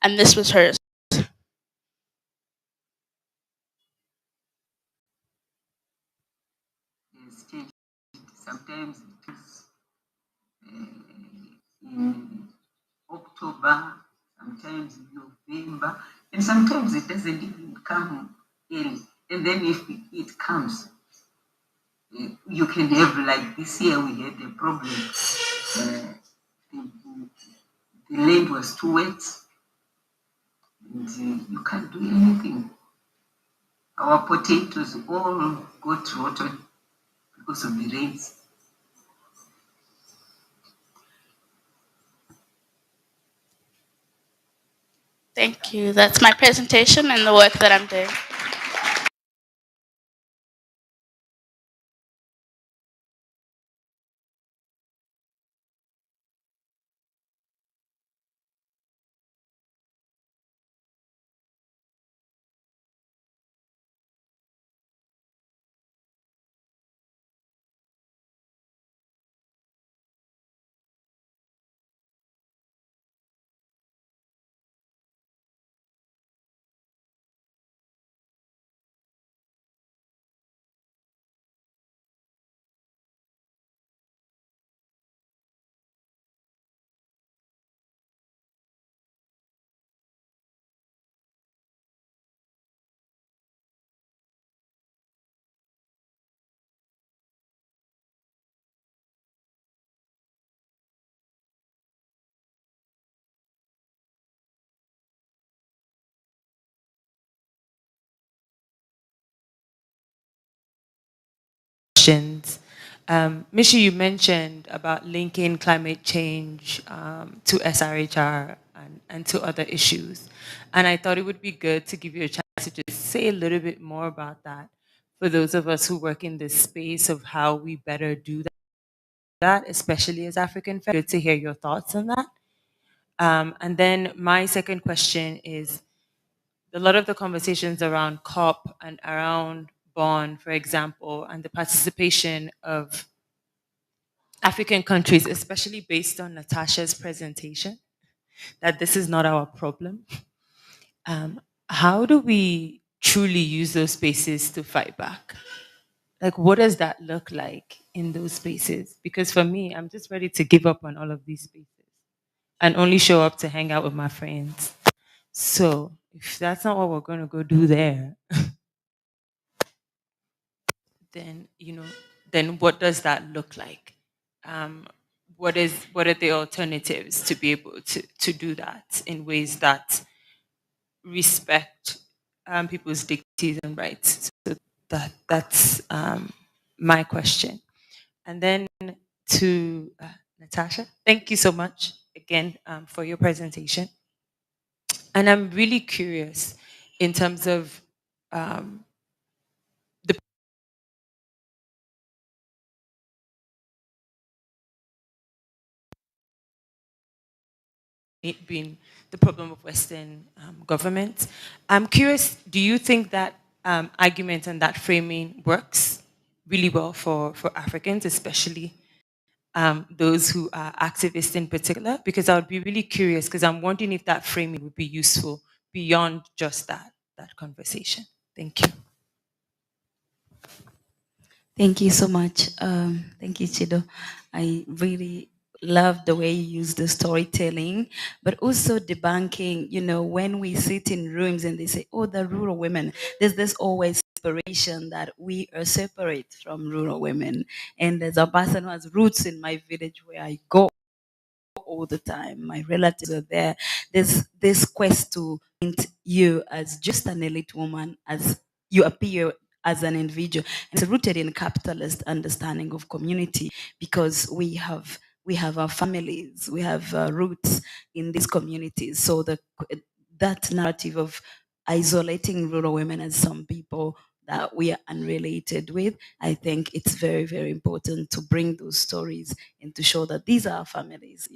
And this was hers. Staged. Sometimes it is in October, sometimes in November, and sometimes it doesn't even come early. And then if it comes, you can have, like this year we had a problem. The land was too wet, and you can't do anything. Our potatoes all got rotten because of the rains. Thank you. That's my presentation and the work that I'm doing. Questions. Mishy, you mentioned about linking climate change to SRHR and to other issues. And I thought it would be good to give you a chance to just say a little bit more about that for those of us who work in this space of how we better do that, especially as African. Good to hear your thoughts on that. And then my second question is, a lot of the conversations around COP and around Bonn, for example, and the participation of African countries, especially based on Natacha's presentation, that this is not our problem. How do we truly use those spaces to fight back? Like, what does that look like in those spaces? Because for me, I'm just ready to give up on all of these spaces and only show up to hang out with my friends. So, if that's not what we're going to go do there, then then what does that look like? Um, what are the alternatives to be able to do that in ways that respect people's dignities and rights? So that's my question. And then to Natacha, thank you so much again for your presentation. And I'm really curious in terms of um, the it being the problem of Western governments. I'm curious, do you think that argument and that framing works really well for Africans, especially those who are activists in particular? Because I would be really curious, because I'm wondering if that framing would be useful beyond just that conversation. Thank you. Thank you so much. Thank you, Chido. I really love the way you use the storytelling, but also debunking, when we sit in rooms and they say, oh, the rural women, there's this always inspiration that we are separate from rural women. And as a person who has roots in my village where I go all the time, my relatives are there, there's this quest to paint you as just an elite woman, as you appear as an individual. And it's rooted in capitalist understanding of community, because we have our families, we have roots in these communities. So that narrative of isolating rural women as some people that we are unrelated with, I think it's very, very important to bring those stories and to show that these are our families.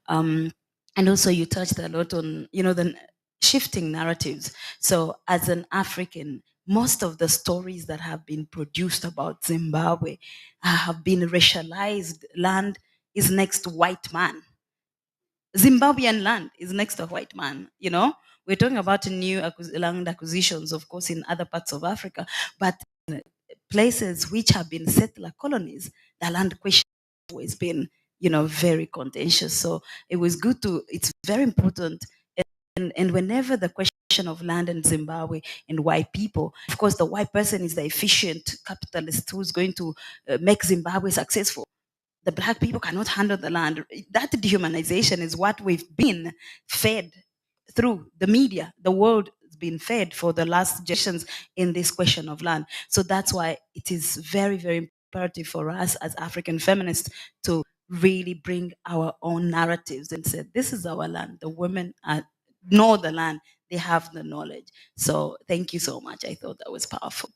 And also you touched a lot on, the shifting narratives. So as an African, most of the stories that have been produced about Zimbabwe have been racialized. Land is next to white man. Zimbabwean land is next to a white man. We're talking about new land acquisitions, of course, in other parts of Africa, but places which have been settler colonies, the land question has always been, very contentious. So it's very important. And whenever the question of land in Zimbabwe and white people, of course, the white person is the efficient capitalist who's going to make Zimbabwe successful. The black people cannot handle the land. That dehumanization is what we've been fed through the media. The world has been fed for the last generations in this question of land. So that's why it is very, very imperative for us as African feminists to really bring our own narratives and say, this is our land. The women know the land. They have the knowledge. So thank you so much. I thought that was powerful.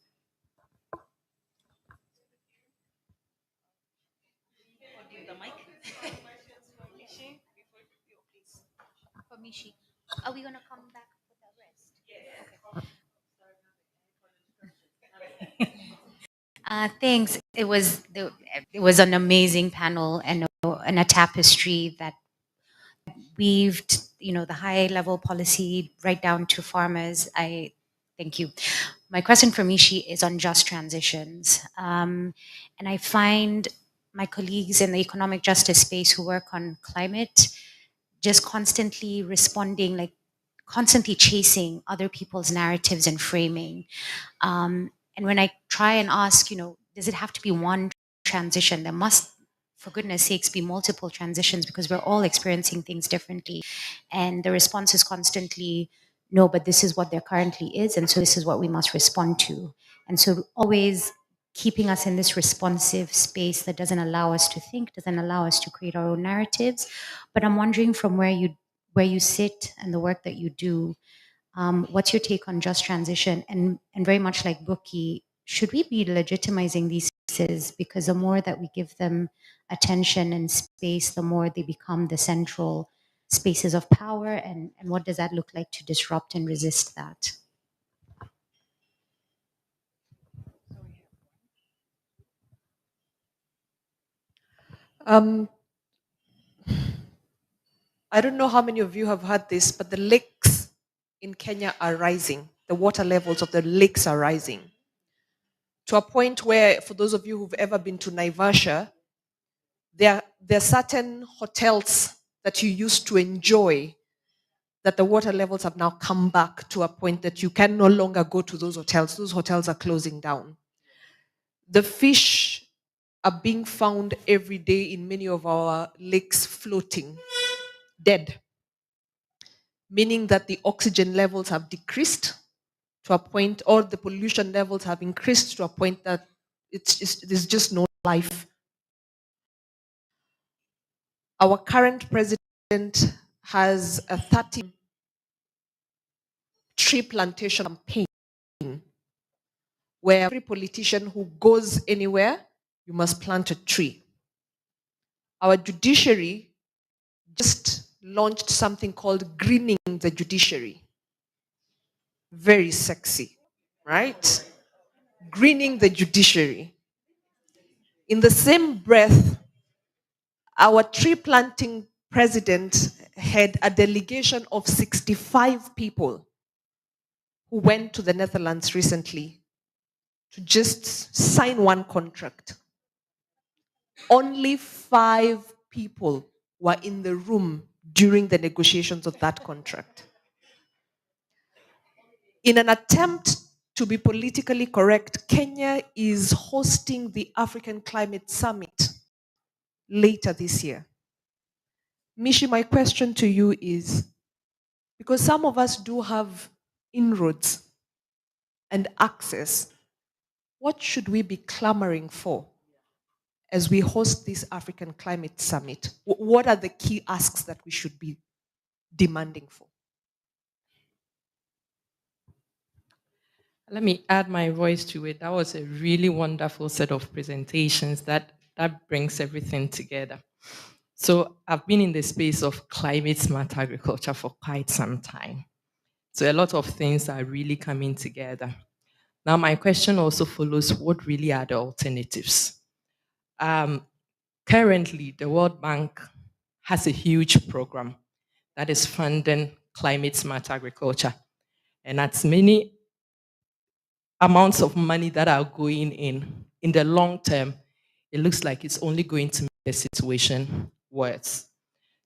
For Mishy. Are we going to come back for the rest? Okay. Thanks. It was an amazing panel and a tapestry that weaved, the high level policy right down to farmers. I thank you. My question for Mishy is on just transitions, and I find my colleagues in the economic justice space who work on climate just constantly responding, like constantly chasing other people's narratives and framing. And when I try and ask, does it have to be one transition? There must, for goodness sakes, be multiple transitions because we're all experiencing things differently. And the response is constantly, no, but this is what there currently is. And so this is what we must respond to. And so always keeping us in this responsive space that doesn't allow us to think, doesn't allow us to create our own narratives. But I'm wondering from where you sit and the work that you do, what's your take on just transition? And very much like Buki, should we be legitimizing these spaces? Because the more that we give them attention and space, the more they become the central spaces of power. And what does that look like to disrupt and resist that? I don't know how many of you have heard this, but the lakes in Kenya are rising. The water levels of the lakes are rising to a point where, for those of you who've ever been to Naivasha, there are certain hotels that you used to enjoy that the water levels have now come back to a point that you can no longer go to those hotels. Those hotels are closing down. The fish are being found every day in many of our lakes floating, dead, meaning that the oxygen levels have decreased to a point, or the pollution levels have increased to a point that there's just no life. Our current president has a 30 tree plantation campaign where every politician who goes anywhere, you must plant a tree. Our judiciary just launched something called greening the judiciary. Very sexy, right? Greening the judiciary. In the same breath, our tree planting president had a delegation of 65 people who went to the Netherlands recently to just sign one contract. Only 5 people were in the room during the negotiations of that contract. In an attempt to be politically correct, Kenya is hosting the African Climate Summit later this year. Mishy, my question to you is, because some of us do have inroads and access, what should we be clamoring for as we host this African Climate Summit? What are the key asks that we should be demanding for? Let me add my voice to it. That was a really wonderful set of presentations that brings everything together. So I've been in the space of climate smart agriculture for quite some time. So a lot of things are really coming together. Now my question also follows, what really are the alternatives? Currently, the World Bank has a huge program that is funding climate smart agriculture. And that's many amounts of money that are going in the long term, it looks like it's only going to make the situation worse.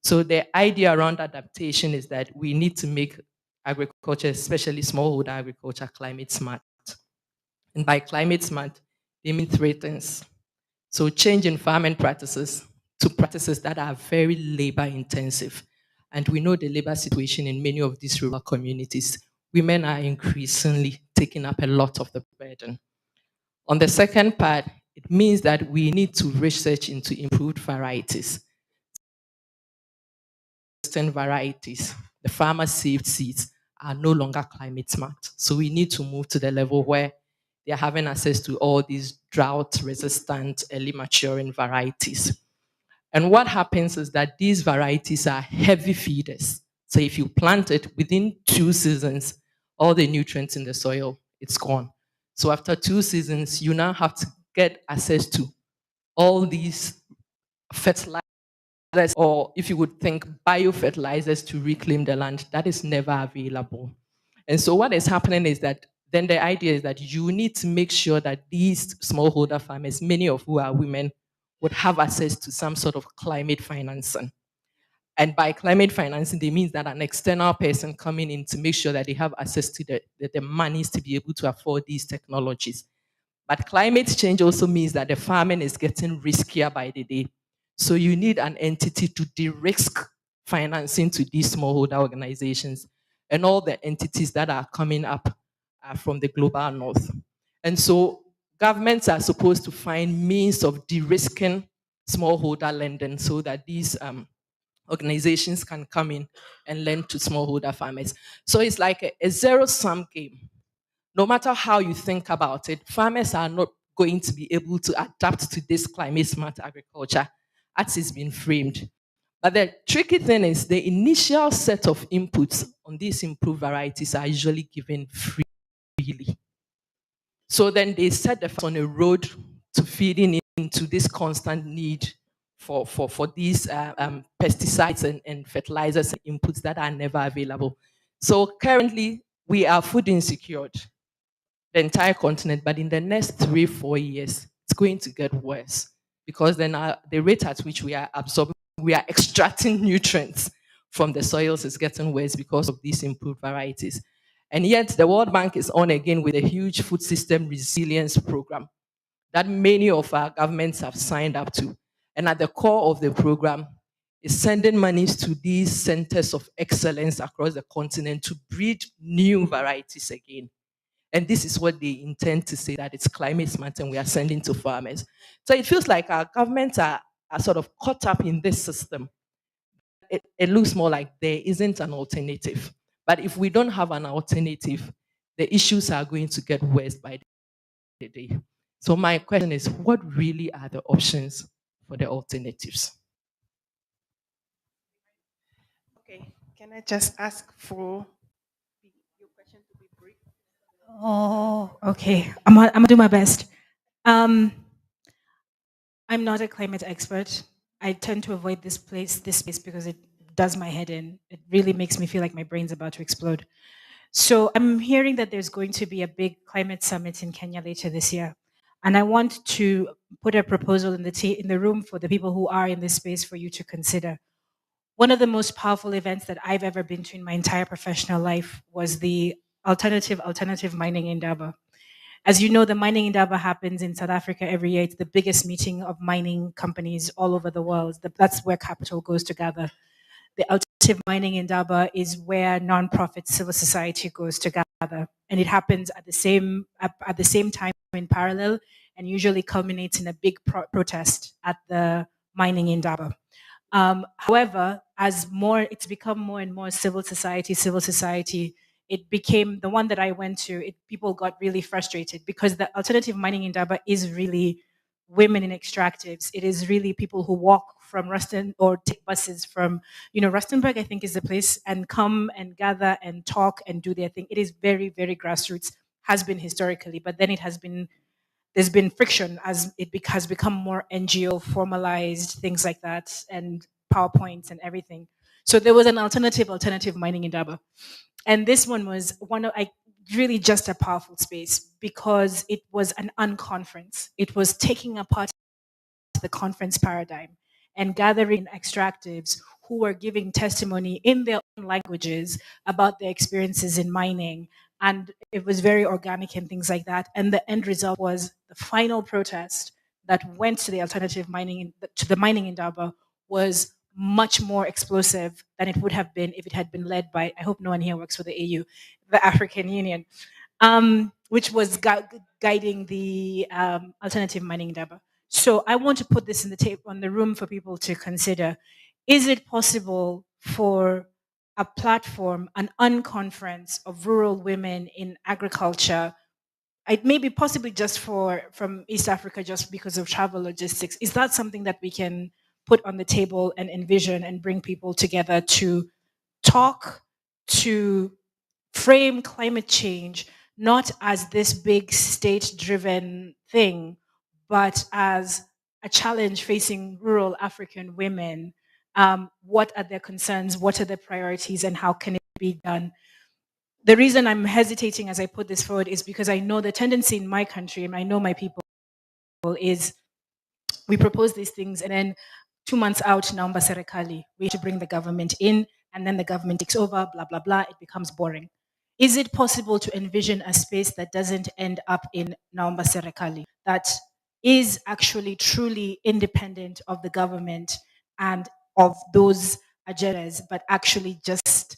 So the idea around adaptation is that we need to make agriculture, especially smallholder agriculture, climate smart. And by climate smart, they mean 3 things. So change in farming practices to practices that are very labor intensive. And we know the labor situation in many of these rural communities. Women are increasingly taking up a lot of the burden. On the second part, it means that we need to research into improved varieties. Varieties, the farmer saved seeds are no longer climate smart. So we need to move to the level where they're having access to all these drought resistant, early maturing varieties. And what happens is that these varieties are heavy feeders. So if you plant it within 2 seasons, all the nutrients in the soil, it's gone. So after 2 seasons, you now have to get access to all these fertilizers, or if you would think biofertilizers to reclaim the land, that is never available. And so what is happening is that then the idea is that you need to make sure that these smallholder farmers, many of who are women, would have access to some sort of climate financing. And by climate financing, they means that an external person coming in to make sure that they have access to the monies to be able to afford these technologies. But climate change also means that the farming is getting riskier by the day. So you need an entity to de-risk financing to these smallholder organizations and all the entities that are coming up from the global north. And so governments are supposed to find means of de-risking smallholder lending so that these organizations can come in and lend to smallholder farmers. So it's like a zero-sum game. No matter how you think about it, farmers are not going to be able to adapt to this climate smart agriculture as it's been framed. But the tricky thing is the initial set of inputs on these improved varieties are usually given freely. So then they set the farmers on a road to feeding into this constant need for these pesticides and fertilizers and inputs that are never available. So currently, we are food insecure, the entire continent, but in the next 3-4 years, it's going to get worse because then the rate at which we are absorbing, we are extracting nutrients from the soils is getting worse because of these improved varieties. And yet, the World Bank is on again with a huge food system resilience program that many of our governments have signed up to. And at the core of the program is sending monies to these centers of excellence across the continent to breed new varieties again. And this is what they intend to say that it's climate smart and we are sending to farmers. So it feels like our governments are sort of caught up in this system. It looks more like there isn't an alternative. But if we don't have an alternative, the issues are going to get worse by the day. So my question is, what really are the options for the alternatives? Okay, can I just ask for your question to be brief? Oh, okay. I'm gonna do my best. Um, I'm not a climate expert. I tend to avoid this space because it does my head in. It really makes me feel like my brain's about to explode. So I'm hearing that there's going to be a big climate summit in Kenya later this year. And I want to put a proposal in in the room for the people who are in this space for you to consider. One of the most powerful events that I've ever been to in my entire professional life was the alternative mining in Daba. As you know, the mining in Daba happens in South Africa every year. It's the biggest meeting of mining companies all over the world. That's where capital goes to gather. The alternative mining in Daba is where nonprofit civil society goes to gather, and it happens at the same time in parallel, and usually culminates in a big protest at the mining in Daba. However, as it's become more and more civil society, it became the one that I went to. People got really frustrated because the alternative mining in Daba is really women in extractives. It is really people who walk from Ruston or take buses from, Rustenburg, I think is the place, and come and gather and talk and do their thing. It is very, very grassroots, has been historically, but then there's been friction as has become more NGO formalized, things like that, and PowerPoints and everything. So there was an alternative mining in Daba. And this one was really just a powerful space because it was an unconference. It was taking apart the conference paradigm and gathering extractives who were giving testimony in their own languages about their experiences in mining. And it was very organic and things like that. And the end result was the final protest that went to the alternative mining, to the mining in Daba, was much more explosive than it would have been if it had been led by, I hope no one here works for the AU, the African Union, which was guiding the alternative mining in Daba. So I want to put this on the room for people to consider. Is it possible for a platform, an unconference of rural women in agriculture, maybe possibly just from East Africa, just because of travel logistics? Is that something that we can put on the table and envision and bring people together to talk, to frame climate change not as this big state-driven thing, but as a challenge facing rural African women? What are their concerns? What are their priorities? And how can it be done? The reason I'm hesitating as I put this forward is because I know the tendency in my country, and I know my people, is we propose these things and then 2 months out, naomba serikali, we have to bring the government in, and then the government takes over, blah, blah, blah. It becomes boring. Is it possible to envision a space that doesn't end up in naomba serikali, that is actually truly independent of the government and of those agendas, but actually just,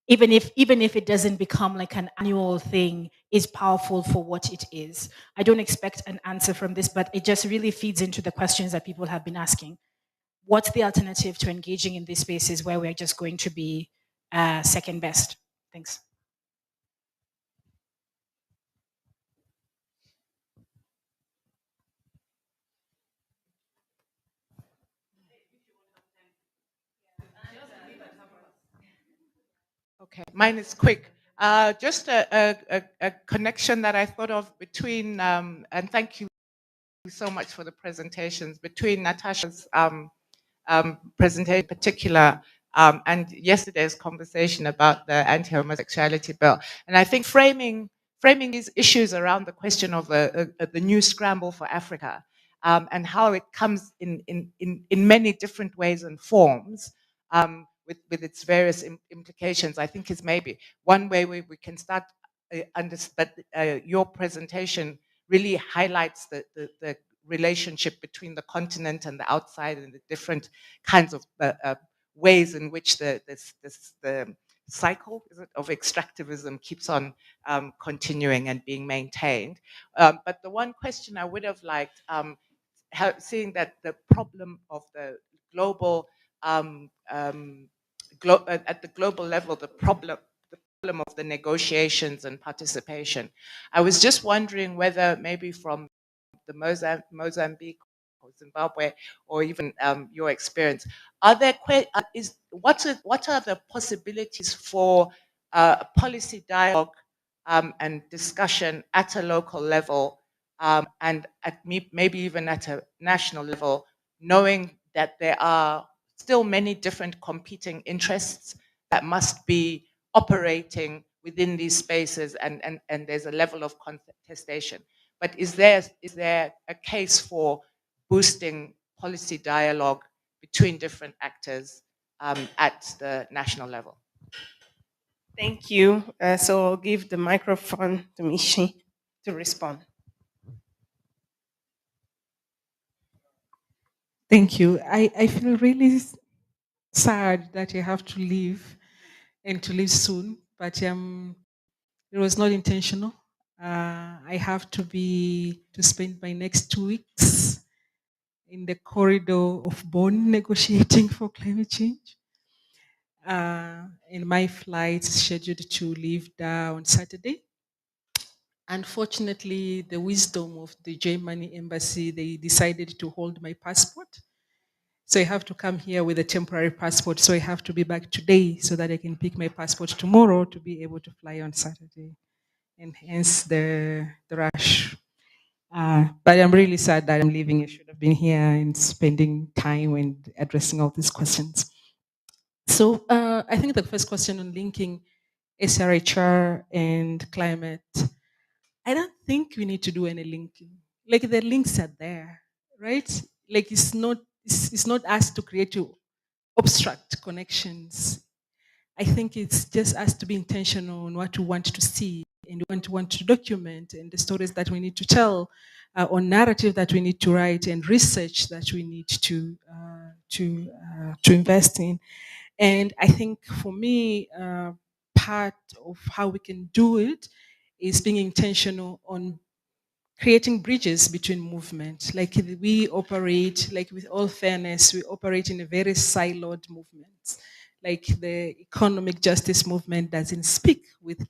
even if it doesn't become like an annual thing, is powerful for what it is? I don't expect an answer from this, but it just really feeds into the questions that people have been asking. What's the alternative to engaging in these spaces where we're just going to be second best? Thanks. Okay, mine is quick. Just a connection that I thought of between, and thank you so much for the presentations, between Natacha's presentation in particular and yesterday's conversation about the anti-homosexuality bill. And I think framing these issues around the question of the new scramble for Africa and how it comes in many different ways and forms, with its various implications, I think is maybe one way we can start but your presentation really highlights the relationship between the continent and the outside and the different kinds of ways in which the cycle of extractivism keeps on continuing and being maintained. But the one question I would have liked, seeing that the problem of the global, at the global level, the problem of the negotiations and participation. I was just wondering whether maybe from the Mozambique or Zimbabwe, or even your experience, what are the possibilities for policy dialogue and discussion at a local level, and maybe even at a national level, knowing that there are still many different competing interests that must be operating within these spaces and there's a level of contestation. But is there a case for boosting policy dialogue between different actors at the national level? Thank you. So I'll give the microphone to Mishy to respond. Thank you. I feel really sad that you have to leave and to leave soon, but it was not intentional. I have to spend my next 2 weeks in the corridor of Bonn negotiating for climate change. And my flight is scheduled to leave there on Saturday. Unfortunately, the wisdom of the Germany embassy, they decided to hold my passport. So I have to come here with a temporary passport. So I have to be back today so that I can pick my passport tomorrow to be able to fly on Saturday. And hence the rush. But I'm really sad that I'm leaving. I should have been here and spending time and addressing all these questions. So I think the first question on linking SRHR and climate, I don't think we need to do any linking. Like the links are there, right? Like it's not us to create to obstruct connections. I think it's just us to be intentional on what we want to see and want to document and the stories that we need to tell, or narrative that we need to write and research that we need to invest in. And I think for me, part of how we can do it is being intentional on creating bridges between movements. Like we operate, like with all fairness, we operate in a very siloed movement. Like the economic justice movement doesn't speak with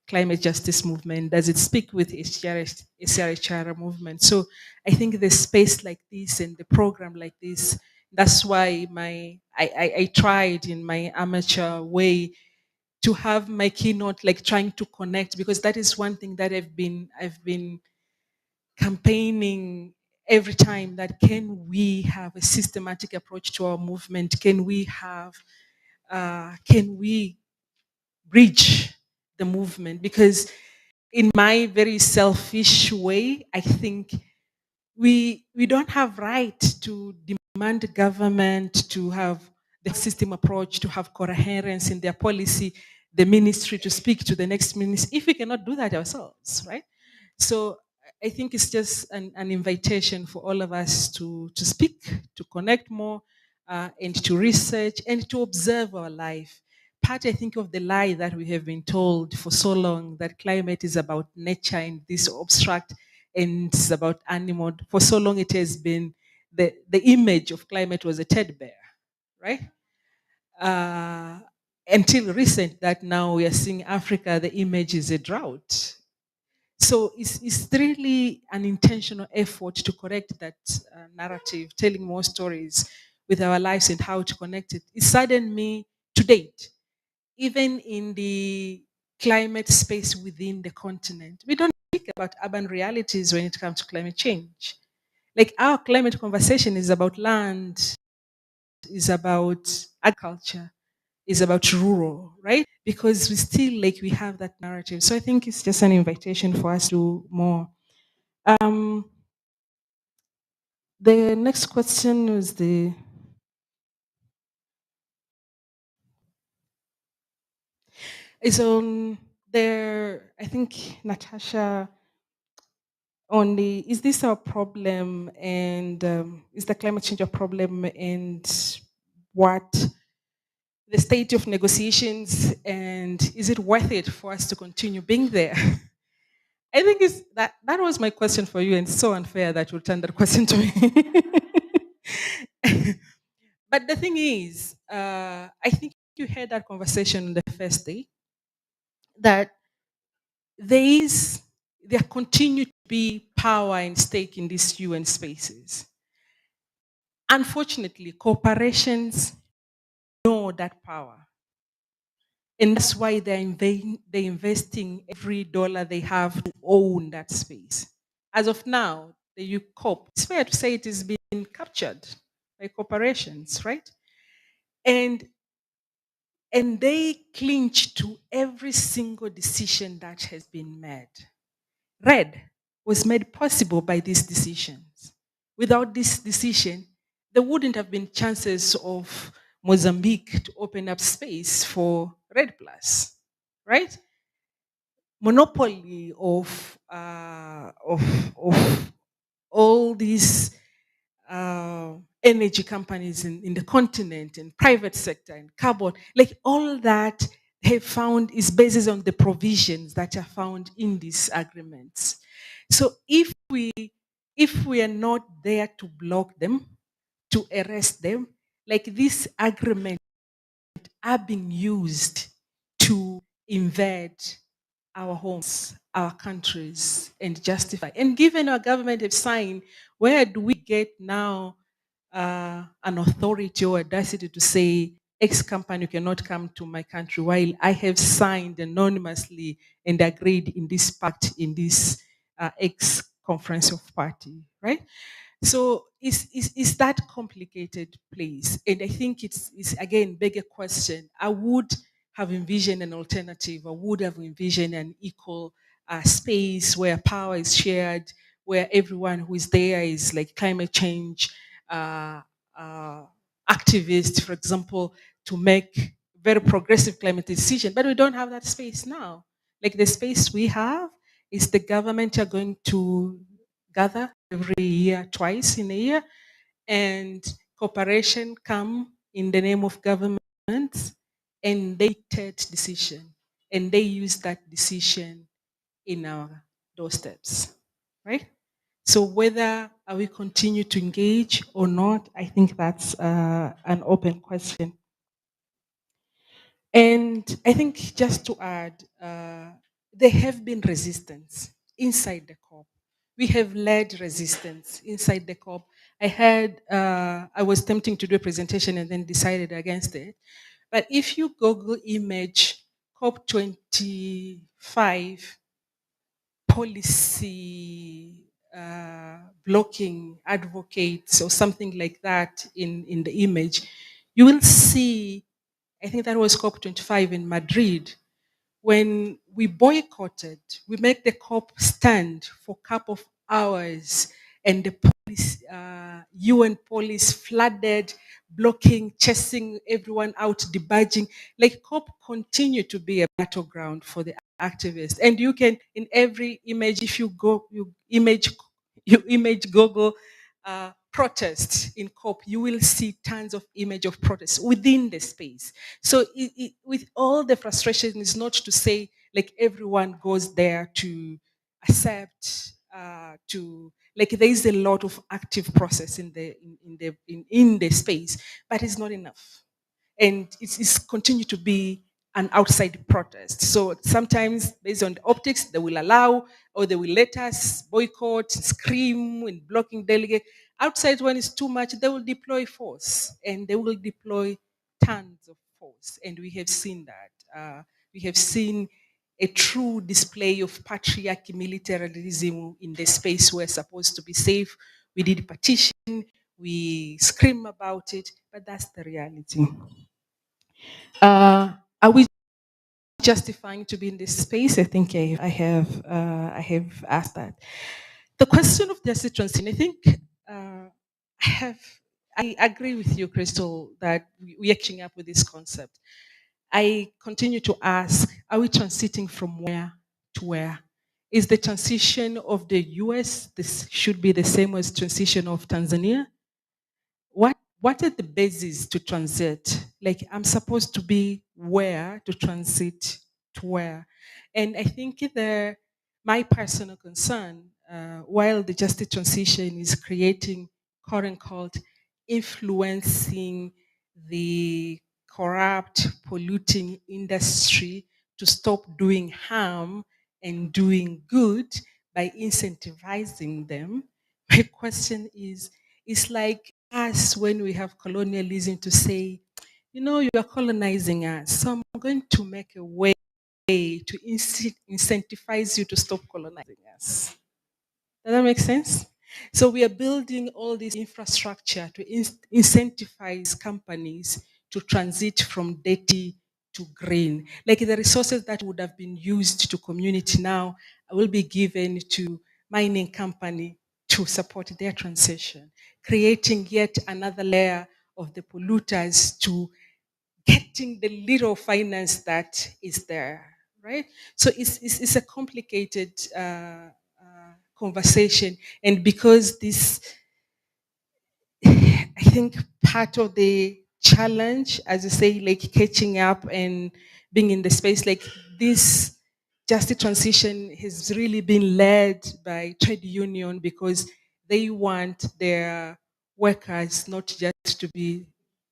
climate justice movement, does it speak with SRHR movement? So I think the space like this and the program like this, that's why I tried in my amateur way to have my keynote like trying to connect, because that is one thing that I've been campaigning every time, that can we have a systematic approach to our movement? Can we bridge the movement? Because in my very selfish way, I think we don't have right to demand government to have the system approach, to have coherence in their policy, the ministry to speak to the next ministry, if we cannot do that ourselves, right? So I think it's just an invitation for all of us to speak, to connect more, and to research and to observe our life. Part, I think, of the lie that we have been told for so long, that climate is about nature and this abstract and it's about animal. For so long, it has been the image of climate was a teddy bear, right? Uh, until recent, that now we are seeing Africa, the image is a drought. So it's really an intentional effort to correct that narrative, telling more stories with our lives and how to connect it. It saddened me to date, even in the climate space within the continent. We don't speak about urban realities when it comes to climate change. Like our climate conversation is about land, is about agriculture, is about rural, right? Because we have that narrative. So I think it's just an invitation for us to do more. The next question was is on there. I think Natacha, on the, is this our problem, and is the climate change a problem, and what the state of negotiations, and is it worth it for us to continue being there? I think that was my question for you, and it's so unfair that you returned that question to me. But the thing is, I think you had that conversation on the first day, that there continue to be power and stake in these UN spaces. Unfortunately, corporations know that power. And that's why they're investing every dollar they have to own that space. As of now, the UCOP, it's fair to say it is being captured by corporations, right? And And they clinch to every single decision that has been made. Red was made possible by these decisions. Without this decision, there wouldn't have been chances of Mozambique to open up space for Red Plus, right? Monopoly of all these energy companies in the continent and private sector and carbon, like all that they found is based on the provisions that are found in these agreements. So if we are not there to block them, to arrest them, like these agreements are being used to invade our homes, our countries, and justify. And given our government have signed, where do we get now an authority or audacity to say X company cannot come to my country while I have signed anonymously and agreed in this pact in this X conference of party, right? So is that complicated, please? And I think it's again bigger question. I would have envisioned an alternative. I would have envisioned an equal space where power is shared, where everyone who is there is like climate change uh, uh, activists, for example, to make very progressive climate decision. But we don't have that space now. Like the space we have is the government are going to gather every year, twice in a year, and cooperation come in the name of government, and they take decision, and they use that decision in our doorsteps, right? So whether we continue to engage or not, I think that's an open question. And I think just to add, there have been resistance inside the COP. We have led resistance inside the COP. I was tempting to do a presentation and then decided against it. But if you Google image COP25 policy blocking advocates or something like that in the image, you will see, I think that was COP25 in Madrid, when we boycotted, we made the COP stand for a couple of hours, and the police, UN police flooded, blocking, chasing everyone out, debadging. Like COP continued to be a battleground for the activists. And you can, in every image, if you go, you image Google protests in COP, you will see tons of image of protests within the space. So with all the frustration, is not to say like everyone goes there to accept, to like there is a lot of active process in the space, but it's not enough, and it's continue to be an outside protest. So sometimes, based on the optics, they will allow or they will let us boycott, scream, and blocking delegate. Outside, when it's too much, they will deploy force, and they will deploy tons of force, and we have seen that. We have seen a true display of patriarchy militarism in the space we're supposed to be safe. We did petition, we scream about it, but that's the reality. Are we justifying to be in this space? I think I have asked that. The question of justice transition, I think I agree with you, Crystal, that we're catching up with this concept. I continue to ask, are we transiting from where to where? Is the transition of the US, this should be the same as transition of Tanzania? What are the bases to transit? Like I'm supposed to be where to transit to where? And I think my personal concern, while the justice transition is creating quote unquote influencing the corrupt, polluting industry to stop doing harm and doing good by incentivizing them. My question is, it's like us when we have colonialism to say, you know, you are colonizing us, so I'm going to make a way to incentivize you to stop colonizing us. Does that make sense? So we are building all this infrastructure to incentivize companies to transit from dirty to green. Like the resources that would have been used to community now will be given to mining company to support their transition, creating yet another layer of the polluters to getting the little finance that is there, right? So it's a complicated conversation. And because this, I think part of the challenge, as you say, like catching up and being in the space, like this justice transition has really been led by trade union because they want their workers not just to be,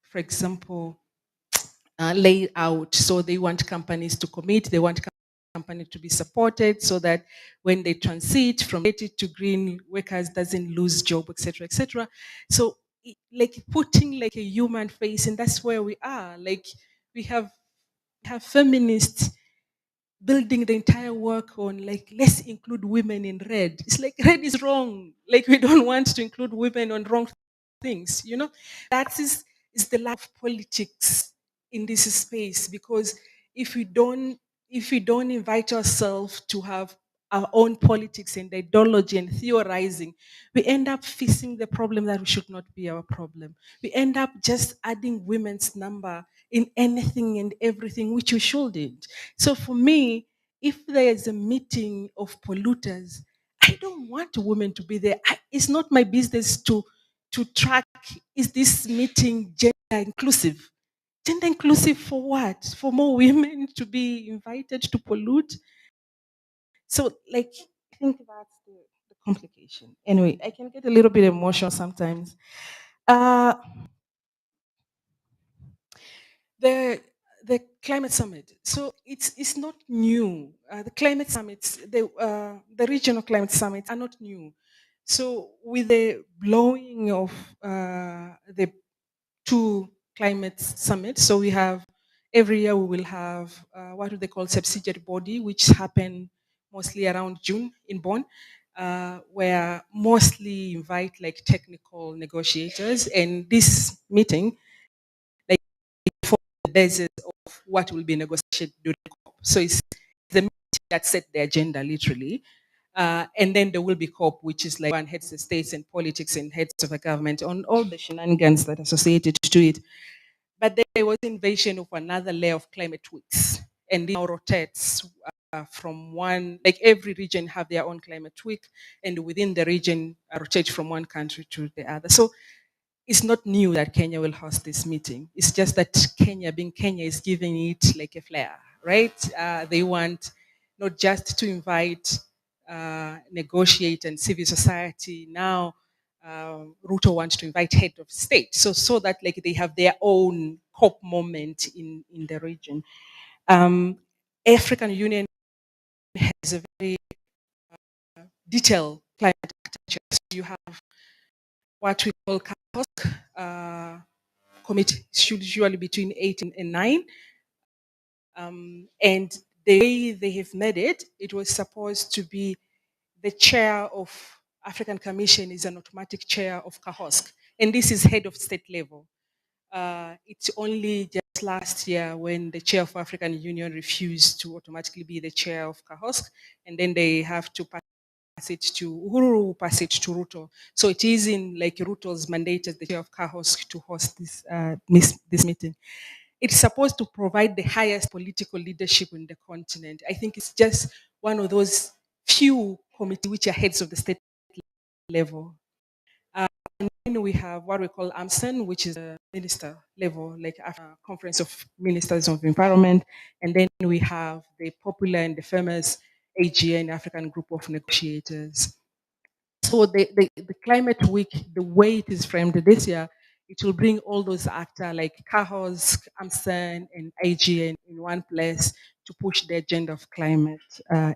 for example, laid out. So they want companies to commit, they want companies to be supported so that when they transit from native to green, workers doesn't lose job, etc., etc. So like putting like a human face, and that's where we are. Like we have feminists building the entire work on like let's include women in red. It's like red is wrong. Like we don't want to include women on wrong things. You know, that is the lack of politics in this space because if we don't invite ourselves to have our own politics and ideology and theorizing, we end up facing the problem that should not be our problem. We end up just adding women's number in anything and everything, which we shouldn't. So for me, if there is a meeting of polluters, I don't want women to be there. It's not my business to track, is this meeting gender inclusive? Gender inclusive for what? For more women to be invited to pollute? So, like, I think that's the complication. Anyway, I can get a little bit emotional sometimes. Uh, the the climate summit. So it's not new. The climate summits, the regional climate summits are not new. So with the blowing of the two climate summits, so we have every year we will have what do they call subsidiary body, which happen mostly around June in Bonn. Where mostly invite like technical negotiators, and this meeting like for the basis of what will be negotiated during COP. So it's the meeting that set the agenda literally. And then there will be COP, which is like one heads of states and politics and heads of a government on all the shenanigans that are associated to it. But then there was invasion of another layer of climate tweaks. And this now rotates from one, like every region have their own climate tweak, and within the region rotate from one country to the other. So it's not new that Kenya will host this meeting. It's just that Kenya, being Kenya, is giving it like a flair, right? They want not just to invite, negotiate, and civil society. Now, Ruto wants to invite head of state, so that like they have their own COP moment in the region. African Union has a very detailed climate architecture. So you have what we call CAPOSC, committee, usually between 8 and 9. And the way they have made it, it was supposed to be the chair of African Commission is an automatic chair of CAHOSC. And this is head of state level. It's only just last year when the chair of African Union refused to automatically be the chair of CAHOSC, and then they have to pass it to Uhuru, will pass it to Ruto. So it is in like Ruto's mandate as the chair of CAHOSC to host this meeting. It's supposed to provide the highest political leadership in the continent. I think it's just one of those few committees which are heads of the state level. And then we have what we call AMSEN, which is a minister level, like a Conference of Ministers of Environment. And then we have the popular and the famous AGN, African Group of Negotiators. So the climate week, the way it is framed this year, it will bring all those actors like CAHOS, AMSEN, and AGN in one place to push the agenda of climate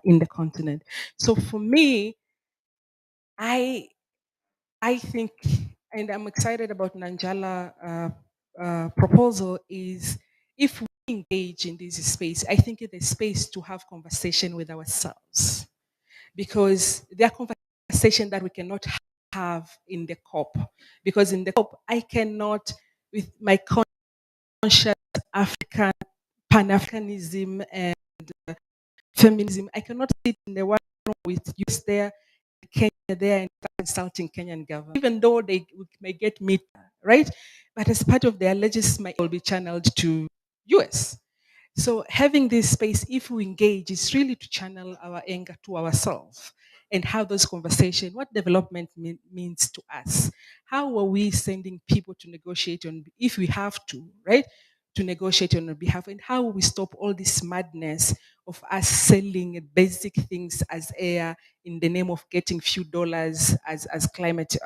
in the continent. So for me, I think, and I'm excited about Nanjala proposal is if we engage in this space, I think it's a space to have conversation with ourselves, because there are conversations that we cannot have in the COP, because in the COP I cannot, with my conscious African Pan-Africanism and feminism. I cannot sit in the one room with you there, Kenya there, and start insulting Kenyan government, even though they may get meat, right? But as part of their legislation, will be channeled to US. So having this space, if we engage, is really to channel our anger to ourselves and how those conversations, what development means to us. How are we sending people to negotiate on, if we have to, right? To negotiate on our behalf, and how we stop all this madness of us selling basic things as air in the name of getting few dollars as climate.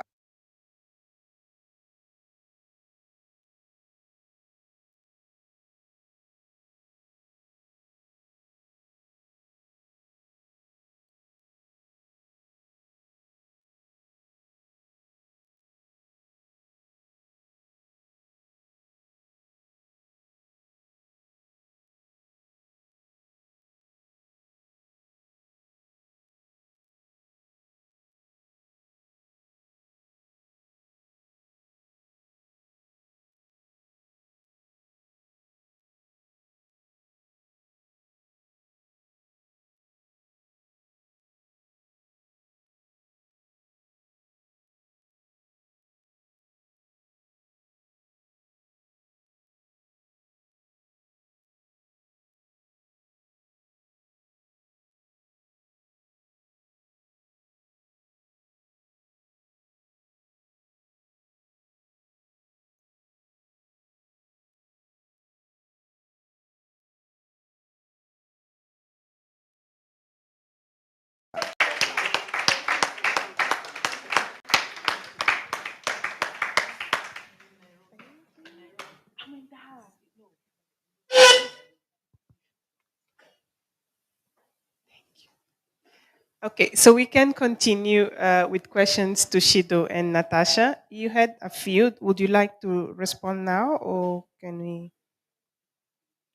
Okay, so we can continue with questions to Chido and Natacha. You had a few. Would you like to respond now, or can we?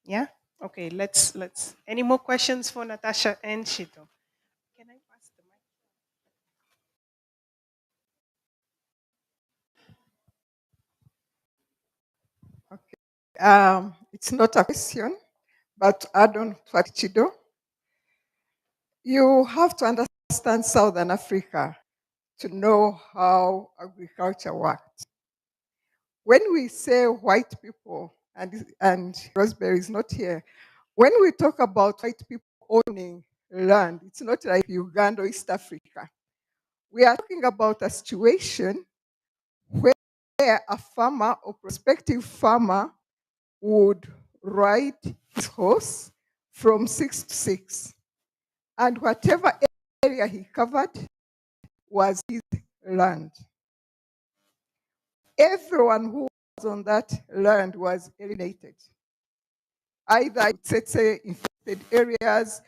Yeah. Okay. Let's. Any more questions for Natacha and Chido? Can I pass the mic? Okay. It's not a question, but add on to Chido. You have to understand Southern Africa to know how agriculture works. When we say white people, and Rosemary is not here, when we talk about white people owning land, it's not like Uganda or East Africa. We are talking about a situation where a farmer or prospective farmer would ride his horse from 6 to 6. And whatever area he covered was his land. Everyone who was on that land was alienated. Either it's infected areas,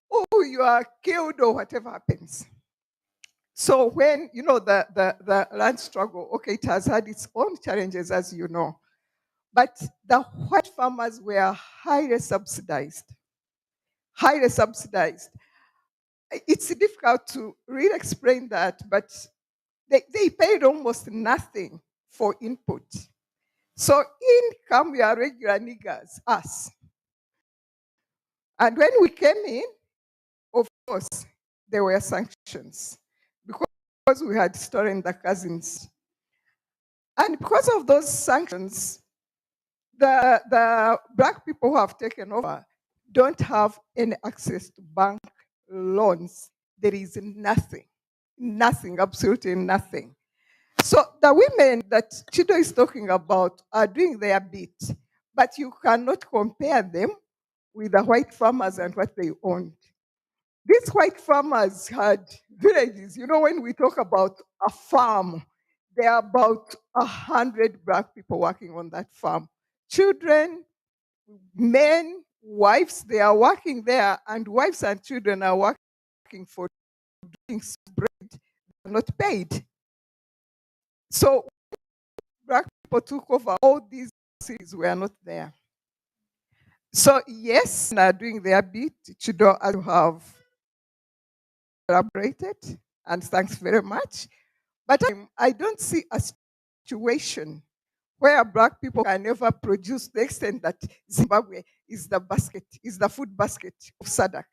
or you are killed, or whatever happens. So when, the land struggle, okay, it has had its own challenges, as you know. But the white farmers were highly subsidized. Highly subsidized. It's difficult to really explain that, but they paid almost nothing for input. So in come your regular niggers, us. And when we came in, of course, there were sanctions because we had stolen the cousins. And because of those sanctions, the black people who have taken over don't have any access to bank loans. There is nothing, absolutely nothing. So the women that Chido is talking about are doing their bit, but you cannot compare them with the white farmers and what they owned. These white farmers had villages. When we talk about a farm, there are about 100 black people working on that farm. Children, men, wives, they are working there, and wives and children are working for doing bread, they are not paid. So black people took over all these cities were not there. So yes, they are doing their bit. Chido, as you have elaborated, and thanks very much. But I don't see a situation where black people can never produce to the extent that Zimbabwe is the food basket of SADC.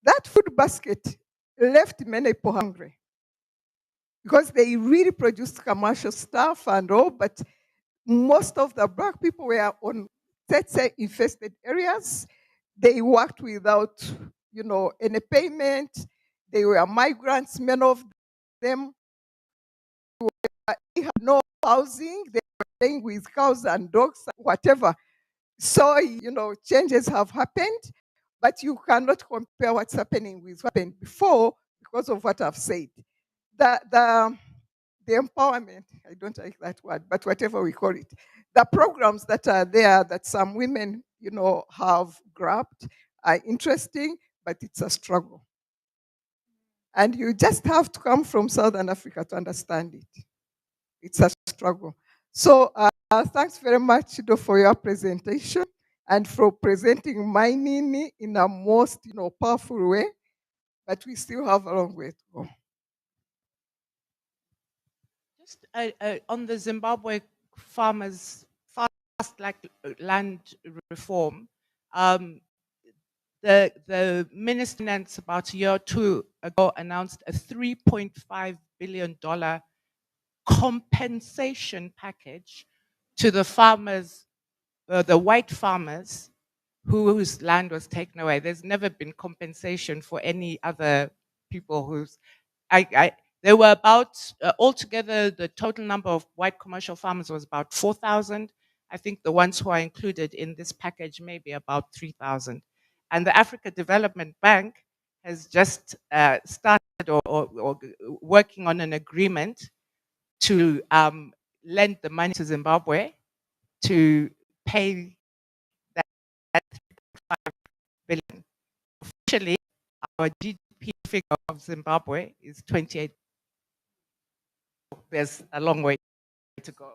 That food basket left many people hungry because they really produced commercial stuff and all, but most of the black people were on tsetse infested areas. They worked without, any payment. They were migrants, many of them. They had no housing. They were staying with cows and dogs, whatever. So, changes have happened, but you cannot compare what's happening with what happened before because of what I've said. The empowerment, I don't like that word, but whatever we call it, the programs that are there that some women, have grabbed are interesting, but it's a struggle. And you just have to come from Southern Africa to understand it. It's a struggle. So thanks very much, Chido, for your presentation and for presenting mining in a most, powerful way. But we still have a long way to go. Just on the Zimbabwe farmers fast land reform, the Minister of Finance about a year or two ago announced a $3.5 billion compensation package to the farmers, the white farmers whose land was taken away. There's never been compensation for any other people whose, there were about, altogether, the total number of white commercial farmers was about 4,000. I think the ones who are included in this package may be about 3,000. And the Africa Development Bank has just started or working on an agreement to lend the money to Zimbabwe to pay that 3.5 billion. Officially, our GDP figure of Zimbabwe is 28. There's a long way to go.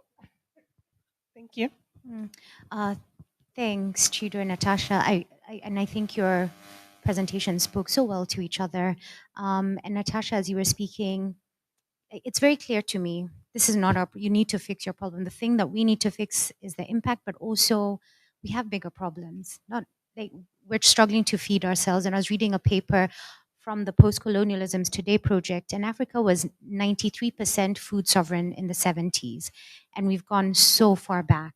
Thank you. Thanks, Chido and Natacha. And I think your presentation spoke so well to each other. And Natacha, as you were speaking, it's very clear to me, this is not you need to fix your problem. The thing that we need to fix is the impact, but also we have bigger problems. Not like we're struggling to feed ourselves. And I was reading a paper from the Post-Colonialisms Today project, and Africa was 93% food sovereign in the 70s. And we've gone so far back.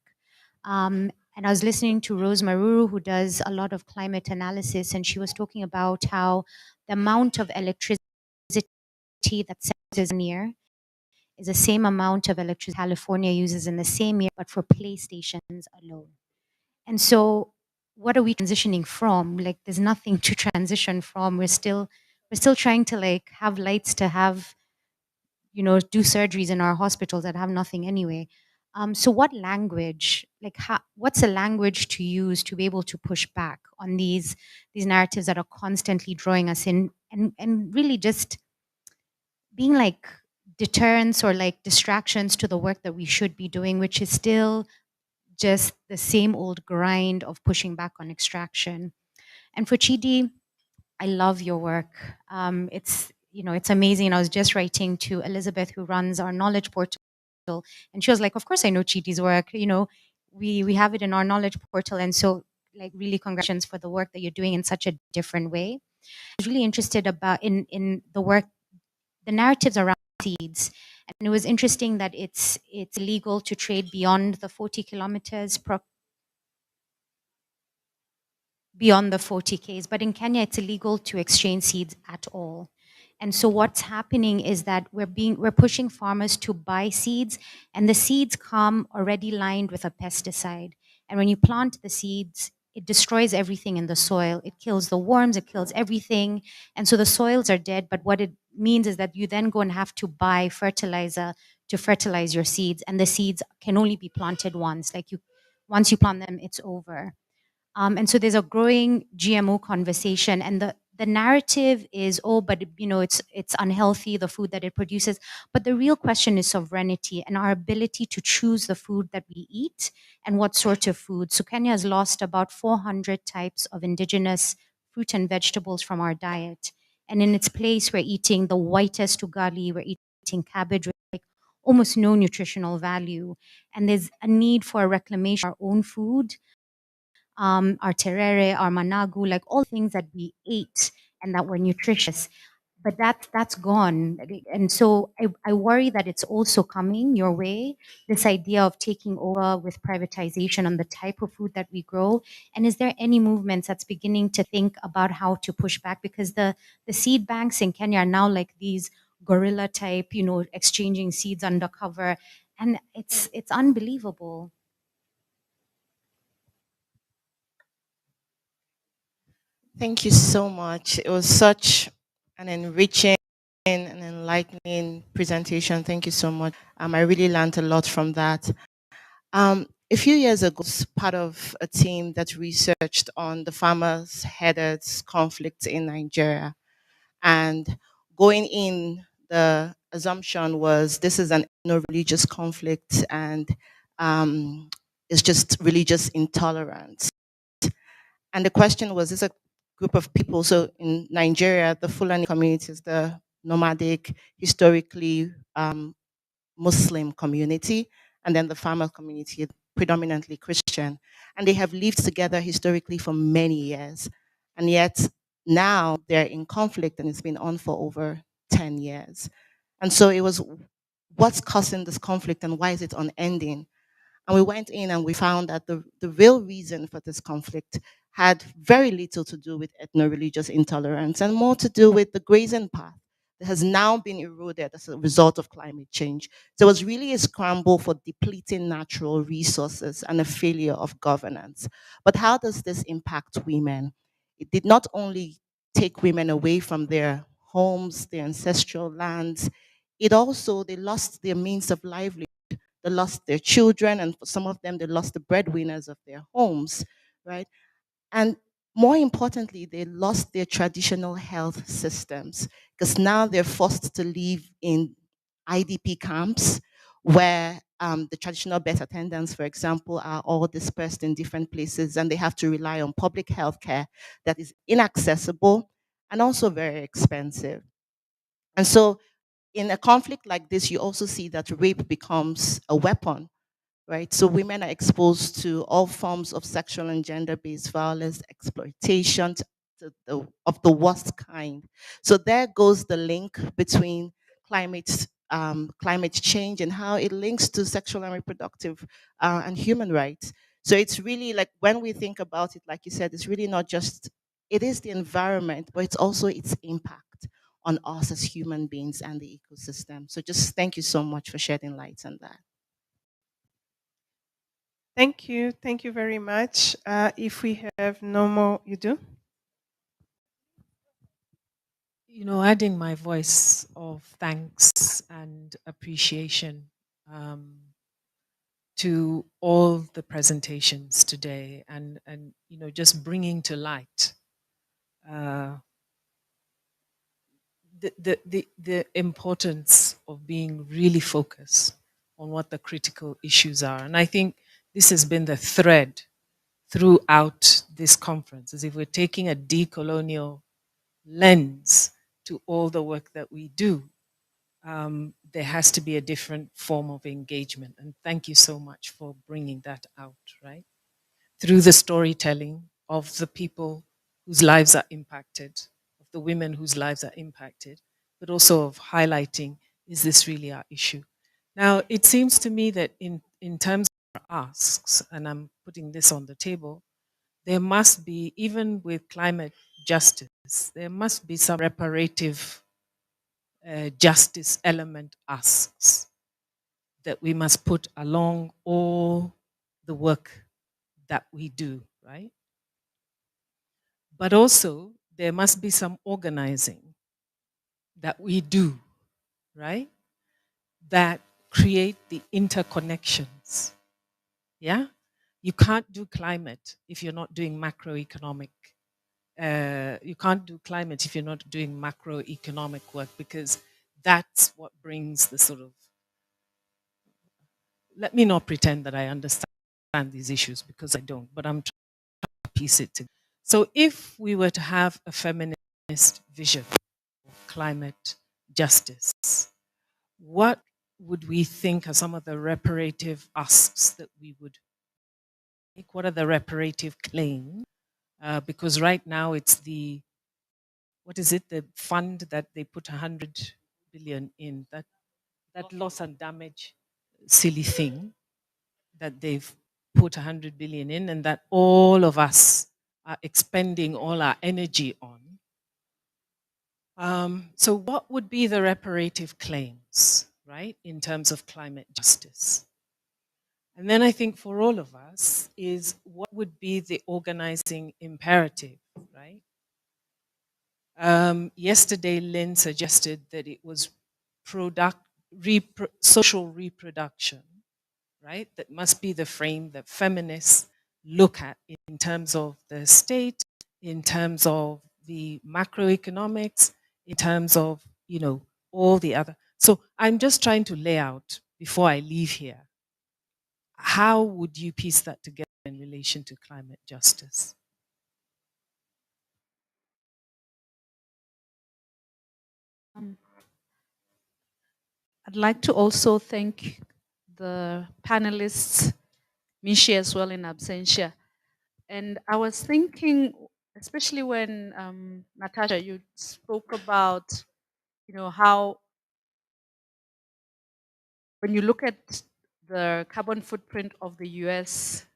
And I was listening to Rose Maruru, who does a lot of climate analysis, and she was talking about how the amount of electricity that is near is the same amount of electricity California uses in the same year, but for PlayStations alone. And so what are we transitioning from? Like, there's nothing to transition from. We're still trying to like have lights to have, do surgeries in our hospitals that have nothing anyway. So what language, what's a language to use to be able to push back on these narratives that are constantly drawing us in and really just being like deterrents or like distractions to the work that we should be doing, which is still just the same old grind of pushing back on extraction. And for Chidi, I love your work. It's amazing. I was just writing to Elizabeth, who runs our knowledge portal, and she was like, of course I know Chidi's work. We have it in our knowledge portal. And so like really congratulations for the work that you're doing in such a different way. I was really interested about in the work, the narratives around seeds. And it was interesting that it's illegal to trade beyond the 40 kilometers beyond the 40 Ks. But in Kenya, it's illegal to exchange seeds at all. And so what's happening is that we're pushing farmers to buy seeds, and the seeds come already lined with a pesticide. And when you plant the seeds, it destroys everything in the soil. It kills the worms, it kills everything. And so the soils are dead, but what it means is that you then go and have to buy fertilizer to fertilize your seeds, and the seeds can only be planted once. Once you plant them, it's over. And so there's a growing GMO conversation, and the narrative is, oh, but it's unhealthy, the food that it produces. But the real question is sovereignty and our ability to choose the food that we eat and what sort of food. So Kenya has lost about 400 types of indigenous fruit and vegetables from our diet. And in its place, we're eating the whitest ugali, we're eating cabbage with like almost no nutritional value. And there's a need for a reclamation of our own food, our terere, our managu, like all things that we ate and that were nutritious. But that's gone. And so I worry that it's also coming your way, this idea of taking over with privatization on the type of food that we grow. And is there any movements that's beginning to think about how to push back? Because the seed banks in Kenya are now like these guerrilla type, exchanging seeds undercover. And it's unbelievable. Thank you so much. It was such an enriching and enlightening presentation. Thank you so much. I really learned a lot from that. A few years ago, I was part of a team that researched on the farmers-headed conflict in Nigeria. And going in, the assumption was this is an religious conflict and it's just religious intolerance. And the question was, this a group of people? So in Nigeria, the Fulani community is the nomadic, historically Muslim community, and then the farmer community, predominantly Christian. And they have lived together historically for many years. And yet now they're in conflict and it's been on for over 10 years. And so it was, what's causing this conflict and why is it unending? And we went in and we found that the real reason for this conflict had very little to do with ethno-religious intolerance and more to do with the grazing path that has now been eroded as a result of climate change. So it was really a scramble for depleting natural resources and a failure of governance. But how does this impact women? It did not only take women away from their homes, their ancestral lands, it also, they lost their means of livelihood. They lost their children, and for some of them, they lost the breadwinners of their homes, right? And more importantly, they lost their traditional health systems because now they're forced to live in IDP camps where the traditional birth attendants, for example, are all dispersed in different places and they have to rely on public health care that is inaccessible and also very expensive. And so in a conflict like this, you also see that rape becomes a weapon, right? So women are exposed to all forms of sexual and gender-based violence, exploitation of the worst kind. So there goes the link between climate change and how it links to sexual and reproductive and human rights. So it's really like when we think about it, like you said, it's really not just, it is the environment, but it's also its impact on us as human beings and the ecosystem. So just thank you so much for shedding light on that. Thank you. Thank you very much. If we have no more, you do? Adding my voice of thanks and appreciation to all the presentations today and just bringing to light the importance of being really focused on what the critical issues are. And I think this has been the thread throughout this conference, as if we're taking a decolonial lens to all the work that we do. There has to be a different form of engagement. And thank you so much for bringing that out, right? Through the storytelling of the people whose lives are impacted, of the women whose lives are impacted, but also of highlighting, is this really our issue? Now, it seems to me that in terms of our asks, and I'm putting this on the table, there must be, even with climate justice, there must be some reparative justice element asks that we must put along all the work that we do, right? But also, there must be some organizing that we do, right? That create the interconnections. Yeah? You can't do climate if you're not doing macroeconomic. You can't do climate if you're not doing macroeconomic work, because that's what brings the sort of, let me not pretend that I understand these issues because I don't, but I'm trying to piece it together. So if we were to have a feminist vision of climate justice, what would we think are some of the reparative asks that we would make? What are the reparative claims? Because right now it's the, what is it, the fund that they put 100 billion in, that loss and damage silly thing that they've put 100 billion in, and that all of us are expending all our energy on. So what would be the reparative claims, right, in terms of climate justice? And then I think for all of us is what would be the organizing imperative, right? Yesterday, Lynn suggested that it was social reproduction, right? That must be the frame that feminists look at in terms of the state, in terms of the macroeconomics, in terms of, all the other. So I'm just trying to lay out before I leave here, how would you piece that together in relation to climate justice? I'd like to also thank the panelists, Mishy as well in absentia. And I was thinking, especially when Natacha, you spoke about, how when you look at the carbon footprint of the US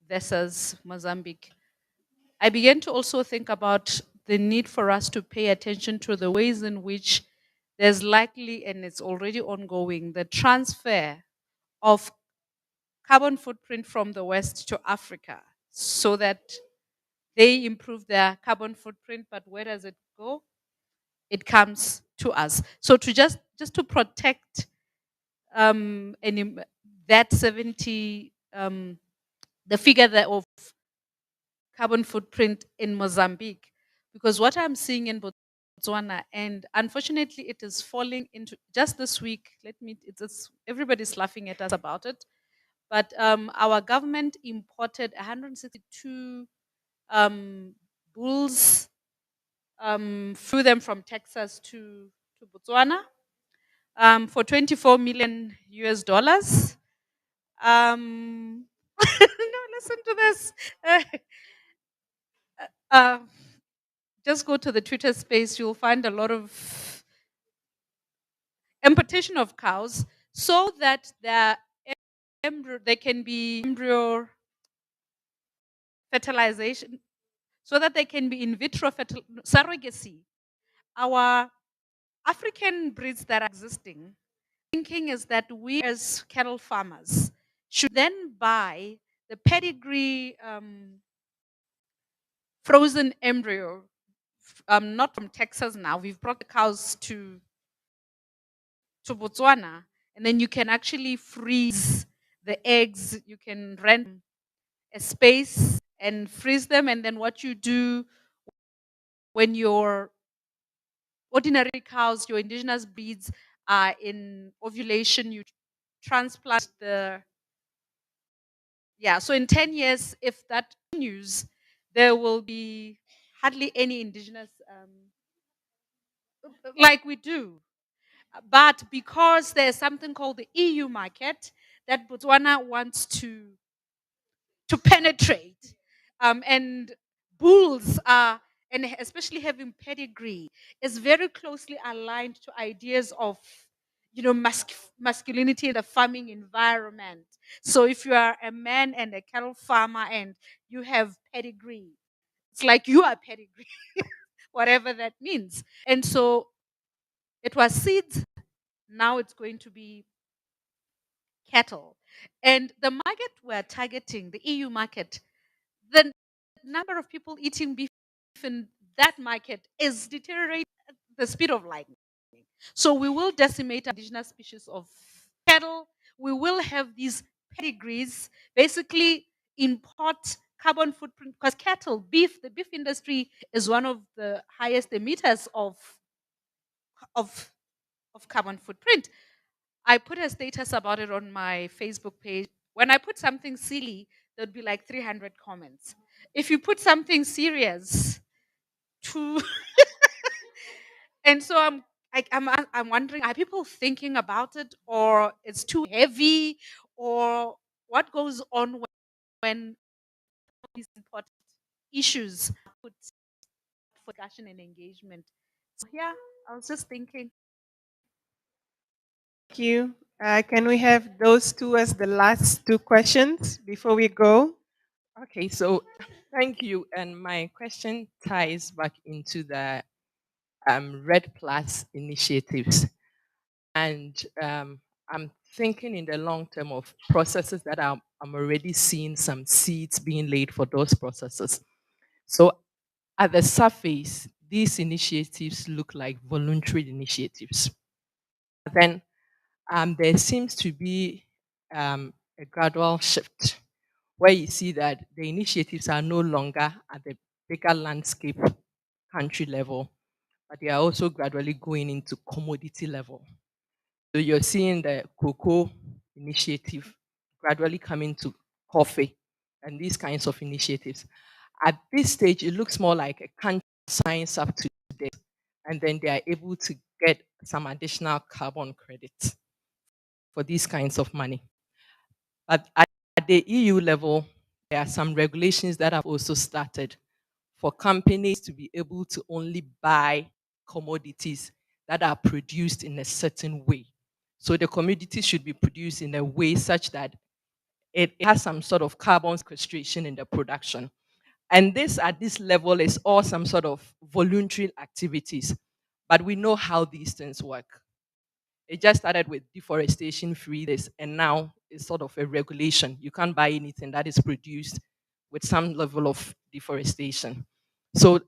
versus Mozambique, I began to also think about the need for us to pay attention to the ways in which there's likely, and it's already ongoing, the transfer of carbon footprint from the West to Africa so that they improve their carbon footprint, but where does it go? It comes to us. So to just to protect that 70, the figure that of carbon footprint in Mozambique, because what I'm seeing in Botswana, and unfortunately it is falling into, just this week, everybody's laughing at us about it, but our government imported 162 bulls, flew them from Texas to Botswana for 24 million US dollars. No, listen to this. Just go to the Twitter space, you'll find a lot of importation of cows so that they can be embryo fertilization, so that they can be in vitro surrogacy. Our African breeds that are existing, thinking is that we as cattle farmers should then buy the pedigree frozen embryo, not from Texas now. We've brought the cows to Botswana, and then you can actually freeze the eggs. You can rent a space and freeze them, and then what you do when your ordinary cows, your indigenous breeds are in ovulation, you transplant so in 10 years, if that continues, there will be hardly any indigenous, like we do. But because there's something called the EU market that Botswana wants to penetrate, and bulls are, and especially having pedigree, is very closely aligned to ideas of masculinity in the farming environment. So if you are a man and a cattle farmer and you have pedigree, it's like you are pedigree, whatever that means. And so it was seeds, now it's going to be cattle. And the market we're targeting, the EU market, the number of people eating beef in that market is deteriorating at the speed of lightning. So we will decimate indigenous species of cattle. We will have these pedigrees, basically import carbon footprint, because cattle, beef, the beef industry is one of the highest emitters of carbon footprint. I put a status about it on my Facebook page. When I put something silly, there'd be like 300 comments. If you put something serious, and so I'm wondering, are people thinking about it, or it's too heavy, or what goes on when these important issues are put for discussion and engagement? So yeah, I was just thinking. Thank you. Can we have those two as the last two questions before we go? Okay, so thank you. And my question ties back into the Red Plus initiatives. And I'm thinking in the long term of processes that I'm already seeing some seeds being laid for those processes. So at the surface, these initiatives look like voluntary initiatives. Then there seems to be a gradual shift where you see that the initiatives are no longer at the bigger landscape country level, but they are also gradually going into commodity level. So you're seeing the cocoa initiative gradually coming to coffee and these kinds of initiatives. At this stage, it looks more like a country signs up to this, and then they are able to get some additional carbon credits for these kinds of money. But at the EU level, there are some regulations that have also started for companies to be able to only buy commodities that are produced in a certain way. So the commodity should be produced in a way such that it has some sort of carbon sequestration in the production. And this at this level is all some sort of voluntary activities. But we know how these things work. It just started with deforestation free this, and now it's sort of a regulation. You can't buy anything that is produced with some level of deforestation. So,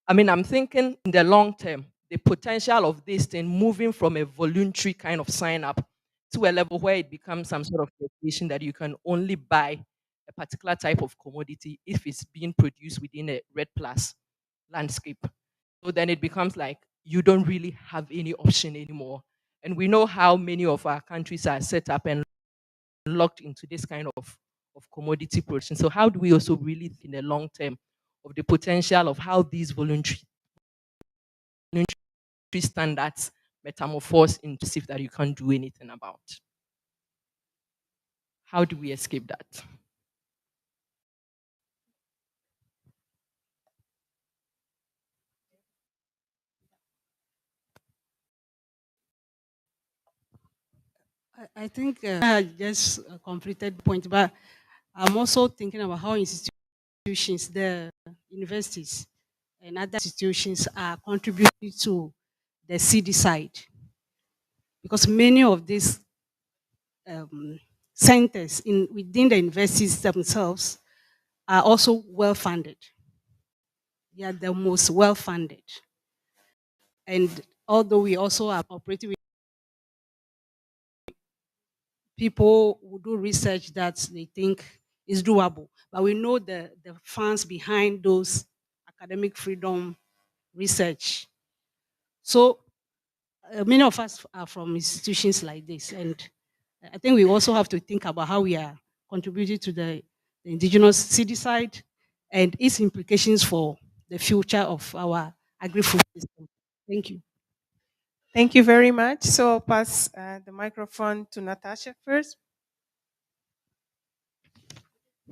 I mean, I'm thinking in the long term, the potential of this thing moving from a voluntary kind of sign up to a level where it becomes some sort of regulation that you can only buy a particular type of commodity if it's being produced within a Red Plus landscape. So then it becomes like you don't really have any option anymore. And we know how many of our countries are set up and locked into this kind of commodity production. So how do we also really think in the long term of the potential of how these voluntary standards metamorphose into stuff that you can't do anything about? How do we escape that? I think I just completed the point, but I'm also thinking about how institutions, the universities, and other institutions are contributing to the CD side, because many of these centers within the universities themselves are also well funded. They are the most well funded, and although we also are operating with people who do research that they think is doable. But we know the funds behind those academic freedom research. So many of us are from institutions like this. And I think we also have to think about how we are contributing to the indigenous city side and its implications for the future of our agri-food system. Thank you. Thank you very much. So I'll pass the microphone to Natacha first.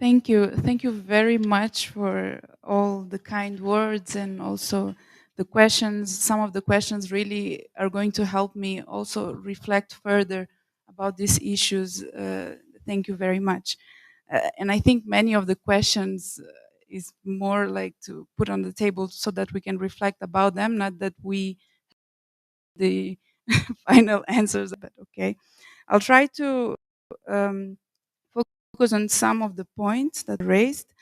Thank you. Thank you very much for all the kind words and also the questions. Some of the questions really are going to help me also reflect further about these issues. Thank you very much. And I think many of the questions is more like to put on the table so that we can reflect about them, not that we the final answers, but okay. I'll try to um, focus on some of the points that are raised.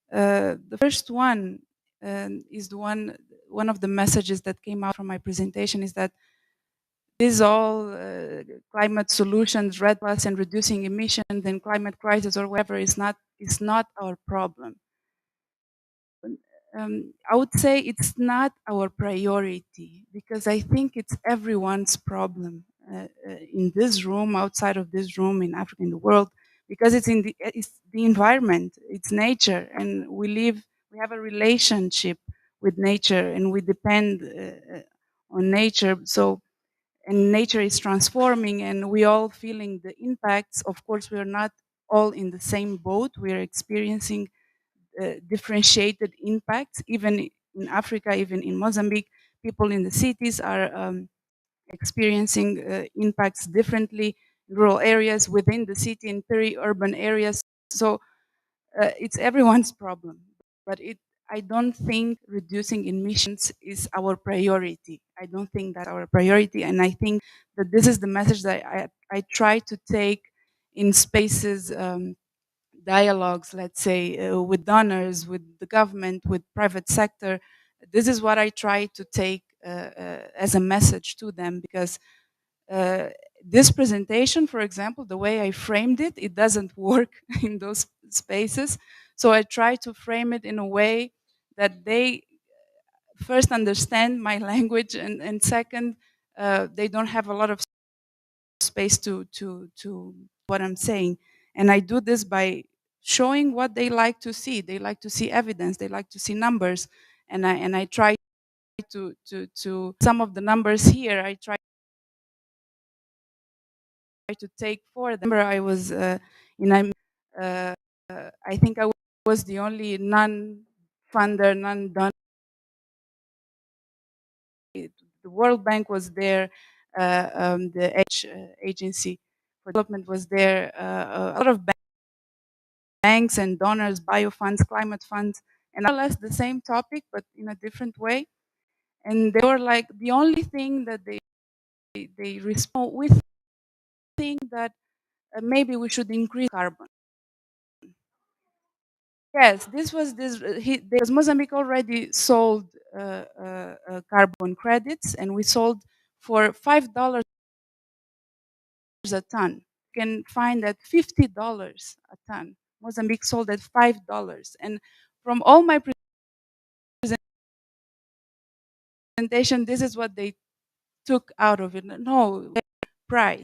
The first one is the one of the messages that came out from my presentation is that these all climate solutions, red plus and reducing emissions and climate crisis or whatever is not our problem. I would say it's not our priority because I think it's everyone's problem in this room, outside of this room, in Africa, in the world, because it's the environment, it's nature, and we have a relationship with nature, and we depend on nature. So and nature is transforming, and we all feeling the impacts. Of course, we are not all in the same boat. We are experiencing differentiated impacts. Even in Africa, even in Mozambique, people in the cities are experiencing impacts differently. Rural areas, within the city, and peri-urban areas. So it's everyone's problem. But I don't think reducing emissions is our priority. I don't think that's our priority, and I think that this is the message that I try to take in spaces. Dialogues, let's say, with donors, with the government, with private sector. This is what I try to take as a message to them, because uh, this presentation, for example, the way I framed it, it doesn't work in those spaces. So I try to frame it in a way that they first understand my language, and second, they don't have a lot of space to what I'm saying. And I do this by showing what they like to see. They like to see evidence. They like to see numbers. And I try to some of the numbers here. I try to take for them. I was in I think I was the only non-funder, non-donor. The World Bank was there, the Agency for Development was there, a lot of banks and donors, biofunds, climate funds, and more or less the same topic, but in a different way. And they were like, the only thing that they respond with, think that maybe we should increase carbon. Yes, this was because Mozambique already sold carbon credits, and we sold for $5 a ton. You can find at $50 a ton. Mozambique sold at $5, and from all my presentation, this is what they took out of it. No price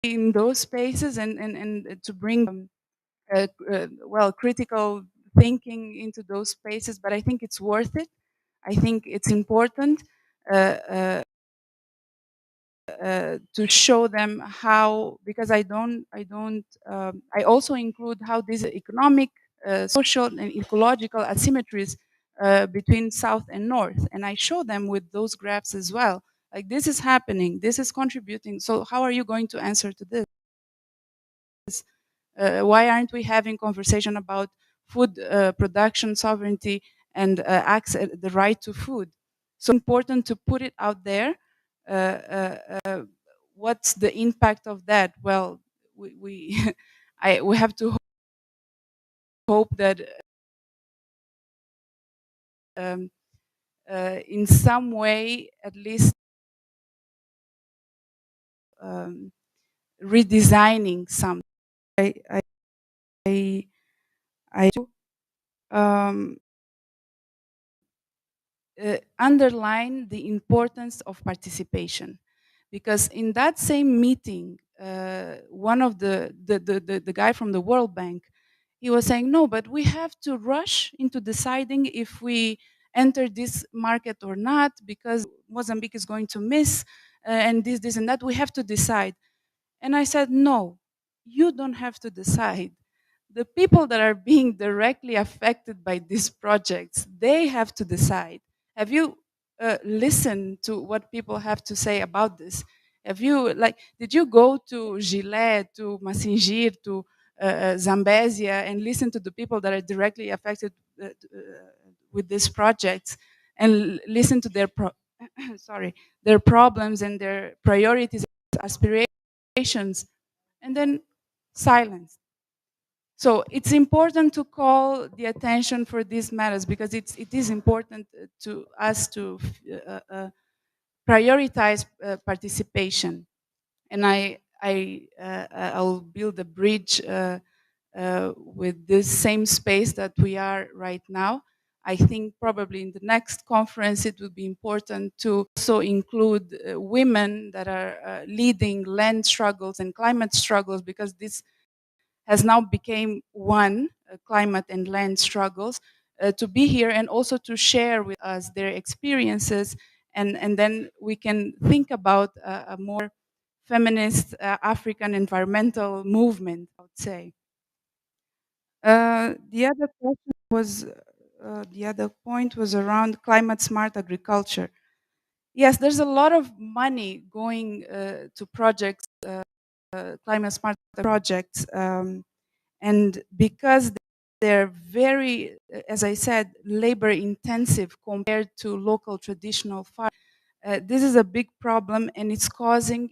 in those spaces, and to bring well, critical thinking into those spaces. But I think it's worth it. I think it's important to show them how, because I also include how these economic, social, and ecological asymmetries between South and North, and I show them with those graphs as well. Like, this is happening, this is contributing. So how are you going to answer to this? Why aren't we having conversation about food production sovereignty and access, the right to food? So important to put it out there. What's the impact of that? Well, we we have to hope that in some way, at least, redesigning some. I um, underline the importance of participation, because in that same meeting, one of the guy from the World Bank, he was saying, no, but we have to rush into deciding if we enter this market or not, because Mozambique is going to miss, and this and that. We have to decide. And I said, no, you don't have to decide. The people that are being directly affected by these projects, they have to decide. Have you listened to what people have to say about this? Have you, like, did you go to Gilet, to Masingir, to Zambezia, and listen to the people that are directly affected with these projects, and listen to their sorry, their problems and their priorities, aspirations, and then silence? So it's important to call the attention for these matters, because it is important to us to prioritize participation. And I'll build a bridge with this same space that we are right now. I think probably in the next conference it would be important to also include women that are leading land struggles and climate struggles, because this has now become one, climate and land struggles, to be here and also to share with us their experiences and then we can think about a more feminist African environmental movement, I would say. The other question was, the other point was around climate smart agriculture. Yes, there's a lot of money going to projects, climate smart projects, and because they're very, as I said, labor intensive compared to local traditional farms. This is a big problem, and it's causing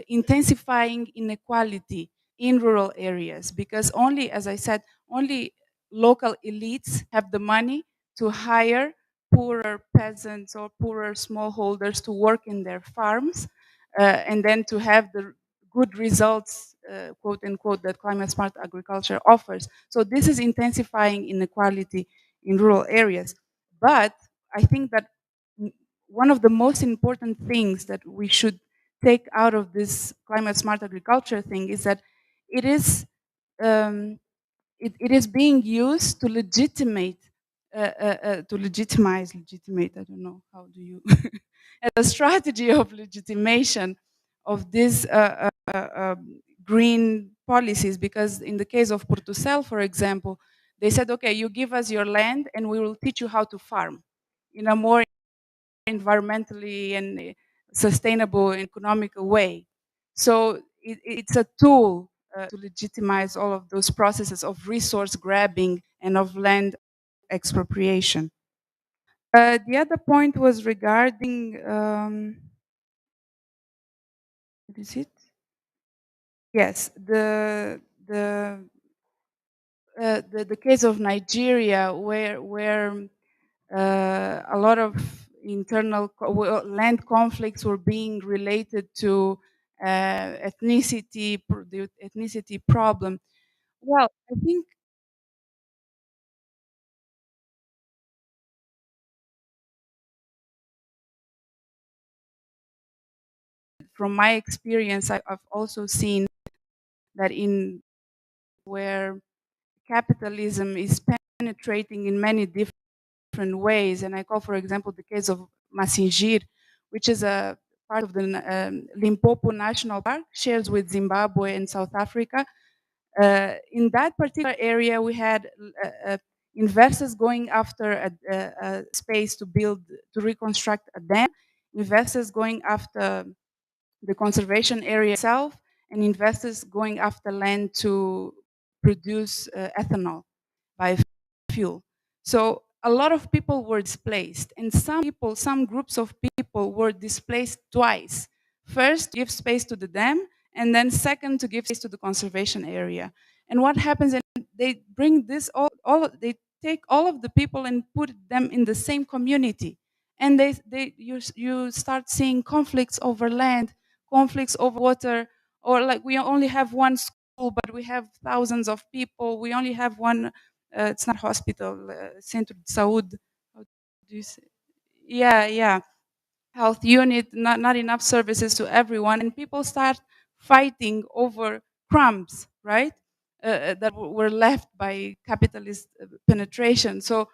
intensifying inequality in rural areas, because only, as I said, only local elites have the money to hire poorer peasants or poorer smallholders to work in their farms, and then to have the good results, quote unquote, that climate smart agriculture offers. So this is intensifying inequality in rural areas. But I think that one of the most important things that we should take out of this climate smart agriculture thing is that it is um, it is being used to legitimate, I don't know how do you as a strategy of legitimation of these green policies, because in the case of Portucel, for example, they said, okay, you give us your land and we will teach you how to farm in a more environmentally and sustainable and economical way. So it's a tool to legitimize all of those processes of resource grabbing and of land expropriation. The other point was regarding, what is it? Yes, the case of Nigeria, where a lot of internal land conflicts were being related to ethnicity, the ethnicity problem. Well, I think from my experience, I've also seen that in where capitalism is penetrating in many different ways, and I call, for example, the case of Masingir, which is a part of the Limpopo National Park, shares with Zimbabwe and South Africa. In that particular area, we had investors going after a space to build, to reconstruct a dam, investors going after the conservation area itself, and investors going after land to produce ethanol biofuel. So a lot of people were displaced, and some groups of people were displaced twice. First, to give space to the dam, and then second, to give space to the conservation area. And what happens? And they bring this they take all of the people and put them in the same community, and you start seeing conflicts over land, conflicts over water, or like we only have one school, but we have thousands of people. We only have one. It's not hospital, Centro de Saúde. How do you say? Yeah, yeah, health unit. Not enough services to everyone, and people start fighting over crumbs, right? That were left by capitalist penetration. So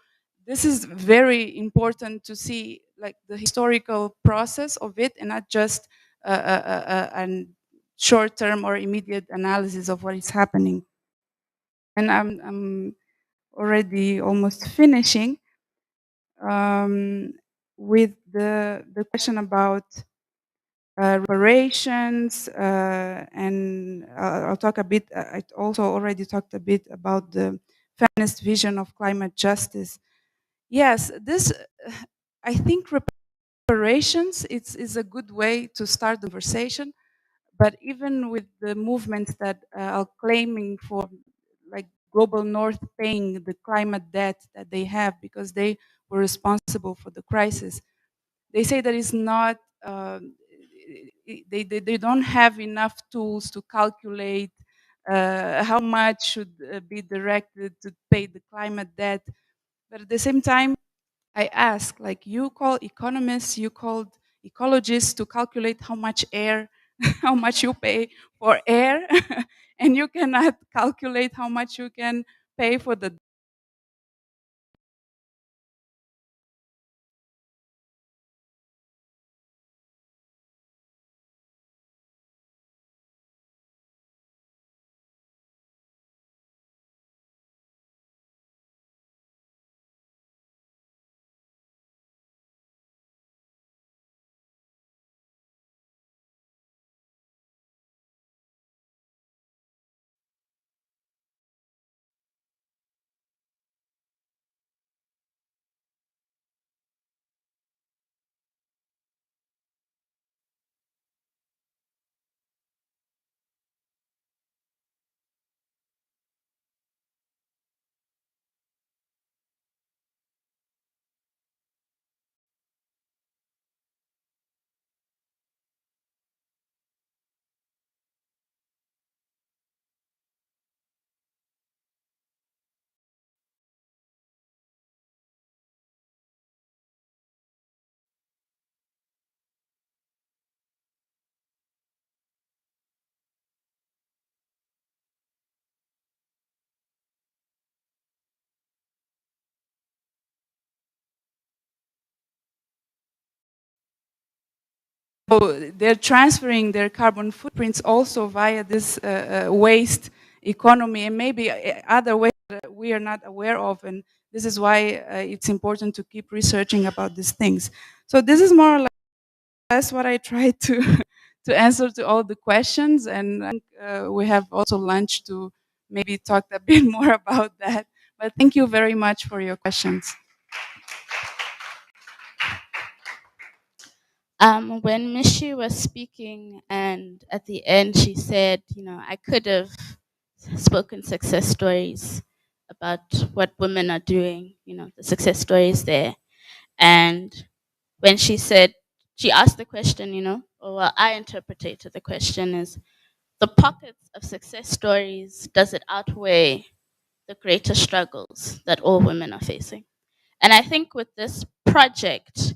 this is very important to see, like the historical process of it, and not just a short-term or immediate analysis of what is happening. And I'm already almost finishing with the question about reparations, and I'll talk a bit. I also already talked a bit about the feminist vision of climate justice. Yes, this I think reparations is a good way to start the conversation. But even with the movements that are claiming for, like Global North paying the climate debt that they have because they were responsible for the crisis, they say that it's not, they don't have enough tools to calculate how much should be directed to pay the climate debt. But at the same time, I ask, like, you call economists, you called ecologists to calculate how much air, how much you pay for air, and you cannot calculate how much you can pay for the they're transferring their carbon footprints also via this waste economy, and maybe other ways that we are not aware of. And this is why it's important to keep researching about these things. So this is more or less what I tried to to answer to all the questions. And I think, we have also lunch to maybe talk a bit more about that. But thank you very much for your questions. When Mishy was speaking, and at the end she said, I could have spoken success stories about what women are doing, the success stories there. And when she said, she asked the question, or well, I interpreted the question as the pockets of success stories, does it outweigh the greater struggles that all women are facing? And I think with this project,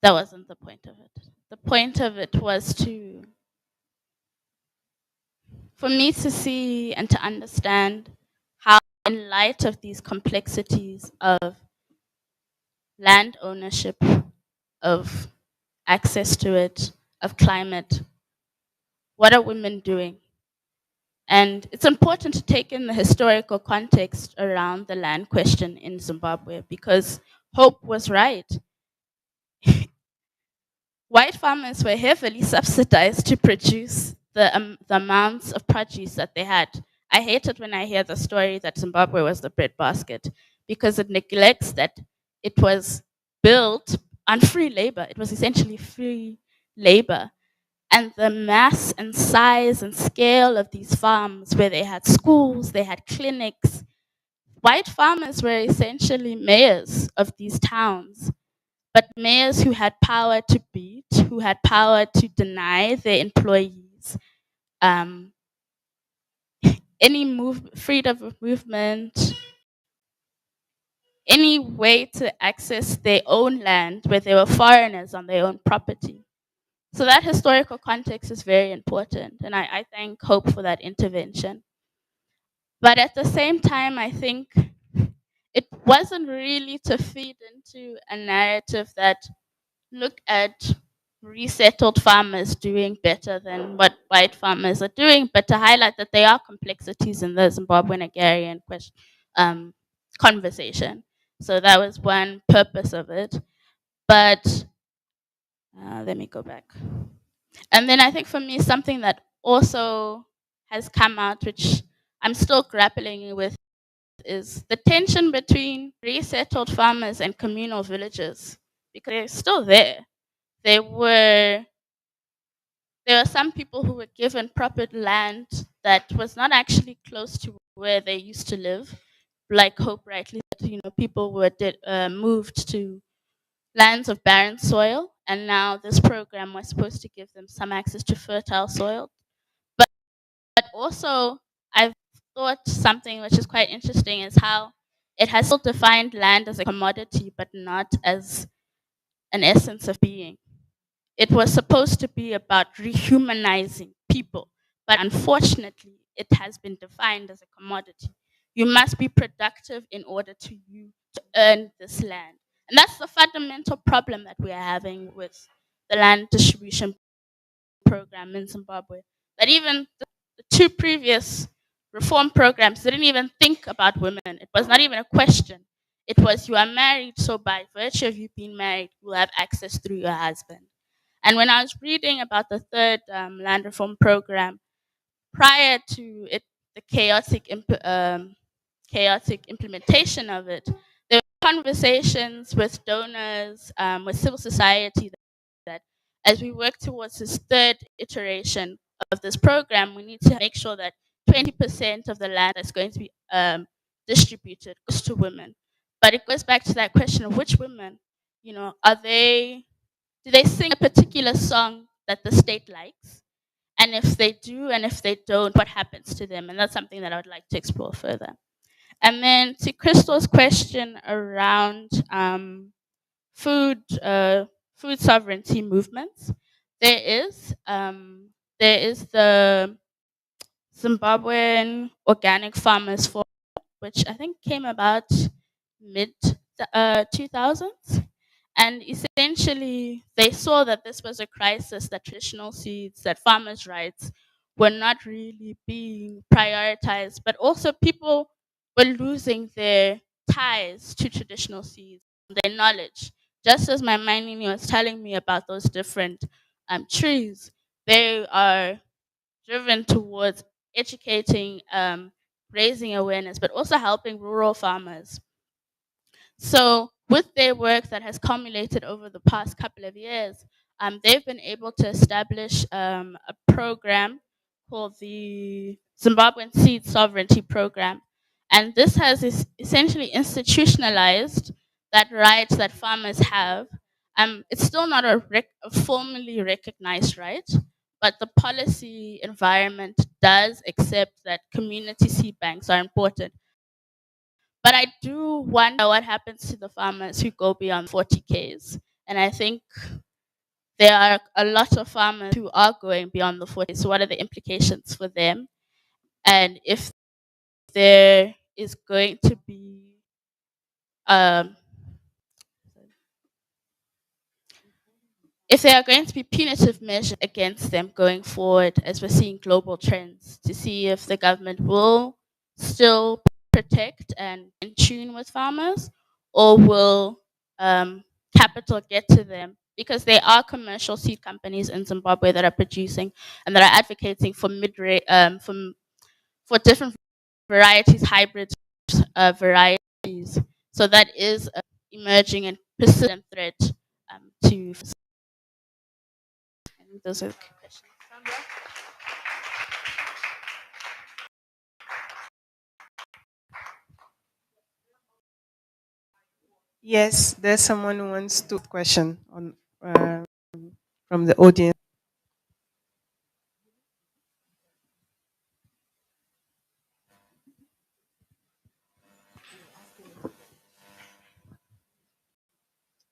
that wasn't the point of it. The point of it was for me to see and to understand how, in light of these complexities of land ownership, of access to it, of climate, what are women doing? And it's important to take in the historical context around the land question in Zimbabwe, because Hope was right. White farmers were heavily subsidized to produce the amounts of produce that they had. I hate it when I hear the story that Zimbabwe was the breadbasket, because it neglects that it was built on free labor. It was essentially free labor. And the mass and size and scale of these farms, where they had schools, they had clinics, white farmers were essentially mayors of these towns, but mayors who had power to beat, who had power to deny their employees any freedom of movement, any way to access their own land where they were foreigners on their own property. So that historical context is very important, and I thank Hope for that intervention. But at the same time, I think it wasn't really to feed into a narrative that look at resettled farmers doing better than what white farmers are doing, but to highlight that there are complexities in the Zimbabwean conversation. So that was one purpose of it. But let me go back. And then I think for me, something that also has come out, which I'm still grappling with, is the tension between resettled farmers and communal villages, because they're still there. There were some people who were given proper land that was not actually close to where they used to live, like Hope rightly said. People were moved to lands of barren soil, and now this program was supposed to give them some access to fertile soil. But also, I've thought something which is quite interesting is how it has still defined land as a commodity, but not as an essence of being. It was supposed to be about rehumanizing people, but unfortunately, it has been defined as a commodity. You must be productive in order to earn this land. And that's the fundamental problem that we are having with the land distribution program in Zimbabwe. That even the two previous reform programs didn't even think about women. It was not even a question. It was, you are married, so by virtue of you being married, you will have access through your husband. And when I was reading about the third land reform program, prior to it, the chaotic implementation of it, there were conversations with donors, with civil society, that as we work towards this third iteration of this program, we need to make sure that 20% of the land that's going to be distributed goes to women. But it goes back to that question of which women, do they sing a particular song that the state likes? And if they do, and if they don't, what happens to them? And that's something that I would like to explore further. And then to Crystal's question around food food sovereignty movements, there is the Zimbabwean Organic Farmers Forum, which I think came about mid 2000s, And essentially, they saw that this was a crisis, that traditional seeds, that farmers' rights were not really being prioritized, but also people were losing their ties to traditional seeds, their knowledge. Just as my mining was telling me about those different trees, they are driven towards educating, raising awareness, but also helping rural farmers. So, with their work that has culminated over the past couple of years, they've been able to establish a program called the Zimbabwean Seed Sovereignty Program. And this has essentially institutionalized that right that farmers have. It's still not a formally recognized right, but the policy environment does accept that community seed banks are important. But I do wonder what happens to the farmers who go beyond 40Ks. And I think there are a lot of farmers who are going beyond the 40. So what are the implications for them? And if there is going to be um, if there are going to be punitive measures against them going forward, as we're seeing global trends, to see if the government will still protect and in tune with farmers, or will capital get to them? Because there are commercial seed companies in Zimbabwe that are producing and that are advocating for for different varieties, hybrids, varieties. So that is an emerging and persistent threat to. Those are the questions. Yes, there's someone who wants to question on from the audience.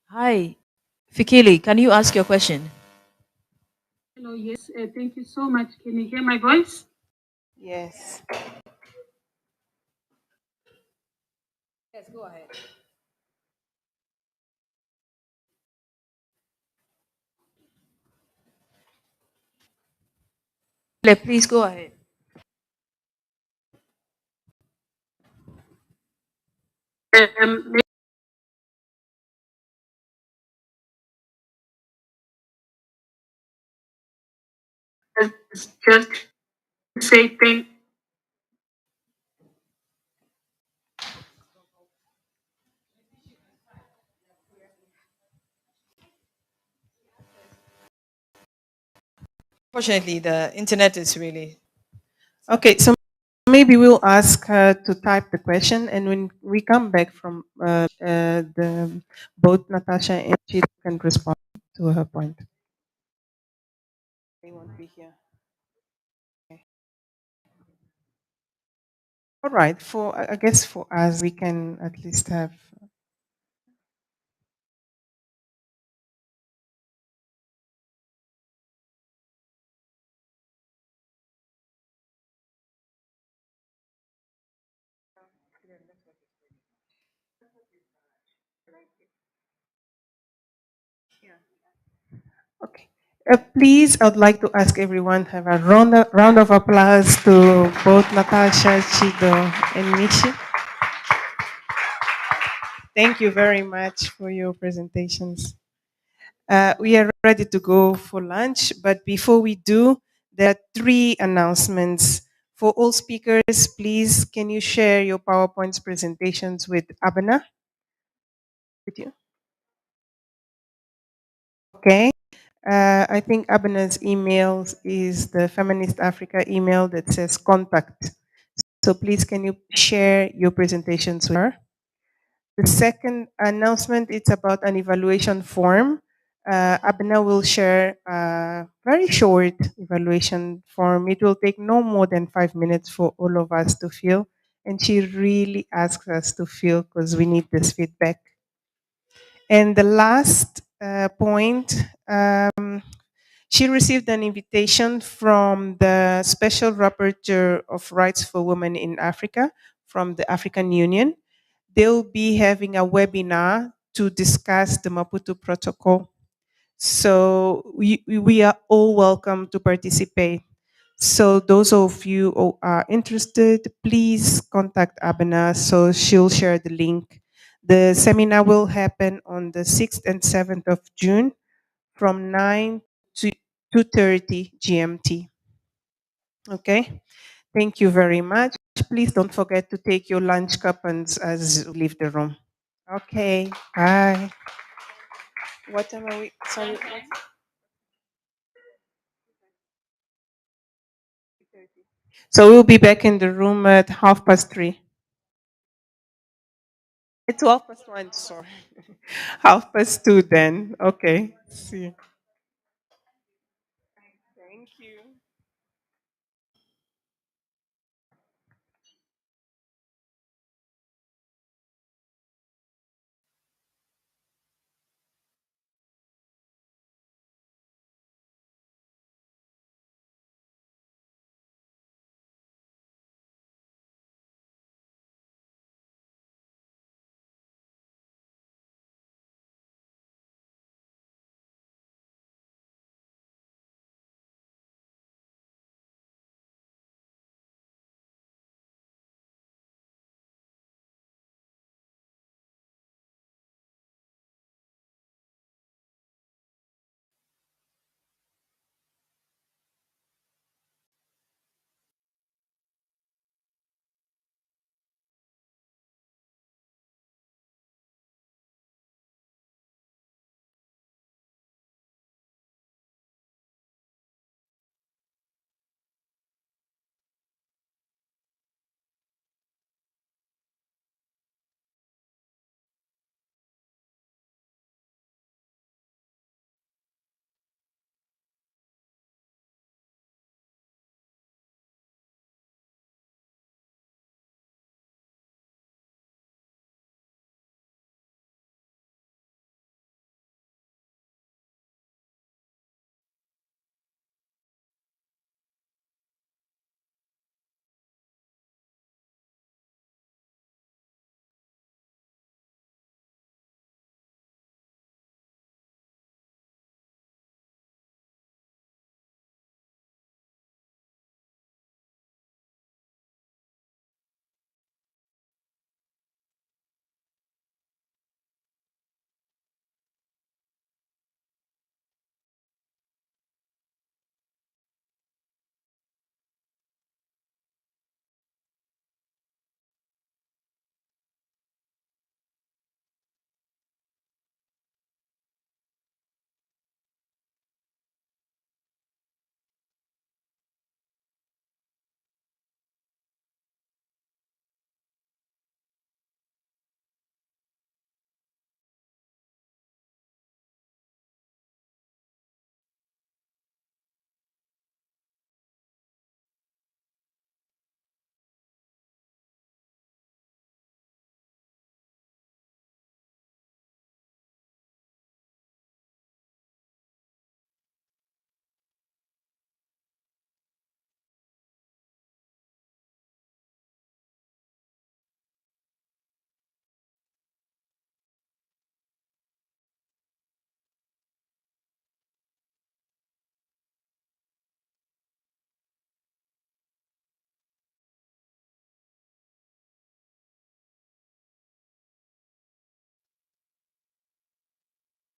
Hi, Fikili, can you ask your question? Hello, yes, thank you so much. Can you hear my voice? Yes. Yes, go ahead. Please go ahead. Um, just say thank. Fortunately, the internet is really. Okay, so maybe we'll ask her to type the question, and when we come back from both Natasha and Chido can respond to her point. They won't be here. Okay. All right. I guess for us, we can at least have. Okay. Please, I would like to ask everyone to have a round of applause to both Natasha, Chido, and Mishy. Thank you very much for your presentations. We are ready to go for lunch, but before we do, there are 3 announcements. For all speakers, please, can you share your PowerPoint presentations with Abena? With you? Okay. I think Abena's email is the Feminist Africa email that says contact. So please, can you share your presentations with her? The second announcement is about an evaluation form. Abena will share a very short evaluation form. It will take no more than 5 minutes for all of us to fill. And she really asks us to fill because we need this feedback. And the last point, she received an invitation from the Special Rapporteur of Rights for Women in Africa from the African Union. They'll be having a webinar to discuss the Maputo Protocol. So we are all welcome to participate. So those of you who are interested, please contact Abena so she'll share the link. The seminar will happen on the 6th and 7th of June from 9 to 2:30 GMT. Okay, thank you very much. Please don't forget to take your lunch coupons as you leave the room. Okay, bye. What time are we? Sorry. So we'll be back in the room at 3:30. It's 1:30, sorry. 2:30 then. Okay. See you.